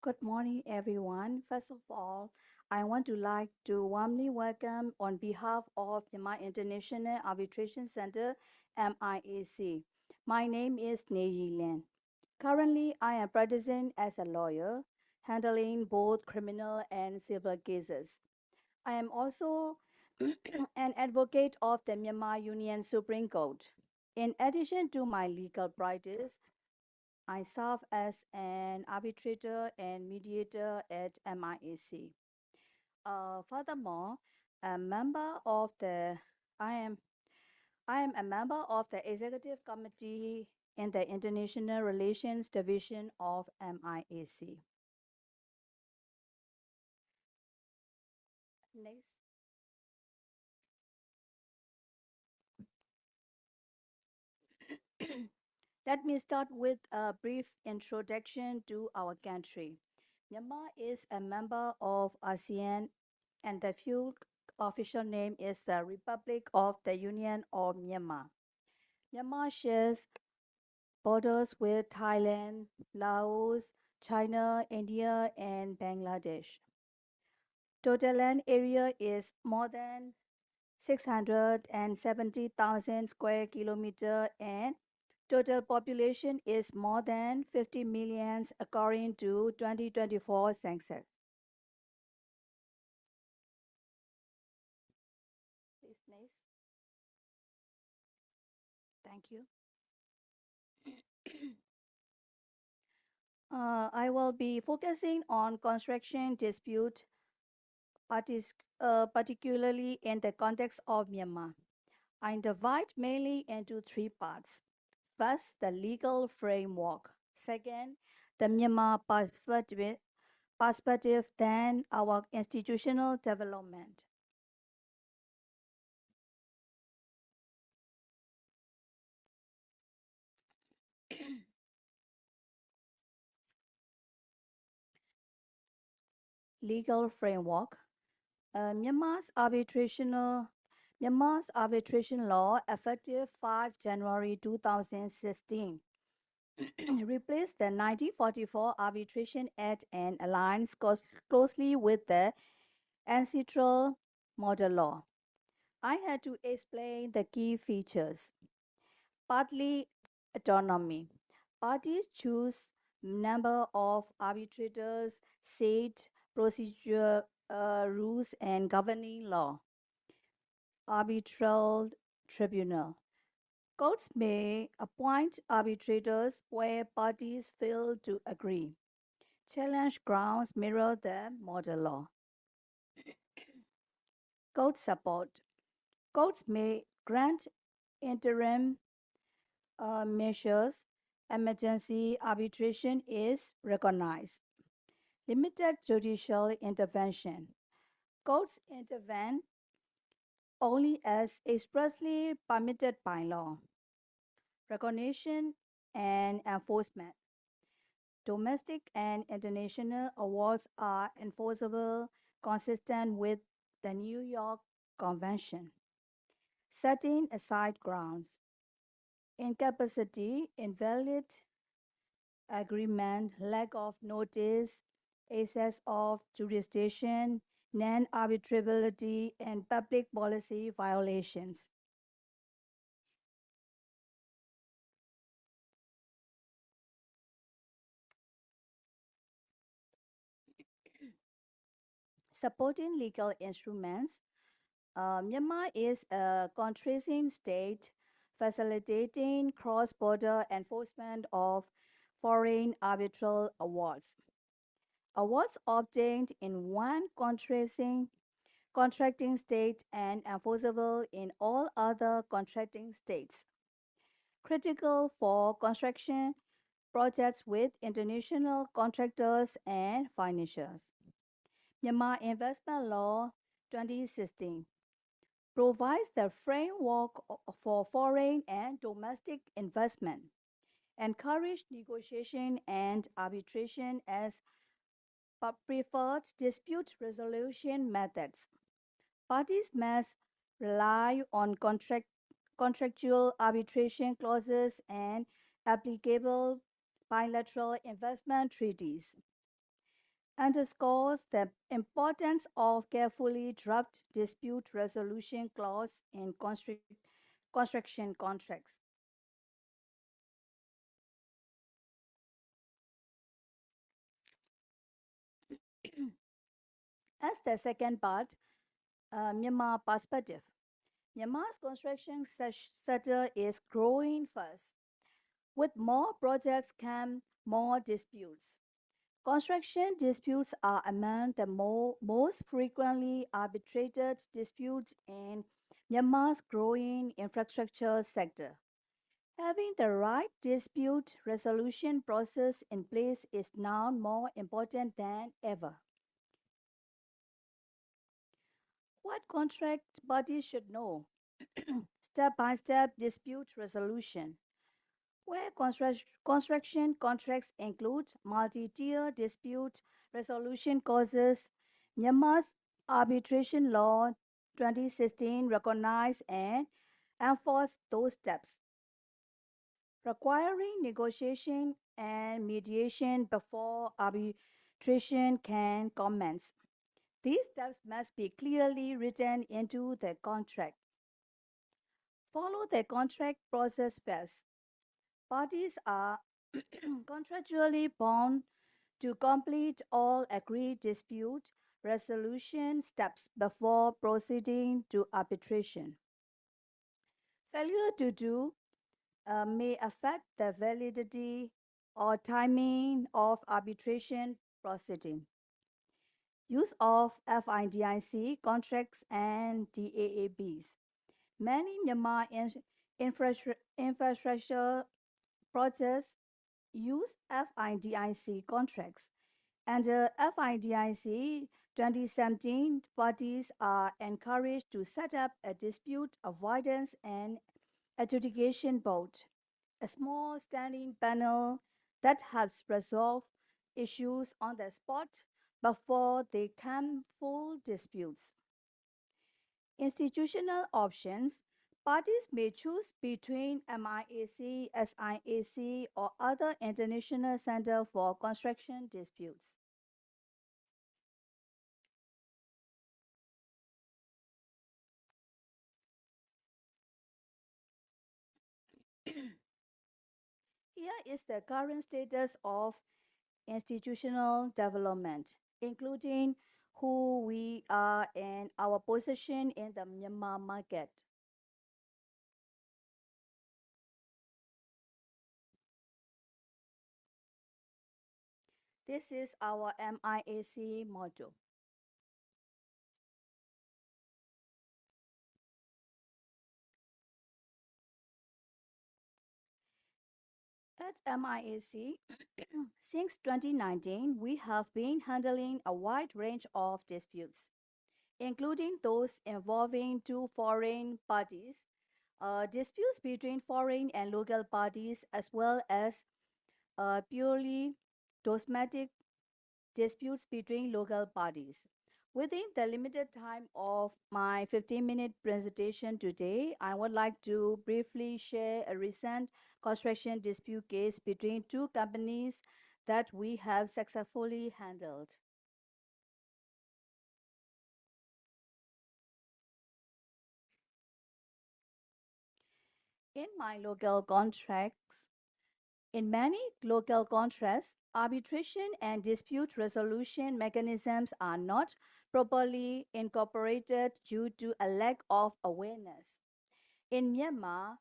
Good morning, everyone. First of all, I want to like to warmly welcome on behalf of Myanmar International Arbitration Center, MIAC. My name is Neji Lin. Currently, I am practicing as a lawyer, handling both criminal and civil cases. I am also an advocate of the Myanmar Union Supreme Court. In addition to my legal practice, I serve as an arbitrator and mediator at MIAC. Furthermore, I am a member of the Executive Committee in the International Relations Division of MIAC. Next. Let me start with a brief introduction to our country. Myanmar is a member of ASEAN, and the full official name is the Republic of the Union of Myanmar. Myanmar shares borders with Thailand, Laos, China, India, and Bangladesh. Total land area is more than 670,000 square kilometers, and total population is more than 50 million according to 2024 census. Please, next. Thank you. I will be focusing on construction dispute, particularly in the context of Myanmar. I divide mainly into 3 parts. First, the legal framework. Second, the Myanmar perspective, then our institutional development. Legal framework. Myanmar's arbitration law, effective 5 January 2016, replaced the 1944 Arbitration Act and aligns closely with the ancestral model law. I had to explain the key features. Partly autonomy. Parties choose number of arbitrators, set procedure rules and governing law. Arbitral tribunal. Courts may appoint arbitrators where parties fail to agree. Challenge grounds mirror the model law. Court support. Courts may grant interim measures. Emergency arbitration is recognized. Limited judicial intervention. Courts intervene only as expressly permitted by law. Recognition and enforcement. Domestic and international awards are enforceable consistent with the New York Convention. Setting aside grounds. Incapacity, invalid agreement, lack of notice, excess of jurisdiction, non-arbitrability, and public policy violations. Supporting legal instruments. Myanmar is a contracting state facilitating cross-border enforcement of foreign arbitral awards. Awards obtained in one contracting state and enforceable in all other contracting states. Critical for construction projects with international contractors and financiers. Myanmar Investment Law 2016 provides the framework for foreign and domestic investment, encourage negotiation and arbitration as preferred dispute resolution methods. Parties must rely on contractual arbitration clauses and applicable bilateral investment treaties. Underscores the importance of carefully drafted dispute resolution clause in construction contracts. As the second part, Myanmar perspective. Myanmar's construction sector is growing fast. With more projects come more disputes. Construction disputes are among the most frequently arbitrated disputes in Myanmar's growing infrastructure sector. Having the right dispute resolution process in place is now more important than ever. What contract parties should know? Step-by-step dispute resolution. Where construction contracts include multi-tier dispute resolution causes, Myanmar's arbitration law 2016 recognize and enforce those steps, requiring negotiation and mediation before arbitration can commence. These steps must be clearly written into the contract. Follow the contract process first. Parties are contractually bound to complete all agreed dispute resolution steps before proceeding to arbitration. Failure to do may affect the validity or timing of arbitration proceeding. Use of FIDIC contracts and DAABs. Many Myanmar infrastructure projects use FIDIC contracts. Under FIDIC 2017, parties are encouraged to set up a dispute avoidance and adjudication board, a small standing panel that helps resolve issues on the spot before they become full disputes. Institutional options. Parties may choose between MIAC, SIAC, or other international center for construction disputes. Here is the current status of institutional development, including who we are and our position in the Myanmar market. This is our MIAC motto. At MIAC, since 2019, we have been handling a wide range of disputes, including those involving two foreign parties, disputes between foreign and local parties, as well as purely domestic disputes between local parties. Within the limited time of my 15-minute presentation today, I would like to briefly share a recent construction dispute case between two companies that we have successfully handled. In many local contracts, arbitration and dispute resolution mechanisms are not properly incorporated due to a lack of awareness. In Myanmar,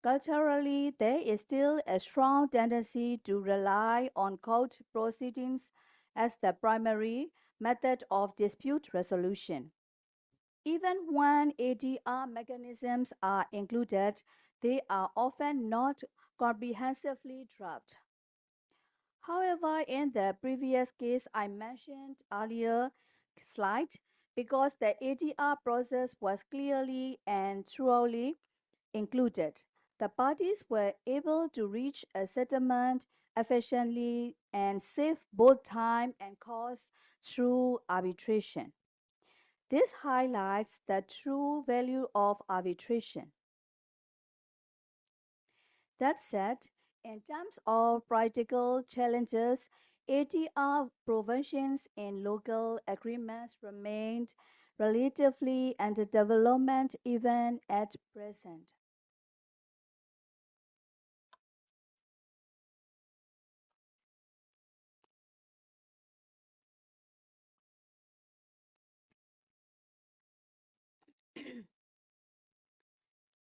culturally, there is still a strong tendency to rely on court proceedings as the primary method of dispute resolution. Even when ADR mechanisms are included, they are often not comprehensively drafted. However, in the previous case I mentioned earlier slide, because the ADR process was clearly and thoroughly included, the parties were able to reach a settlement efficiently and save both time and cost through arbitration. This highlights the true value of arbitration. That said, in terms of practical challenges, ADR provisions in local agreements remained relatively under development even at present.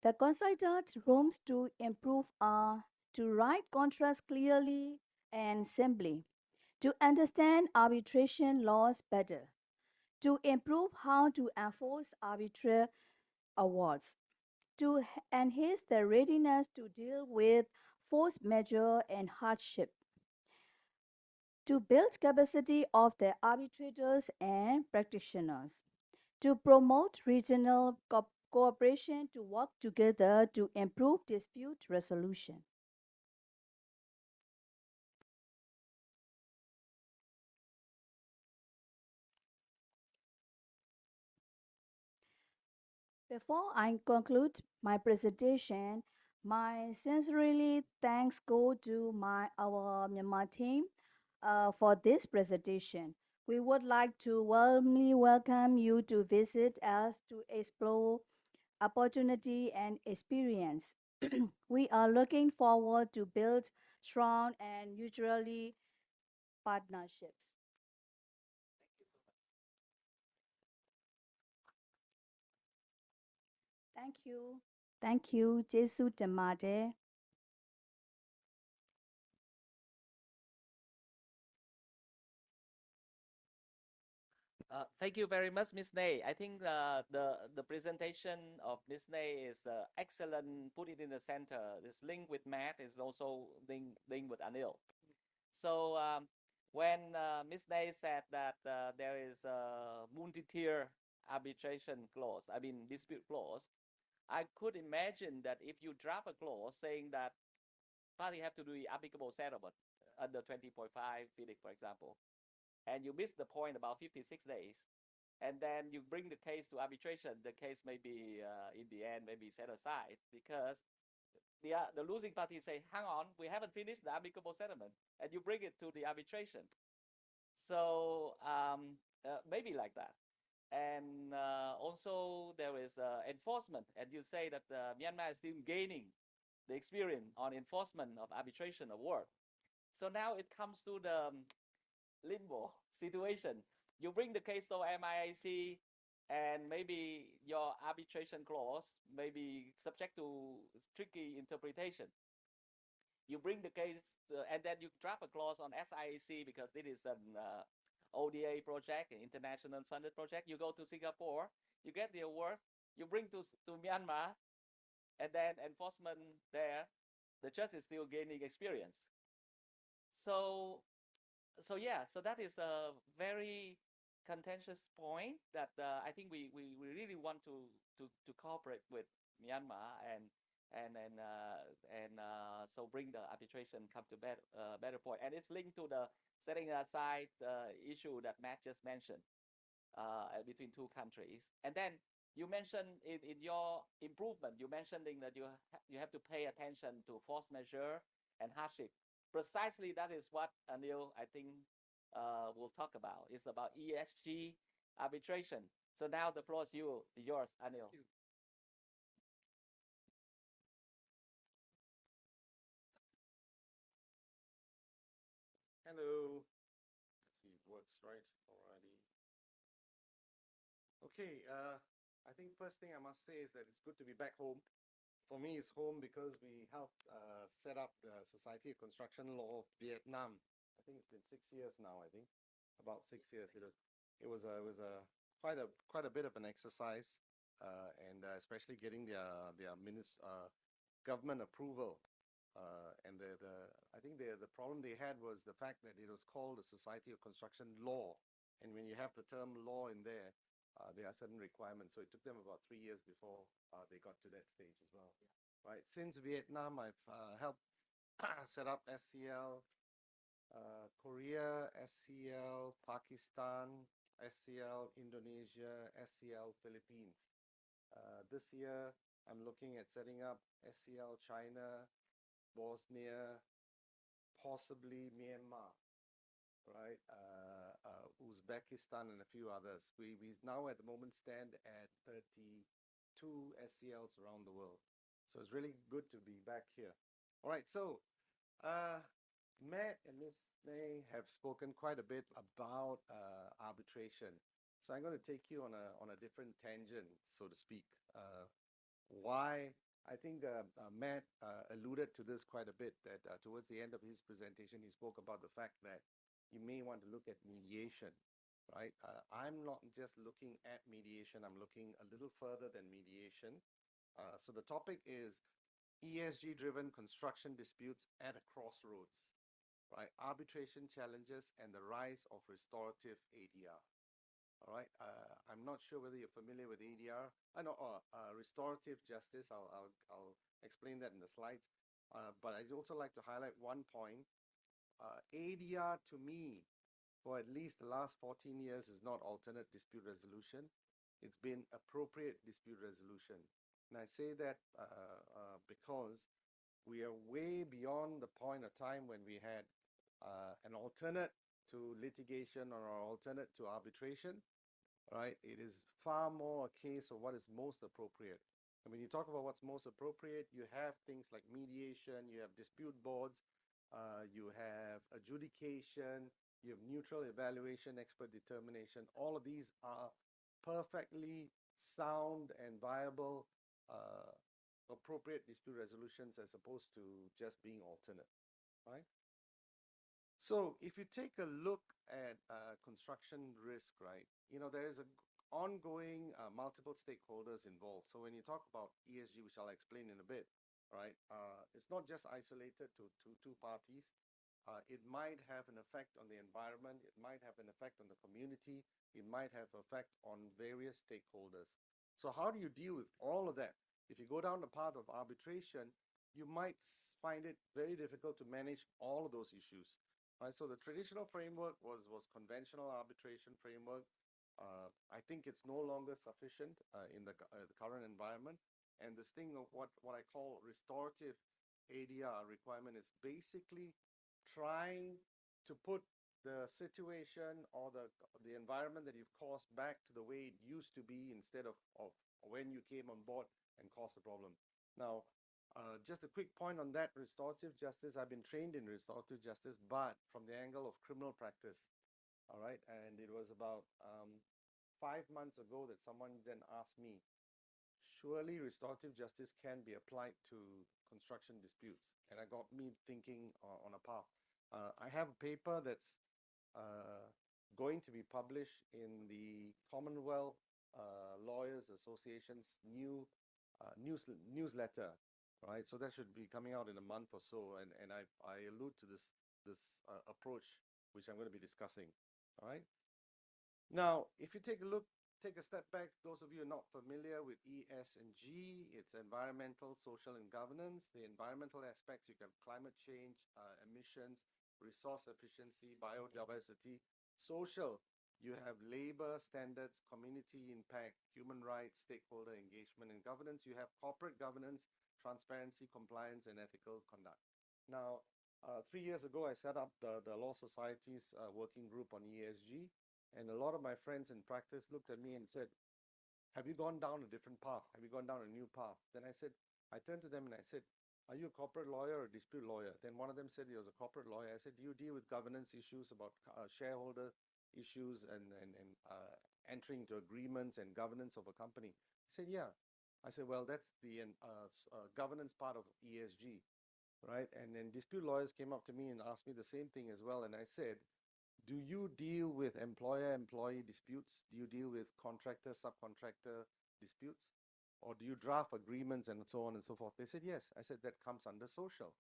The considered rooms to improve are to write contracts clearly and simply, to understand arbitration laws better, to improve how to enforce arbitrary awards, to enhance the readiness to deal with force majeure and hardship, to build capacity of the arbitrators and practitioners, to promote regional cooperation to work together to improve dispute resolution. Before I conclude my presentation, my sincerely thanks go to our Myanmar team for this presentation. We would like to warmly welcome you to visit us to explore opportunity and experience. We are looking forward to build strong and mutually partnerships. Thank you. Thank you. Jesu Damade. Thank you very much, Ms. Nay. I think the presentation of Ms. Nay is excellent. Put it in the center. This link with Matt is also linked with Anil. So when Ms. Nay said that there is a multi-tier arbitration clause, I mean dispute clause, I could imagine that if you draft a clause saying that party have to do the applicable settlement under 20.5 FIDIC, for example, and you miss the point about 56 days, and then you bring the case to arbitration, the case may be in the end maybe set aside because the losing party say, hang on, we haven't finished the amicable settlement, and you bring it to the arbitration. So maybe like that. And also there is enforcement, and you say that Myanmar is still gaining the experience on enforcement of arbitration award. So now it comes to the limbo situation. You bring the case to MIAC, and maybe your arbitration clause may be subject to tricky interpretation. You bring the case, and then you draft a clause on SIAC because it is an ODA project, an international funded project. You go to Singapore, you get the award, you bring to Myanmar, and then enforcement there, the judge is still gaining experience. So that is a very contentious point that I think we really want to cooperate with Myanmar and so bring the arbitration come to better point. And it's linked to the setting aside issue that Matt just mentioned between two countries. And then you mentioned in your improvement, you mentioning that you have to pay attention to force majeure and hardship. Precisely that is what Anil, I think, will talk about. It's about ESG arbitration. So now the floor is yours, Anil. Thank you. Hello. Let's see, it works, right? Alrighty. Okay, I think first thing I must say is that it's good to be back home. For me, it's home because we helped set up the Society of Construction Law of Vietnam. I think it's been 6 years now. I think about 6 years. It was quite a bit of an exercise, and especially getting their government approval. And I think the problem they had was the fact that it was called the Society of Construction Law, and when you have the term law in there, there are certain requirements. So it took them about 3 years before they got to that stage as well. Yeah. Right. Since Vietnam, I've helped set up SCL Korea, SCL Pakistan, SCL Indonesia, SCL Philippines. This year, I'm looking at setting up SCL China, Bosnia, possibly Myanmar, right? Uzbekistan and a few others. We now at the moment stand at 32 SCLs around the world. So it's really good to be back here. All right, so Matt and Ms. May have spoken quite a bit about arbitration. So I'm going to take you on a different tangent, so to speak. Why? I think Matt alluded to this quite a bit, that towards the end of his presentation, he spoke about the fact that you may want to look at mediation, right? I'm not just looking at mediation, I'm looking a little further than mediation. So the topic is ESG-driven construction disputes at a crossroads, right? Arbitration challenges and the rise of restorative ADR. All right, I'm not sure whether you're familiar with ADR. I know restorative justice. I'll explain that in the slides. But I'd also like to highlight one point. ADR to me, for at least the last 14 years, is not alternate dispute resolution. It's been appropriate dispute resolution. And I say that because we are way beyond the point of time when we had an alternate to litigation or an alternate to arbitration, right? It is far more a case of what is most appropriate. And when you talk about what's most appropriate, you have things like mediation, you have dispute boards, you have adjudication, you have neutral evaluation, expert determination. All of these are perfectly sound and viable, appropriate dispute resolutions as opposed to just being alternate, right? So if you take a look at construction risk, right, you know, there is an ongoing multiple stakeholders involved. So when you talk about ESG, which I'll explain in a bit, right, it's not just isolated to two parties. It might have an effect on the environment. It might have an effect on the community. It might have an effect on various stakeholders. So how do you deal with all of that? If you go down the path of arbitration, you might find it very difficult to manage all of those issues. Right, so the traditional framework was conventional arbitration framework. I think it's no longer sufficient in the current environment. And this thing of what I call restorative ADR requirement is basically trying to put the situation or the environment that you've caused back to the way it used to be instead of when you came on board and caused a problem. Now, just a quick point on that restorative justice. I've been trained in restorative justice, but from the angle of criminal practice. All right, and it was about 5 months ago that someone then asked me, surely restorative justice can be applied to construction disputes. And I got me thinking on a path. I have a paper that's going to be published in the Commonwealth Lawyers Association's new newsletter, right? So that should be coming out in a month or so, and I allude to this approach which I'm going to be discussing. All right. Now, if you take a step back, those of you who are not familiar with E, S, and G, it's environmental, social, and governance. The environmental aspects, you have climate change, emissions, resource efficiency, biodiversity. Social, you have labor standards, community impact, human rights, stakeholder engagement. And governance, you have corporate governance, transparency, compliance, and ethical conduct. Now, 3 years ago, I set up the Law Society's working group on ESG. And a lot of my friends in practice looked at me and said, have you gone down a different path? Have you gone down a new path? Then I turned to them and I said, are you a corporate lawyer or a dispute lawyer? Then one of them said he was a corporate lawyer. I said, do you deal with governance issues about shareholder issues and entering into agreements and governance of a company? He said, yeah. I said, well, that's the governance part of ESG, right? And then dispute lawyers came up to me and asked me the same thing as well. And I said, do you deal with employer-employee disputes? Do you deal with contractor-subcontractor disputes? Or do you draft agreements and so on and so forth? They said, yes. I said, that comes under social.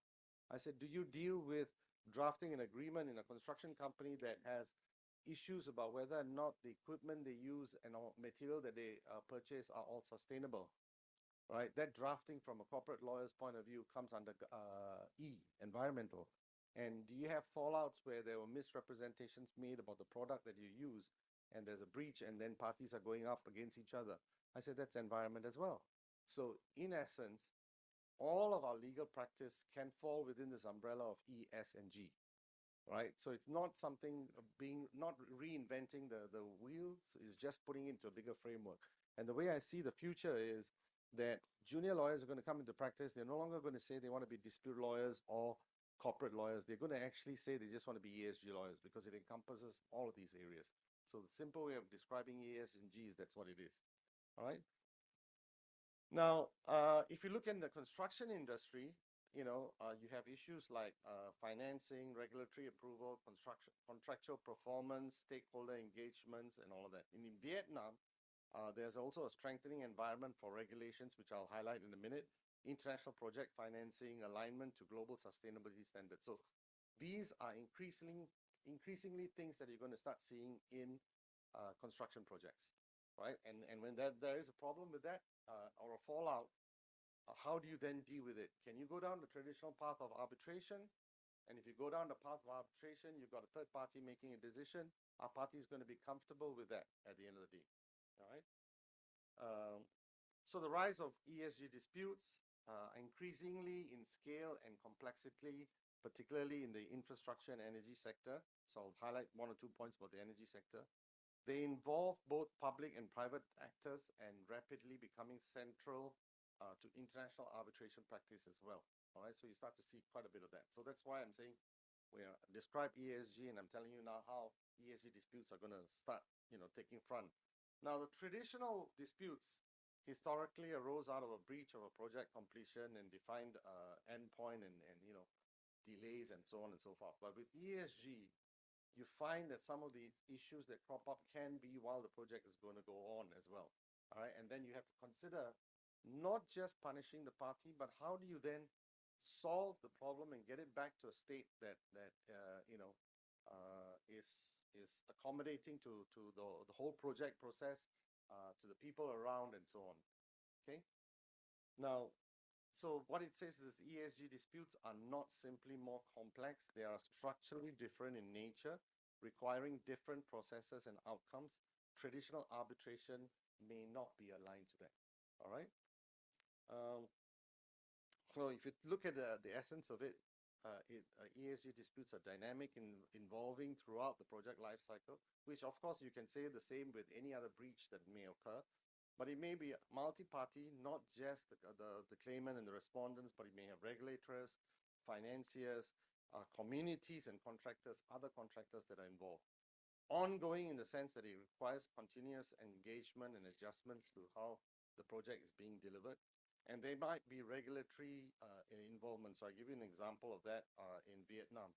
I said, do you deal with drafting an agreement in a construction company that has issues about whether or not the equipment they use and all material that they purchase are all sustainable? Right? That drafting from a corporate lawyer's point of view comes under E, environmental. And do you have fallouts where there were misrepresentations made about the product that you use and there's a breach and then parties are going up against each other? I said, that's environment as well. So in essence, all of our legal practice can fall within this umbrella of E, S, and G, right? So it's not something not reinventing the wheels, it's just putting it into a bigger framework. And the way I see the future is that junior lawyers are going to come into practice. They're no longer going to say they want to be dispute lawyers or corporate lawyers. They're going to actually say they just want to be ESG lawyers because it encompasses all of these areas. So the simple way of describing ES and G is that's what it is. All right. Now, if you look in the construction industry, you have issues like financing, regulatory approval, contractual performance, stakeholder engagements, and all of that. And in Vietnam, there's also a strengthening environment for regulations, which I'll highlight in a minute. International project financing, alignment to global sustainability standards. So these are increasingly things that you're going to start seeing in construction projects, right? And when there is a problem with that or a fallout, how do you then deal with it? Can you go down the traditional path of arbitration? And if you go down the path of arbitration, you've got a third party making a decision. Our party is going to be comfortable with that at the end of the day, all right? So the rise of ESG disputes, increasingly in scale and complexity, particularly in the infrastructure and energy sector. So I'll highlight 1 or 2 points about the energy sector. They involve both public and private actors and rapidly becoming central to international arbitration practice as well. All right, so you start to see quite a bit of that. So that's why I'm saying we describe ESG, and I'm telling you now how ESG disputes are going to start, taking front. Now, the traditional disputes historically arose out of a breach of a project completion and defined endpoint and delays and so on and so forth. But with ESG, you find that some of the issues that crop up can be while the project is going to go on as well. All right, and then you have to consider not just punishing the party, but how do you then solve the problem and get it back to a state that is accommodating to the whole project process, to the people around and so on. Okay. Now, So what it says is ESG disputes are not simply more complex, they are structurally different in nature, requiring different processes and outcomes. Traditional arbitration may not be aligned to that. All right. So if you look at the essence of it, ESG disputes are dynamic involving throughout the project life cycle, which of course you can say the same with any other breach that may occur. But it may be multi-party, not just the claimant and the respondents, but it may have regulators, financiers, communities and contractors, other contractors that are involved. Ongoing in the sense that it requires continuous engagement and adjustments to how the project is being delivered. And there might be regulatory involvement. So I'll give you an example of that in Vietnam.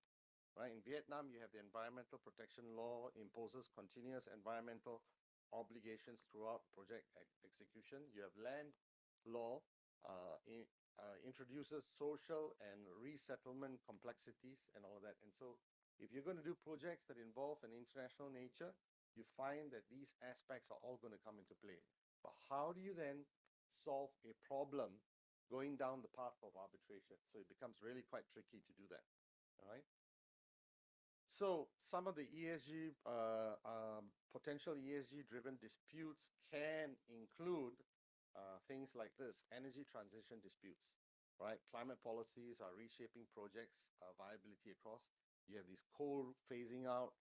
Right? In Vietnam, you have the environmental protection law imposes continuous environmental obligations throughout project execution. You have land law introduces social and resettlement complexities and all of that. And so if you're going to do projects that involve an international nature, you find that these aspects are all going to come into play. But how do you then solve a problem going down the path of arbitration? So it becomes really quite tricky to do that. All right. So some of the ESG, potential ESG-driven disputes can include things like this: energy transition disputes, right? Climate policies are reshaping projects' viability across. You have these coal phasing out,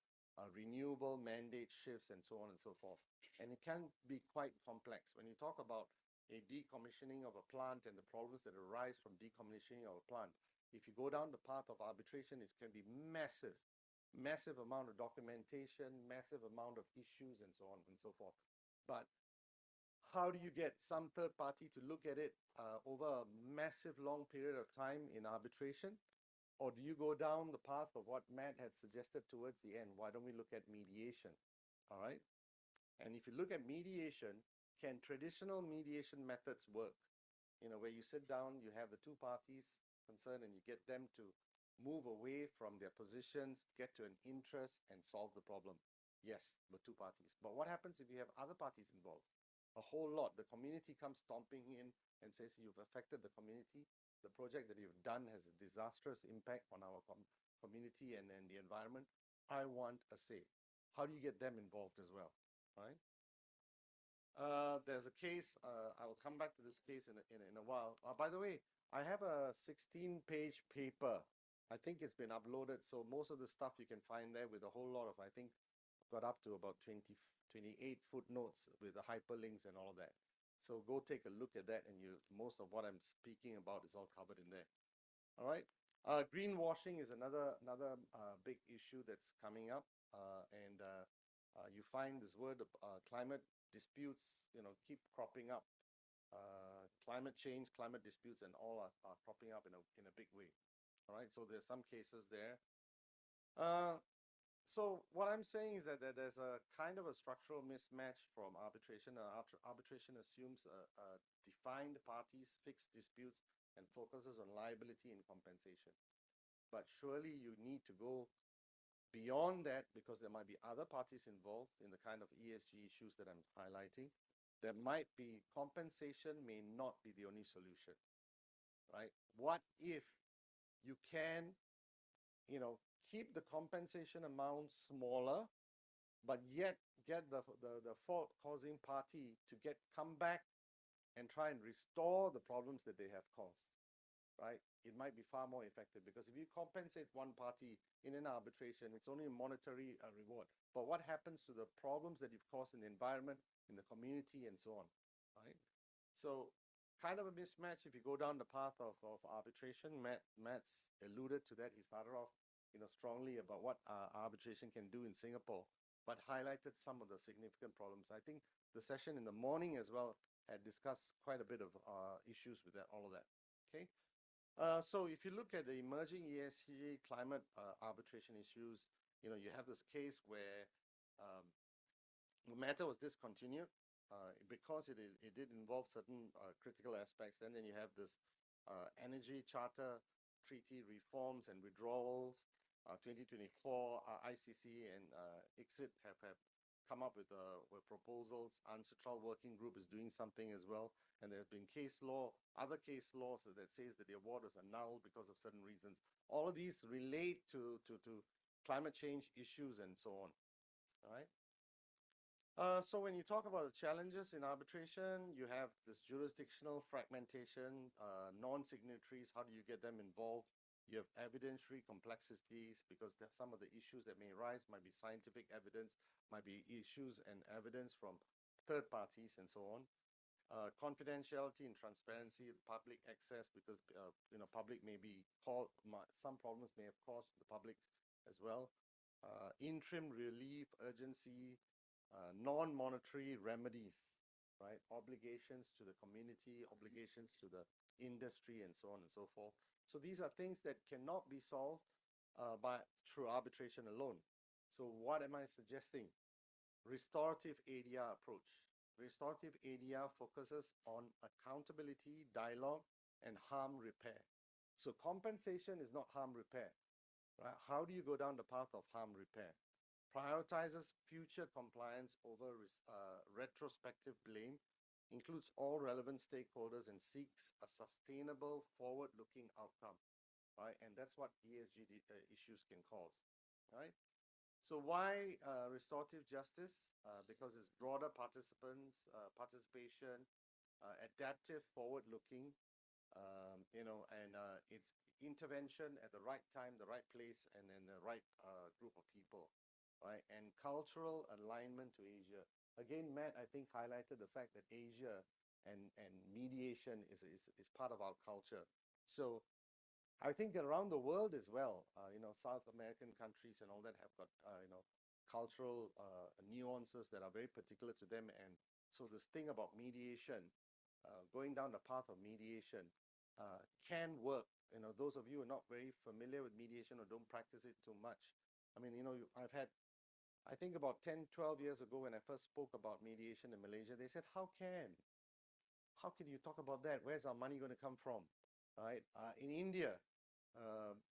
renewable mandate shifts, and so on and so forth. And it can be quite complex. When you talk about a decommissioning of a plant and the problems that arise from decommissioning of a plant, if you go down the path of arbitration, it can be massive amount of documentation, massive amount of issues, and so on and so forth. But how do you get some third party to look at it over a massive long period of time in arbitration? Or do you go down the path of what Matt had suggested towards the end? Why don't we look at mediation? All right. And if you look at mediation, can traditional mediation methods work? You know, where you sit down, you have the two parties concerned, and you get them to move away from their positions, get to an interest, and solve the problem. Yes, the two parties. But what happens if you have other parties involved? A whole lot. The community comes stomping in and says, you've affected the community. The project that you've done has a disastrous impact on our community and the environment. I want a say. How do you get them involved as well? Right? There's a case, I will come back to this case in a while. By the way, I have a 16-page paper. I think it's been uploaded, so most of the stuff you can find there with a whole lot of, I think, got up to about 28 footnotes with the hyperlinks and all of that. So go take a look at that, and most of what I'm speaking about is all covered in there. All right. Greenwashing is another big issue that's coming up, and you find this word climate disputes, keep cropping up. Climate change, climate disputes, and all are cropping up in a big way. All right, so there's some cases there. So what I'm saying is that there's a kind of a structural mismatch from arbitration. Arbitration assumes defined parties, fixed disputes, and focuses on liability and compensation. But surely you need to go beyond that, because there might be other parties involved in the kind of ESG issues that I'm highlighting. There might be compensation may not be the only solution, right? What if you can, keep the compensation amount smaller, but yet get the fault-causing party to come back and try and restore the problems that they have caused, right? It might be far more effective, because if you compensate one party in an arbitration, it's only a monetary reward. But what happens to the problems that you've caused in the environment, in the community, and so on, right? So kind of a mismatch if you go down the path of arbitration. Matt's alluded to that. He started off strongly about what arbitration can do in Singapore, but highlighted some of the significant problems. I think the session in the morning as well had discussed quite a bit of issues with that, all of that. Okay. So if you look at the emerging ESG climate arbitration issues, you have this case where the matter was discontinued because it did involve certain critical aspects. And then you have this energy charter treaty reforms and withdrawals. 2024 ICC and ICSID have come up with proposals. Ancestral Working Group is doing something as well. And there have been other case laws that says that the award is annulled because of certain reasons. All of these relate to climate change issues and so on. All right. So when you talk about the challenges in arbitration, you have this jurisdictional fragmentation, non-signatories, how do you get them involved? You have evidentiary complexities because some of the issues that may arise might be scientific evidence, might be issues and evidence from third parties and so on. Confidentiality and transparency, public access, because public may be called, some problems may have caused the public as well. Interim relief, urgency, non-monetary remedies, right? Obligations to the community, obligations to the industry, and so on and so forth. So these are things that cannot be solved through arbitration alone. So what am I suggesting? Restorative ADR approach. Restorative ADR focuses on accountability, dialogue, and harm repair. So compensation is not harm repair. Right? How do you go down the path of harm repair? Prioritizes future compliance over retrospective blame, includes all relevant stakeholders, and seeks a sustainable, forward-looking outcome, right? And that's what ESG issues can cause, right? So why restorative justice? Because it's broader participation, adaptive, forward-looking, and it's intervention at the right time, the right place, and in the right group of people, right? And cultural alignment to Asia. Again, Matt, I think, highlighted the fact that Asia and mediation is part of our culture. So I think around the world as well, South American countries and all that have got, cultural nuances that are very particular to them. And so this thing about mediation, going down the path of mediation can work. Those of you who are not very familiar with mediation or don't practice it too much. I mean, I think about 10, 12 years ago when I first spoke about mediation in Malaysia, they said, how can you talk about that? Where's our money going to come from, right? In India,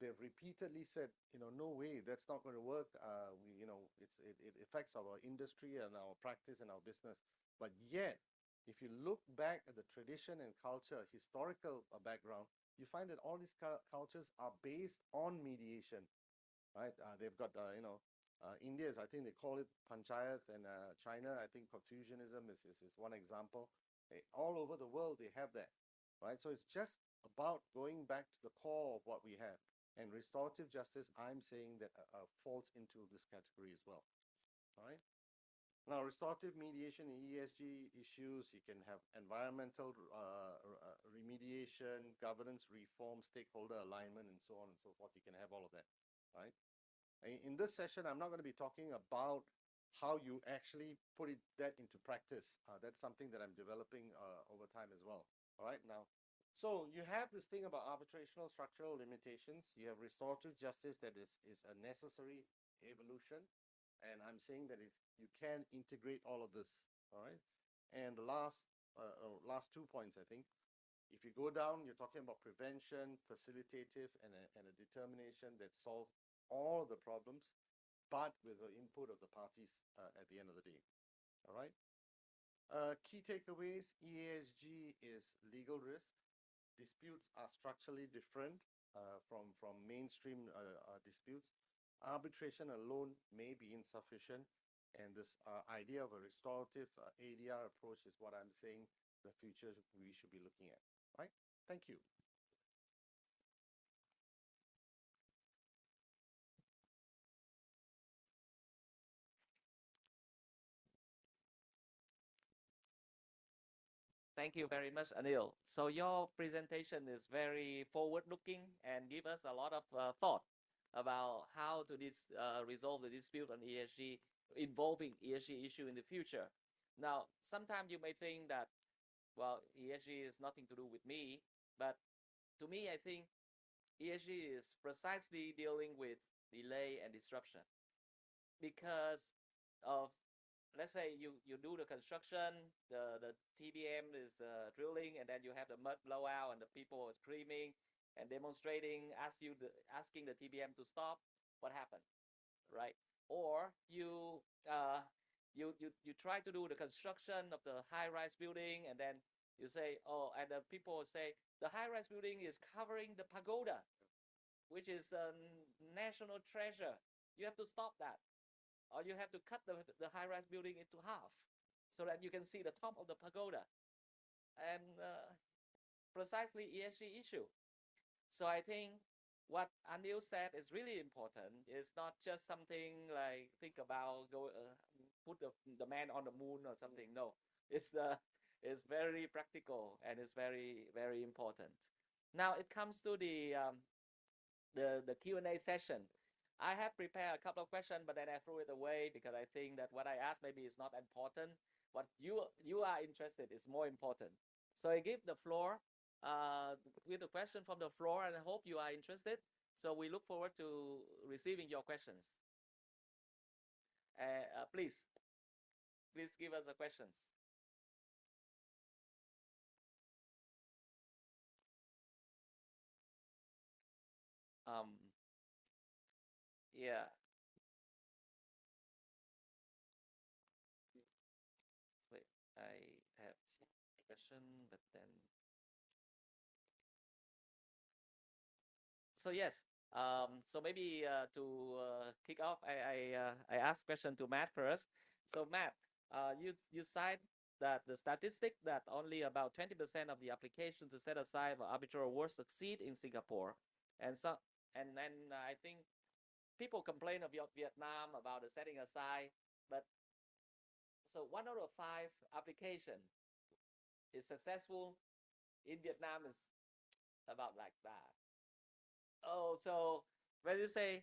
they've repeatedly said, no way, that's not going to work. It affects our industry and our practice and our business. But yet, if you look back at the tradition and culture, historical background, you find that all these cultures are based on mediation, right? They've got, India is, I think they call it panchayat, and China, I think Confucianism is one example. All over the world, they have that, right? So it's just about going back to the core of what we have. And restorative justice, I'm saying that falls into this category as well, all right? Now, restorative mediation in ESG issues, you can have environmental remediation, governance reform, stakeholder alignment, and so on and so forth. You can have all of that, right? In this session, I'm not going to be talking about how you actually put that into practice. That's something that I'm developing over time as well. All right, now, so you have this thing about arbitrational structural limitations. You have restorative justice that is a necessary evolution. And I'm saying that you can integrate all of this, all right? And the last 2 points, I think. If you go down, you're talking about prevention, facilitative, and a determination that solves all of the problems, but with the input of the parties at the end of the day. All right. Key takeaways: ESG is legal risk. Disputes are structurally different from mainstream disputes. Arbitration alone may be insufficient, and this idea of a restorative ADR approach is what I'm saying the future we should be looking at. Right. Thank you. Thank you very much, Anil. So your presentation is very forward-looking and give us a lot of thought about how to resolve the dispute on ESG, involving ESG issue in the future. Now, sometimes you may think that, well, ESG is nothing to do with me, but to me, I think ESG is precisely dealing with delay and disruption because of, let's say you do the construction, the TBM is drilling, and then you have the mud blowout and the people are screaming and demonstrating, asking the TBM to stop. What happened, right? Or you you try to do the construction of the high-rise building, and then you say, oh, and the people say the high-rise building is covering the pagoda, which is a national treasure. You have to stop that, or you have to cut the high-rise building into half so that you can see the top of the pagoda, and precisely ESG issue. So I think what Anil said is really important. It's not just something like think about put the man on the moon or something. No, it's very practical, and it's very, very important. Now it comes to the Q&A session. I have prepared a couple of questions, but then I threw it away because I think that what I asked maybe is not important. What you are interested is more important. So I give the floor with a question from the floor, and I hope you are interested. So we look forward to receiving your questions. Please give us the questions. Yeah. Wait, I have a question, but then. So yes, so maybe to kick off, I ask question to Matt first. So Matt, you cite that the statistic that only about 20% of the applications to set aside for arbitral awards succeed in Singapore, and then I think people complain of Vietnam about the setting aside, but so 1 out of 5 application is successful. In Vietnam is about like that. Oh, so when you say,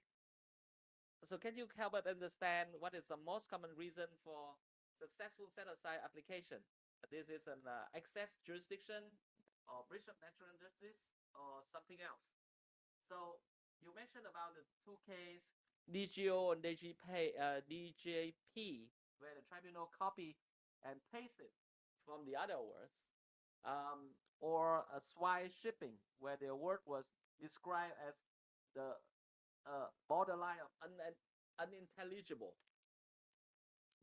so can you help us understand what is the most common reason for successful set-aside application? This is an excess jurisdiction, or breach of natural justice, or something else. So you mentioned about the 2 cases, DGO and DJP, where the tribunal copy and paste it from the other words, or a swire shipping, where the word was described as the borderline of unintelligible.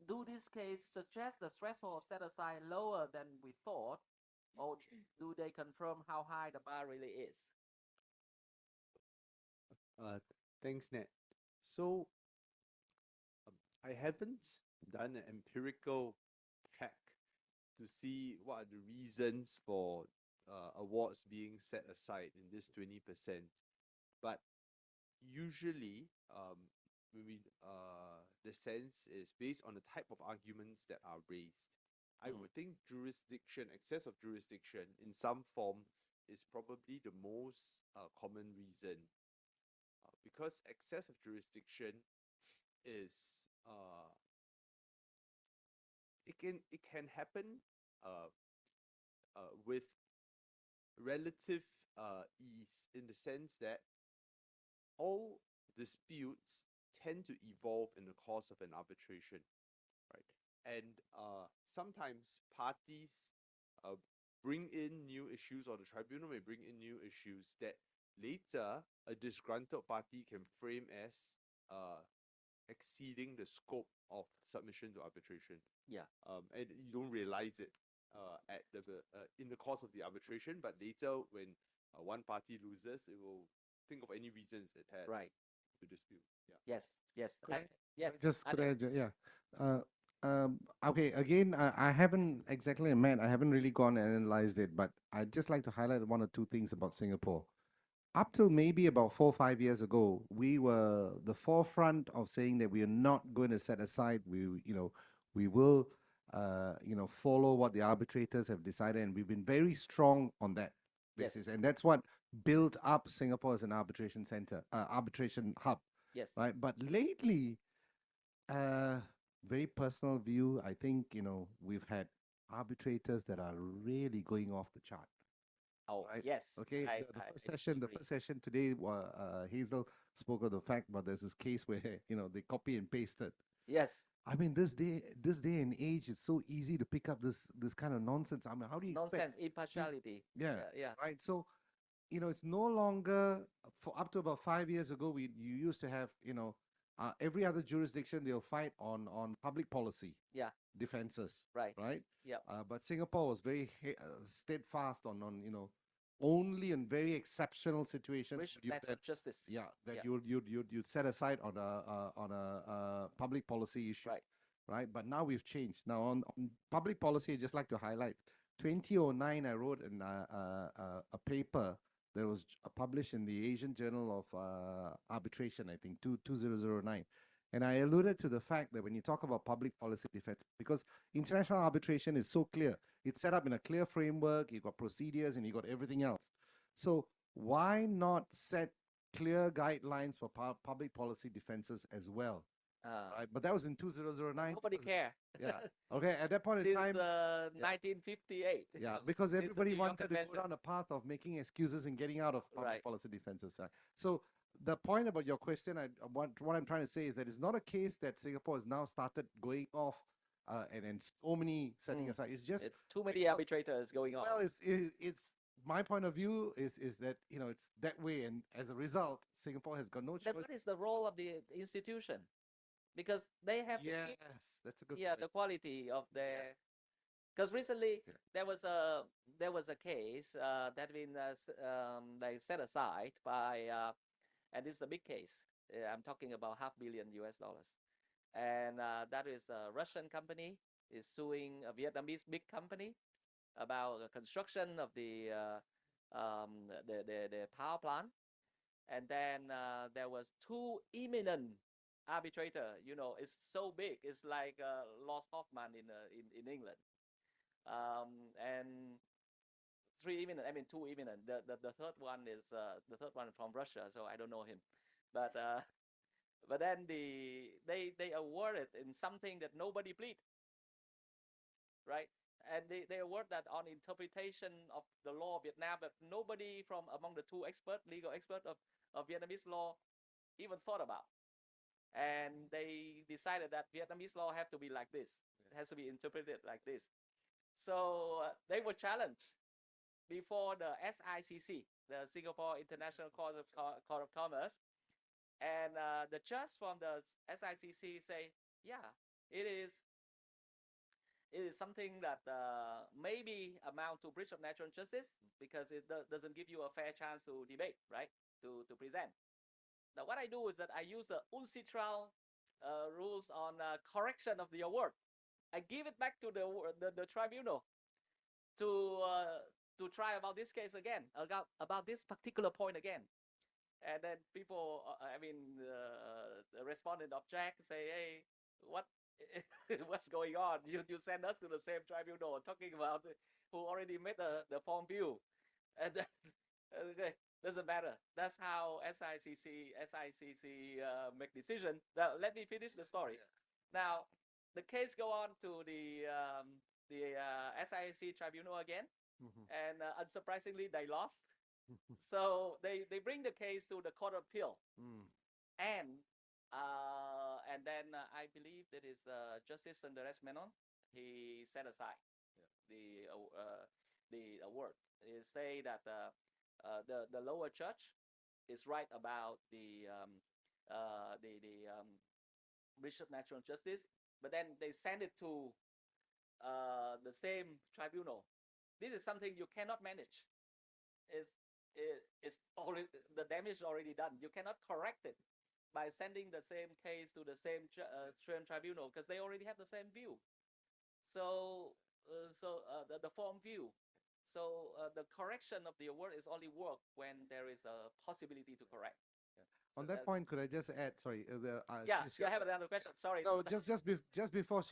Do this case suggest the threshold of set aside lower than we thought, or do they confirm how high the bar really is? Thanks, Nat. So I haven't done an empirical check to see what are the reasons for awards being set aside in this 20%. But usually, when we the sense is based on the type of arguments that are raised. I would think jurisdiction, excess of jurisdiction in some form is probably the most common reason. Because excess of jurisdiction is it can happen with relative ease, in the sense that all disputes tend to evolve in the course of an arbitration, right? And sometimes parties bring in new issues, or the tribunal may bring in new issues that later a disgruntled party can frame as exceeding the scope of submission to arbitration. Yeah. And you don't realize it at the in the course of the arbitration, but later when one party loses, it will think of any reasons it had to dispute. Yeah. Yes. Okay, again, I haven't exactly met, I haven't really gone and analyzed it, but I'd just like to highlight 1 or 2 things about Singapore. Up till maybe about 4 or 5 years ago, we were the forefront of saying that we are not going to set aside. We will, follow what the arbitrators have decided, and we've been very strong on that basis. And that's what built up Singapore as an arbitration center, arbitration hub. Yes. Right. But lately, very personal view, I think, we've had arbitrators that are really going off the chart. Oh, right? yes. Okay. The first session today, Hazel spoke of the fact, but there's this case where they copy and pasted. Yes. I mean, this day and age, it's so easy to pick up this kind of nonsense. I mean, how do you nonsense impartiality? Yeah. Right. So, it's no longer, for up to about 5 years ago, you used to have every other jurisdiction, they'll fight on public policy Yeah. defenses, Right. right? Yeah. But Singapore was very steadfast on only in very exceptional situations Which would you natural justice. yeah, that Yeah. you'd set aside on a public policy issue, Right. right? But now we've changed. Now on public policy, I'd just like to highlight 2009. I wrote a paper that was published in the Asian Journal of Arbitration, I think 2009. And I alluded to the fact that when you talk about public policy defense, because international arbitration is so clear, it's set up in a clear framework, you've got procedures and you've got everything else. So why not set clear guidelines for public policy defenses as well? Right? But that was in 2009. Nobody care. Yeah. Okay. At that point in Since time, 1958. yeah, because Since the everybody New York wanted to go Convention. down a path of making excuses and getting out of public Right. policy defenses. Right? So the point about your question, what I'm trying to say is that it's not a case that Singapore has now started going off and so many setting aside. It's just too many arbitrators going on. well, it's my point of view is that it's that way, and as a result, Singapore has got no choice. Then what is the role of the institution? Because they have to Yes, keep, that's a good yeah, point. the quality of their. Because recently there was a case that had been like set aside by and this is a big case. I'm talking about $500 million, and that is a Russian company is suing a Vietnamese big company about the construction of the power plant, and then there was two eminent arbitrator. It's so big. It's like Lord Hoffman in England, and three eminent. I mean, two eminent. The third one is the third one from Russia, so I don't know him, but then they awarded in something that nobody plead, right? And they award that on interpretation of the law of Vietnam, but nobody from among the two legal experts of Vietnamese law even thought about. And they decided that Vietnamese law have to be like this. It has to be interpreted like this. So they were challenged before the SICC, the Singapore International Court of Commerce. And the judge from the SICC say, yeah, it is something that maybe amount to breach of natural justice because it doesn't give you a fair chance to debate, right? To present. Now, what I do is that I use the UNCITRAL rules on correction of the award. I give it back to the tribunal to try about this case again, about this particular point again. And then people, the respondent object, say, hey, what's going on? You send us to the same tribunal talking about who already made the form view. And then, doesn't matter. That's how SICC make decision. Now, let me finish the story. Now, the case go on to the SICC tribunal again, and unsurprisingly, they lost. So they bring the case to the Court of Appeal, and then I believe that is Justice Sundaresh Menon. He set aside the award. He say that the lower judge is right about the breach of natural justice, but then they send it to the same tribunal. This is something you cannot manage. It's already, the damage is already done. You cannot correct it by sending the same case to the same tribunal because they already have the same view. So the form view. So the correction of the award is only work when there is a possibility to correct. On that point, could I just add? Sorry. Yeah, I have another question. Sorry. No, just before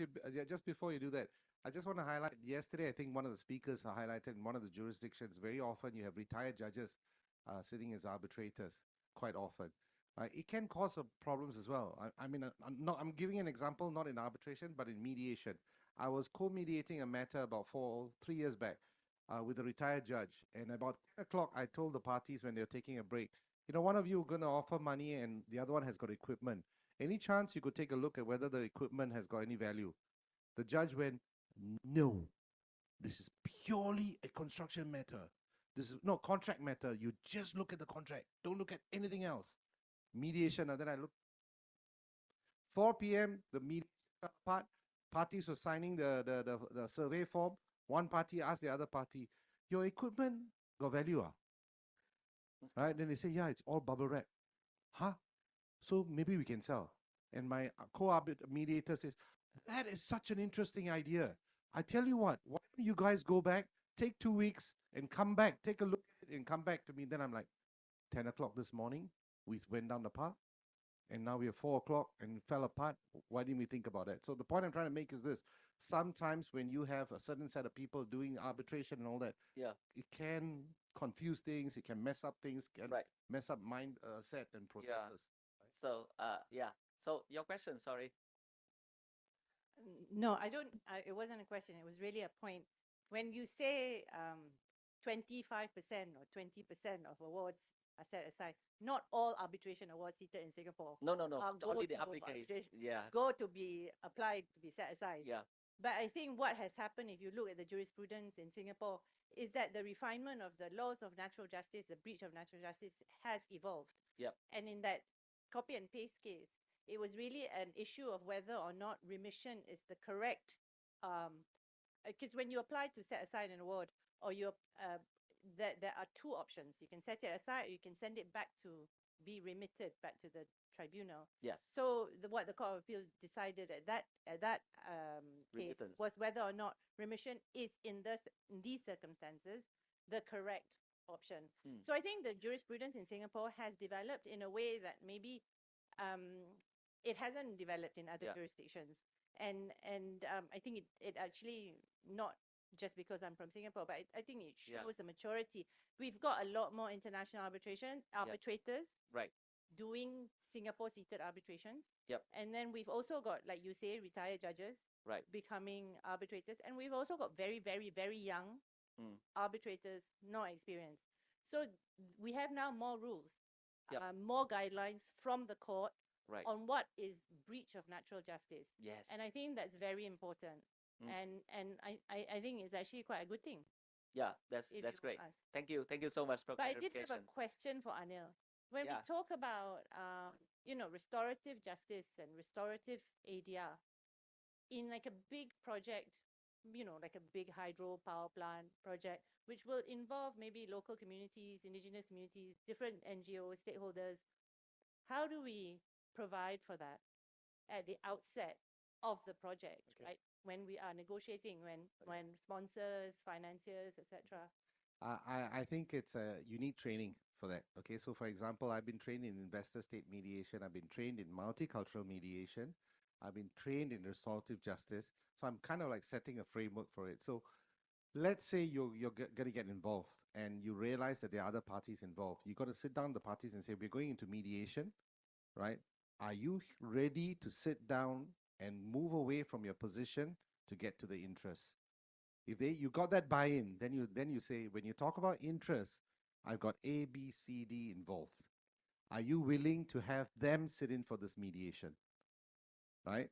you do that, I just want to highlight. Yesterday, I think one of the speakers highlighted in one of the jurisdictions. Very often, you have retired judges sitting as arbitrators. Quite often, it can cause problems as well. I'm giving an example, not in arbitration, but in mediation. I was co-mediating a matter about 3 years back with a retired judge, and about 10 o'clock, I told the parties when they were taking a break, one of you are going to offer money and the other one has got equipment. Any chance you could take a look at whether the equipment has got any value? The judge went, no, this is purely a construction matter. This is no contract matter. You just look at the contract. Don't look at anything else. Mediation, and then I looked, 4 p.m., the meeting part, parties were signing the survey form. One party asked the other party, your equipment got value, right? Then they say, yeah, it's all bubble wrap. Huh? So maybe we can sell. And my mediator says, that is such an interesting idea. I tell you what, why don't you guys go back, take 2 weeks and come back, take a look at it and come back to me. Then I'm like, 10 o'clock this morning, we went down the path, and now we are 4 o'clock and it fell apart. Why didn't we think about that? So the point I'm trying to make is this. Sometimes when you have a certain set of people doing arbitration and all that, it can confuse things, it can mess up things, can mess up mindset and processes. So, So your question, sorry. No, I don't. It wasn't a question. It was really a point. When you say 25% or 20% of awards are set aside, not all arbitration awards seated in Singapore. No. Only the go application. Go to be applied to be set aside. Yeah. But I think what has happened, if you look at the jurisprudence in Singapore, is that the refinement of the laws of natural justice, the breach of natural justice, has evolved. Yep. And in that copy and paste case, it was really an issue of whether or not remission is the correct, because when you apply to set aside an award, or there are two options. You can set it aside, or you can send it back to be remitted back to the tribunal. Yes. So what the Court of Appeal decided at that case was whether or not remission is in these circumstances the correct option. So I think the jurisprudence in Singapore has developed in a way that maybe it hasn't developed in other jurisdictions. And I think it actually, not just because I'm from Singapore, but I think it shows the maturity. We've got a lot more international arbitrators doing Singapore-seated arbitrations. Yep. And then we've also got, like you say, retired judges becoming arbitrators. And we've also got very, very, very young arbitrators, not experienced. So we have now more rules, more guidelines from the court on what is breach of natural justice. Yes. And I think that's very important. And I think it's actually quite a good thing. Yeah, that's great. Thank you so much for But I clarification. did have a question for Anil. When we talk about restorative justice and restorative ADR in like a big project, like a big hydro power plant project, which will involve maybe local communities, indigenous communities, different NGOs, stakeholders, how do we provide for that at the outset of the project, right? When we are negotiating, when sponsors, financiers, etc. I think it's you need training for that. Okay, so for example, I've been trained in investor-state mediation. I've been trained in multicultural mediation. I've been trained in restorative justice. So I'm kind of like setting a framework for it. So let's say you're going to get involved and you realize that there are other parties involved. You got to sit down with the parties and say, we're going into mediation, right? Are you ready to sit down and move away from your position to get to the interest? If you got that buy-in, then you say, when you talk about interest, I've got A, B, C, D involved. Are you willing to have them sit in for this mediation? Right?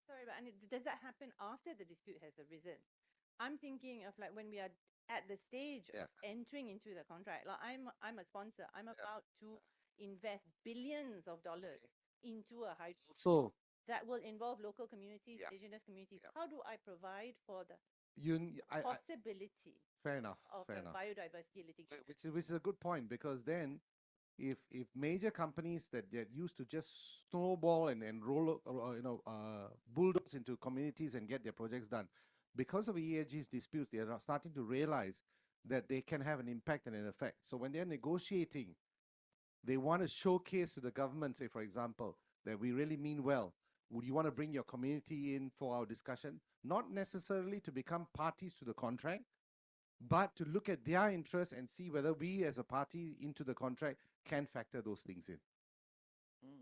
Sorry, but does that happen after the dispute has arisen? I'm thinking of like when we are at the stage of entering into the contract. Like I'm a sponsor. I'm about to invest billions of dollars into a hydro that will involve local communities, indigenous communities. How do I provide for the possibility fair enough of biodiversity litigation? Which is a good point, because then if major companies that used to just snowball and roll bulldoze into communities and get their projects done, because of EAG's disputes, they are starting to realize that they can have an impact and an effect. So when they're negotiating, they want to showcase to the government, say for example, that we really mean well. Would you want to bring your community in for our discussion? Not necessarily to become parties to the contract, but to look at their interests and see whether we as a party into the contract can factor those things in.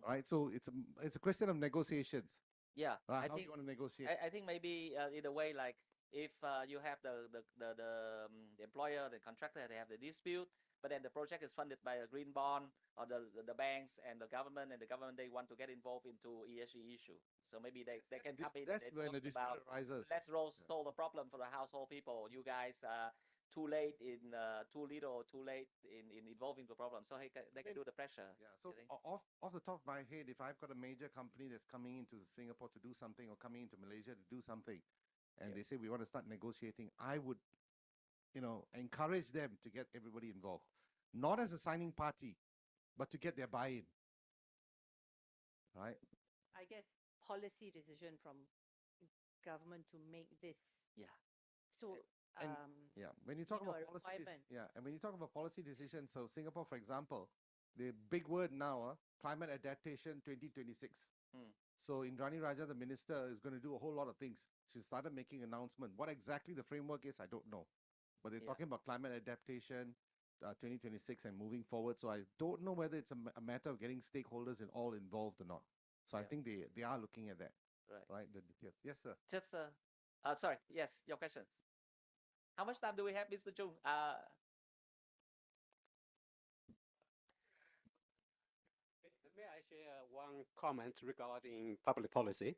Right? So it's a question of negotiations. Yeah. Right? How do you want to negotiate? I think maybe in a way like if you have the employer, the contractor, they have the dispute, but then the project is funded by a green bond or the banks and the government, they want to get involved into ESG issue. So maybe they can come in. That's when the dispute arises. Let's solve the problem for the household people. You guys too late in too little or too late in involving the problem, so they can do the pressure. Yeah. So off the top of my head, if I've got a major company that's coming into Singapore to do something or coming into Malaysia to do something, and they say we want to start negotiating, I would, encourage them to get everybody involved, not as a signing party, but to get their buy-in. Right. I guess policy decision from government to make this. Yeah. So when you talk about policy, and when you talk about policy decisions, so Singapore, for example, the big word now, climate adaptation 2026. So Indrani Raja, the minister, is going to do a whole lot of things. She started making announcements. What exactly the framework is, I don't know, but they're talking about climate adaptation 2026 and moving forward. So I don't know whether it's a matter of getting stakeholders all involved or not. So I think they are looking at that. Right. The details. Yes, sir. Just sorry. Yes, your questions. How much time do we have, Mr. Trung? May I share one comment regarding public policy?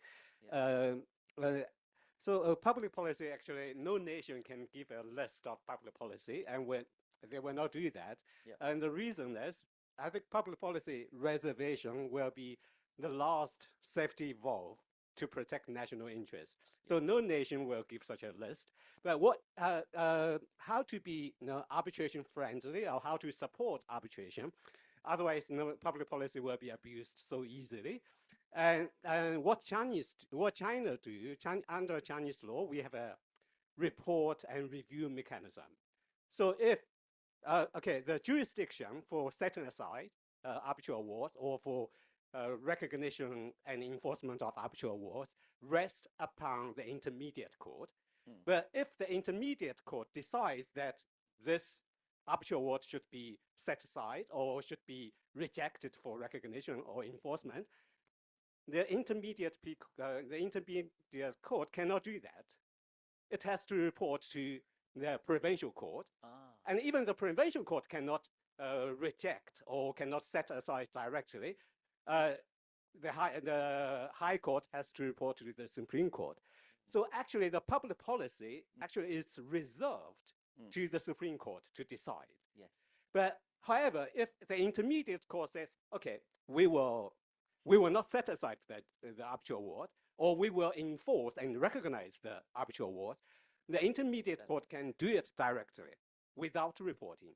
So public policy, actually, no nation can give a list of public policy, and they will not do that. And the reason is, I think public policy reservation will be the last safety valve to protect national interests. So no nation will give such a list. But how to be arbitration friendly, or how to support arbitration? Otherwise, public policy will be abused so easily. And what China do, under Chinese law, we have a report and review mechanism. So if the jurisdiction for setting aside arbitral awards or for recognition and enforcement of arbitral awards rest upon the intermediate court. But if the intermediate court decides that this arbitral award should be set aside or should be rejected for recognition or enforcement, the intermediate court cannot do that. It has to report to the provincial court, and even the provincial court cannot reject or cannot set aside directly. The high court has to report to the Supreme Court. So actually, the public policy actually is reserved to the Supreme Court to decide. Yes. But however, if the intermediate court says, okay, we will not set aside the arbitral award, or we will enforce and recognize the arbitral award, the intermediate court can do it directly without reporting.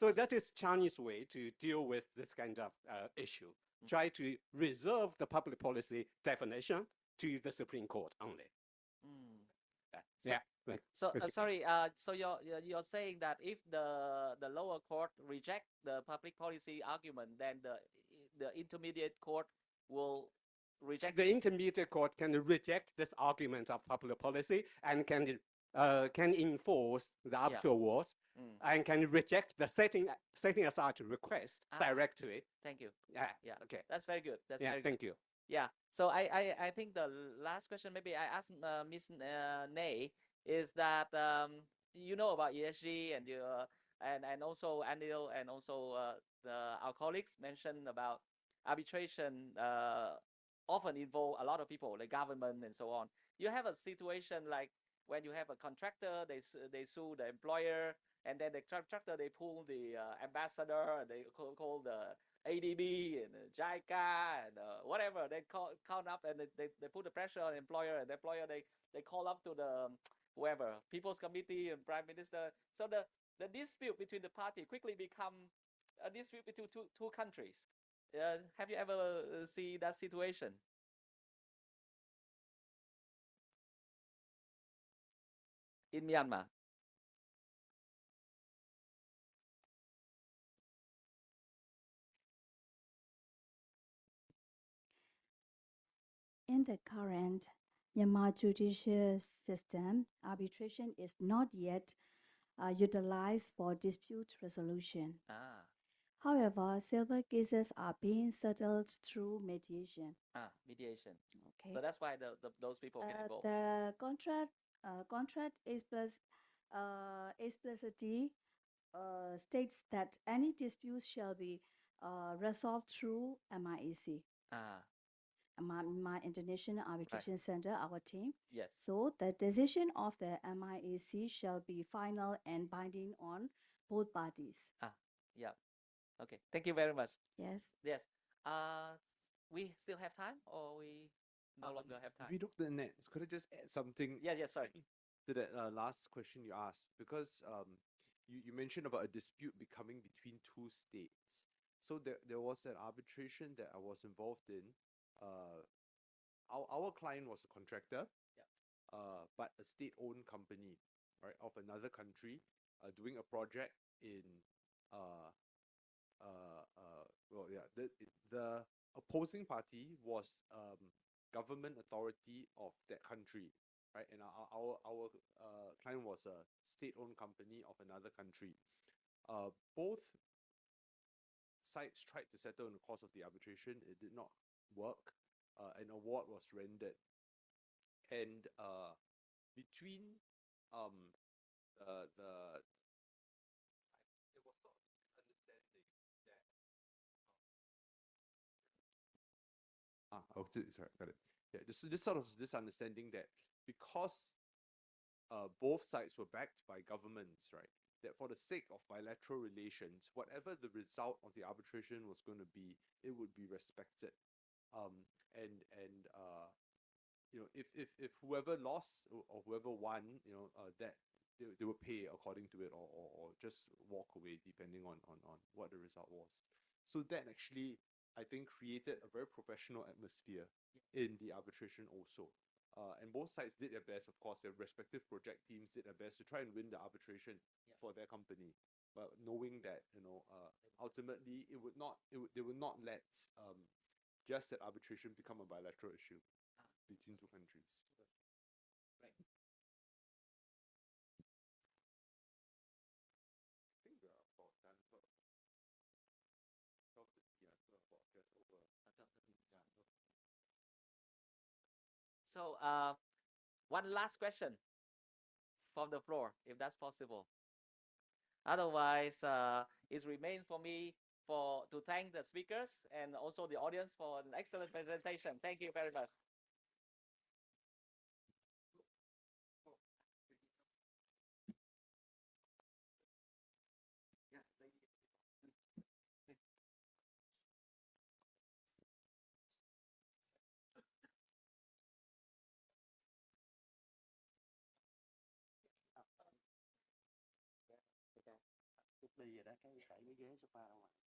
So that is Chinese way to deal with this kind of issue. Try to reserve the public policy definition to the Supreme Court only. So I'm sorry. So you're saying that if the lower court reject the public policy argument, then the intermediate court will reject. The intermediate court can reject this argument of public policy and can enforce the arbitral awards and can reject the setting aside request directly. Thank you. Yeah. Okay. That's very good. That's very good. Thank you. Yeah. So I think the last question maybe I ask Ms. Nay is that you know about ESG and also Anil and also our colleagues mentioned about arbitration often involve a lot of people, like government and so on. You have a situation like when you have a contractor, they sue the employer, and then the contractor, they pull the ambassador, and they call the ADB and the JICA and whatever. They count up and they put the pressure on the employer, and the employer, they call up to the whoever, People's Committee and Prime Minister. So the dispute between the party quickly become a dispute between two countries. Have you ever seen that situation? In Myanmar? In the current Myanmar judicial system, arbitration is not yet utilized for dispute resolution. However, several cases are being settled through mediation. Mediation. Okay. So that's why those people get involved. The contract explicitly states that any dispute shall be resolved through MIAC. my International Arbitration Center, our team. Yes. So the decision of the MIAC shall be final and binding on both parties. Yeah. Okay. Thank you very much. Yes. Yes. We still have time, or we no longer have time? We looked at net. Could I just add something? Yeah. Sorry. To that last question you asked, because you mentioned about a dispute becoming between two states. So there was an arbitration that I was involved in. Our client was a contractor, but a state-owned company, right, of another country, doing a project in the opposing party was government authority of that country, right? And our client was a state-owned company of another country. Both sides tried to settle in the course of the arbitration. It did not work. An award was rendered. And between there was sort of misunderstanding that sorry, got it. Yeah, this sort of understanding that because both sides were backed by governments, right, that for the sake of bilateral relations, whatever the result of the arbitration was going to be, it would be respected. You know, if whoever lost or whoever won, you know, that they would pay according to it, or just walk away depending on what the result was. So that actually, I think, created a very professional atmosphere in the arbitration also. And both sides did their best, of course, their respective project teams did their best to try and win the arbitration for their company. But knowing that, you know, ultimately they would not let just that arbitration become a bilateral issue between two countries. Right. I think we are about done. So, one last question from the floor, if that's possible. Otherwise, it remains for me to thank the speakers and also the audience for an excellent presentation. Thank you very much. Đi rồi đó, cái phải cái ghế sofa đâu mà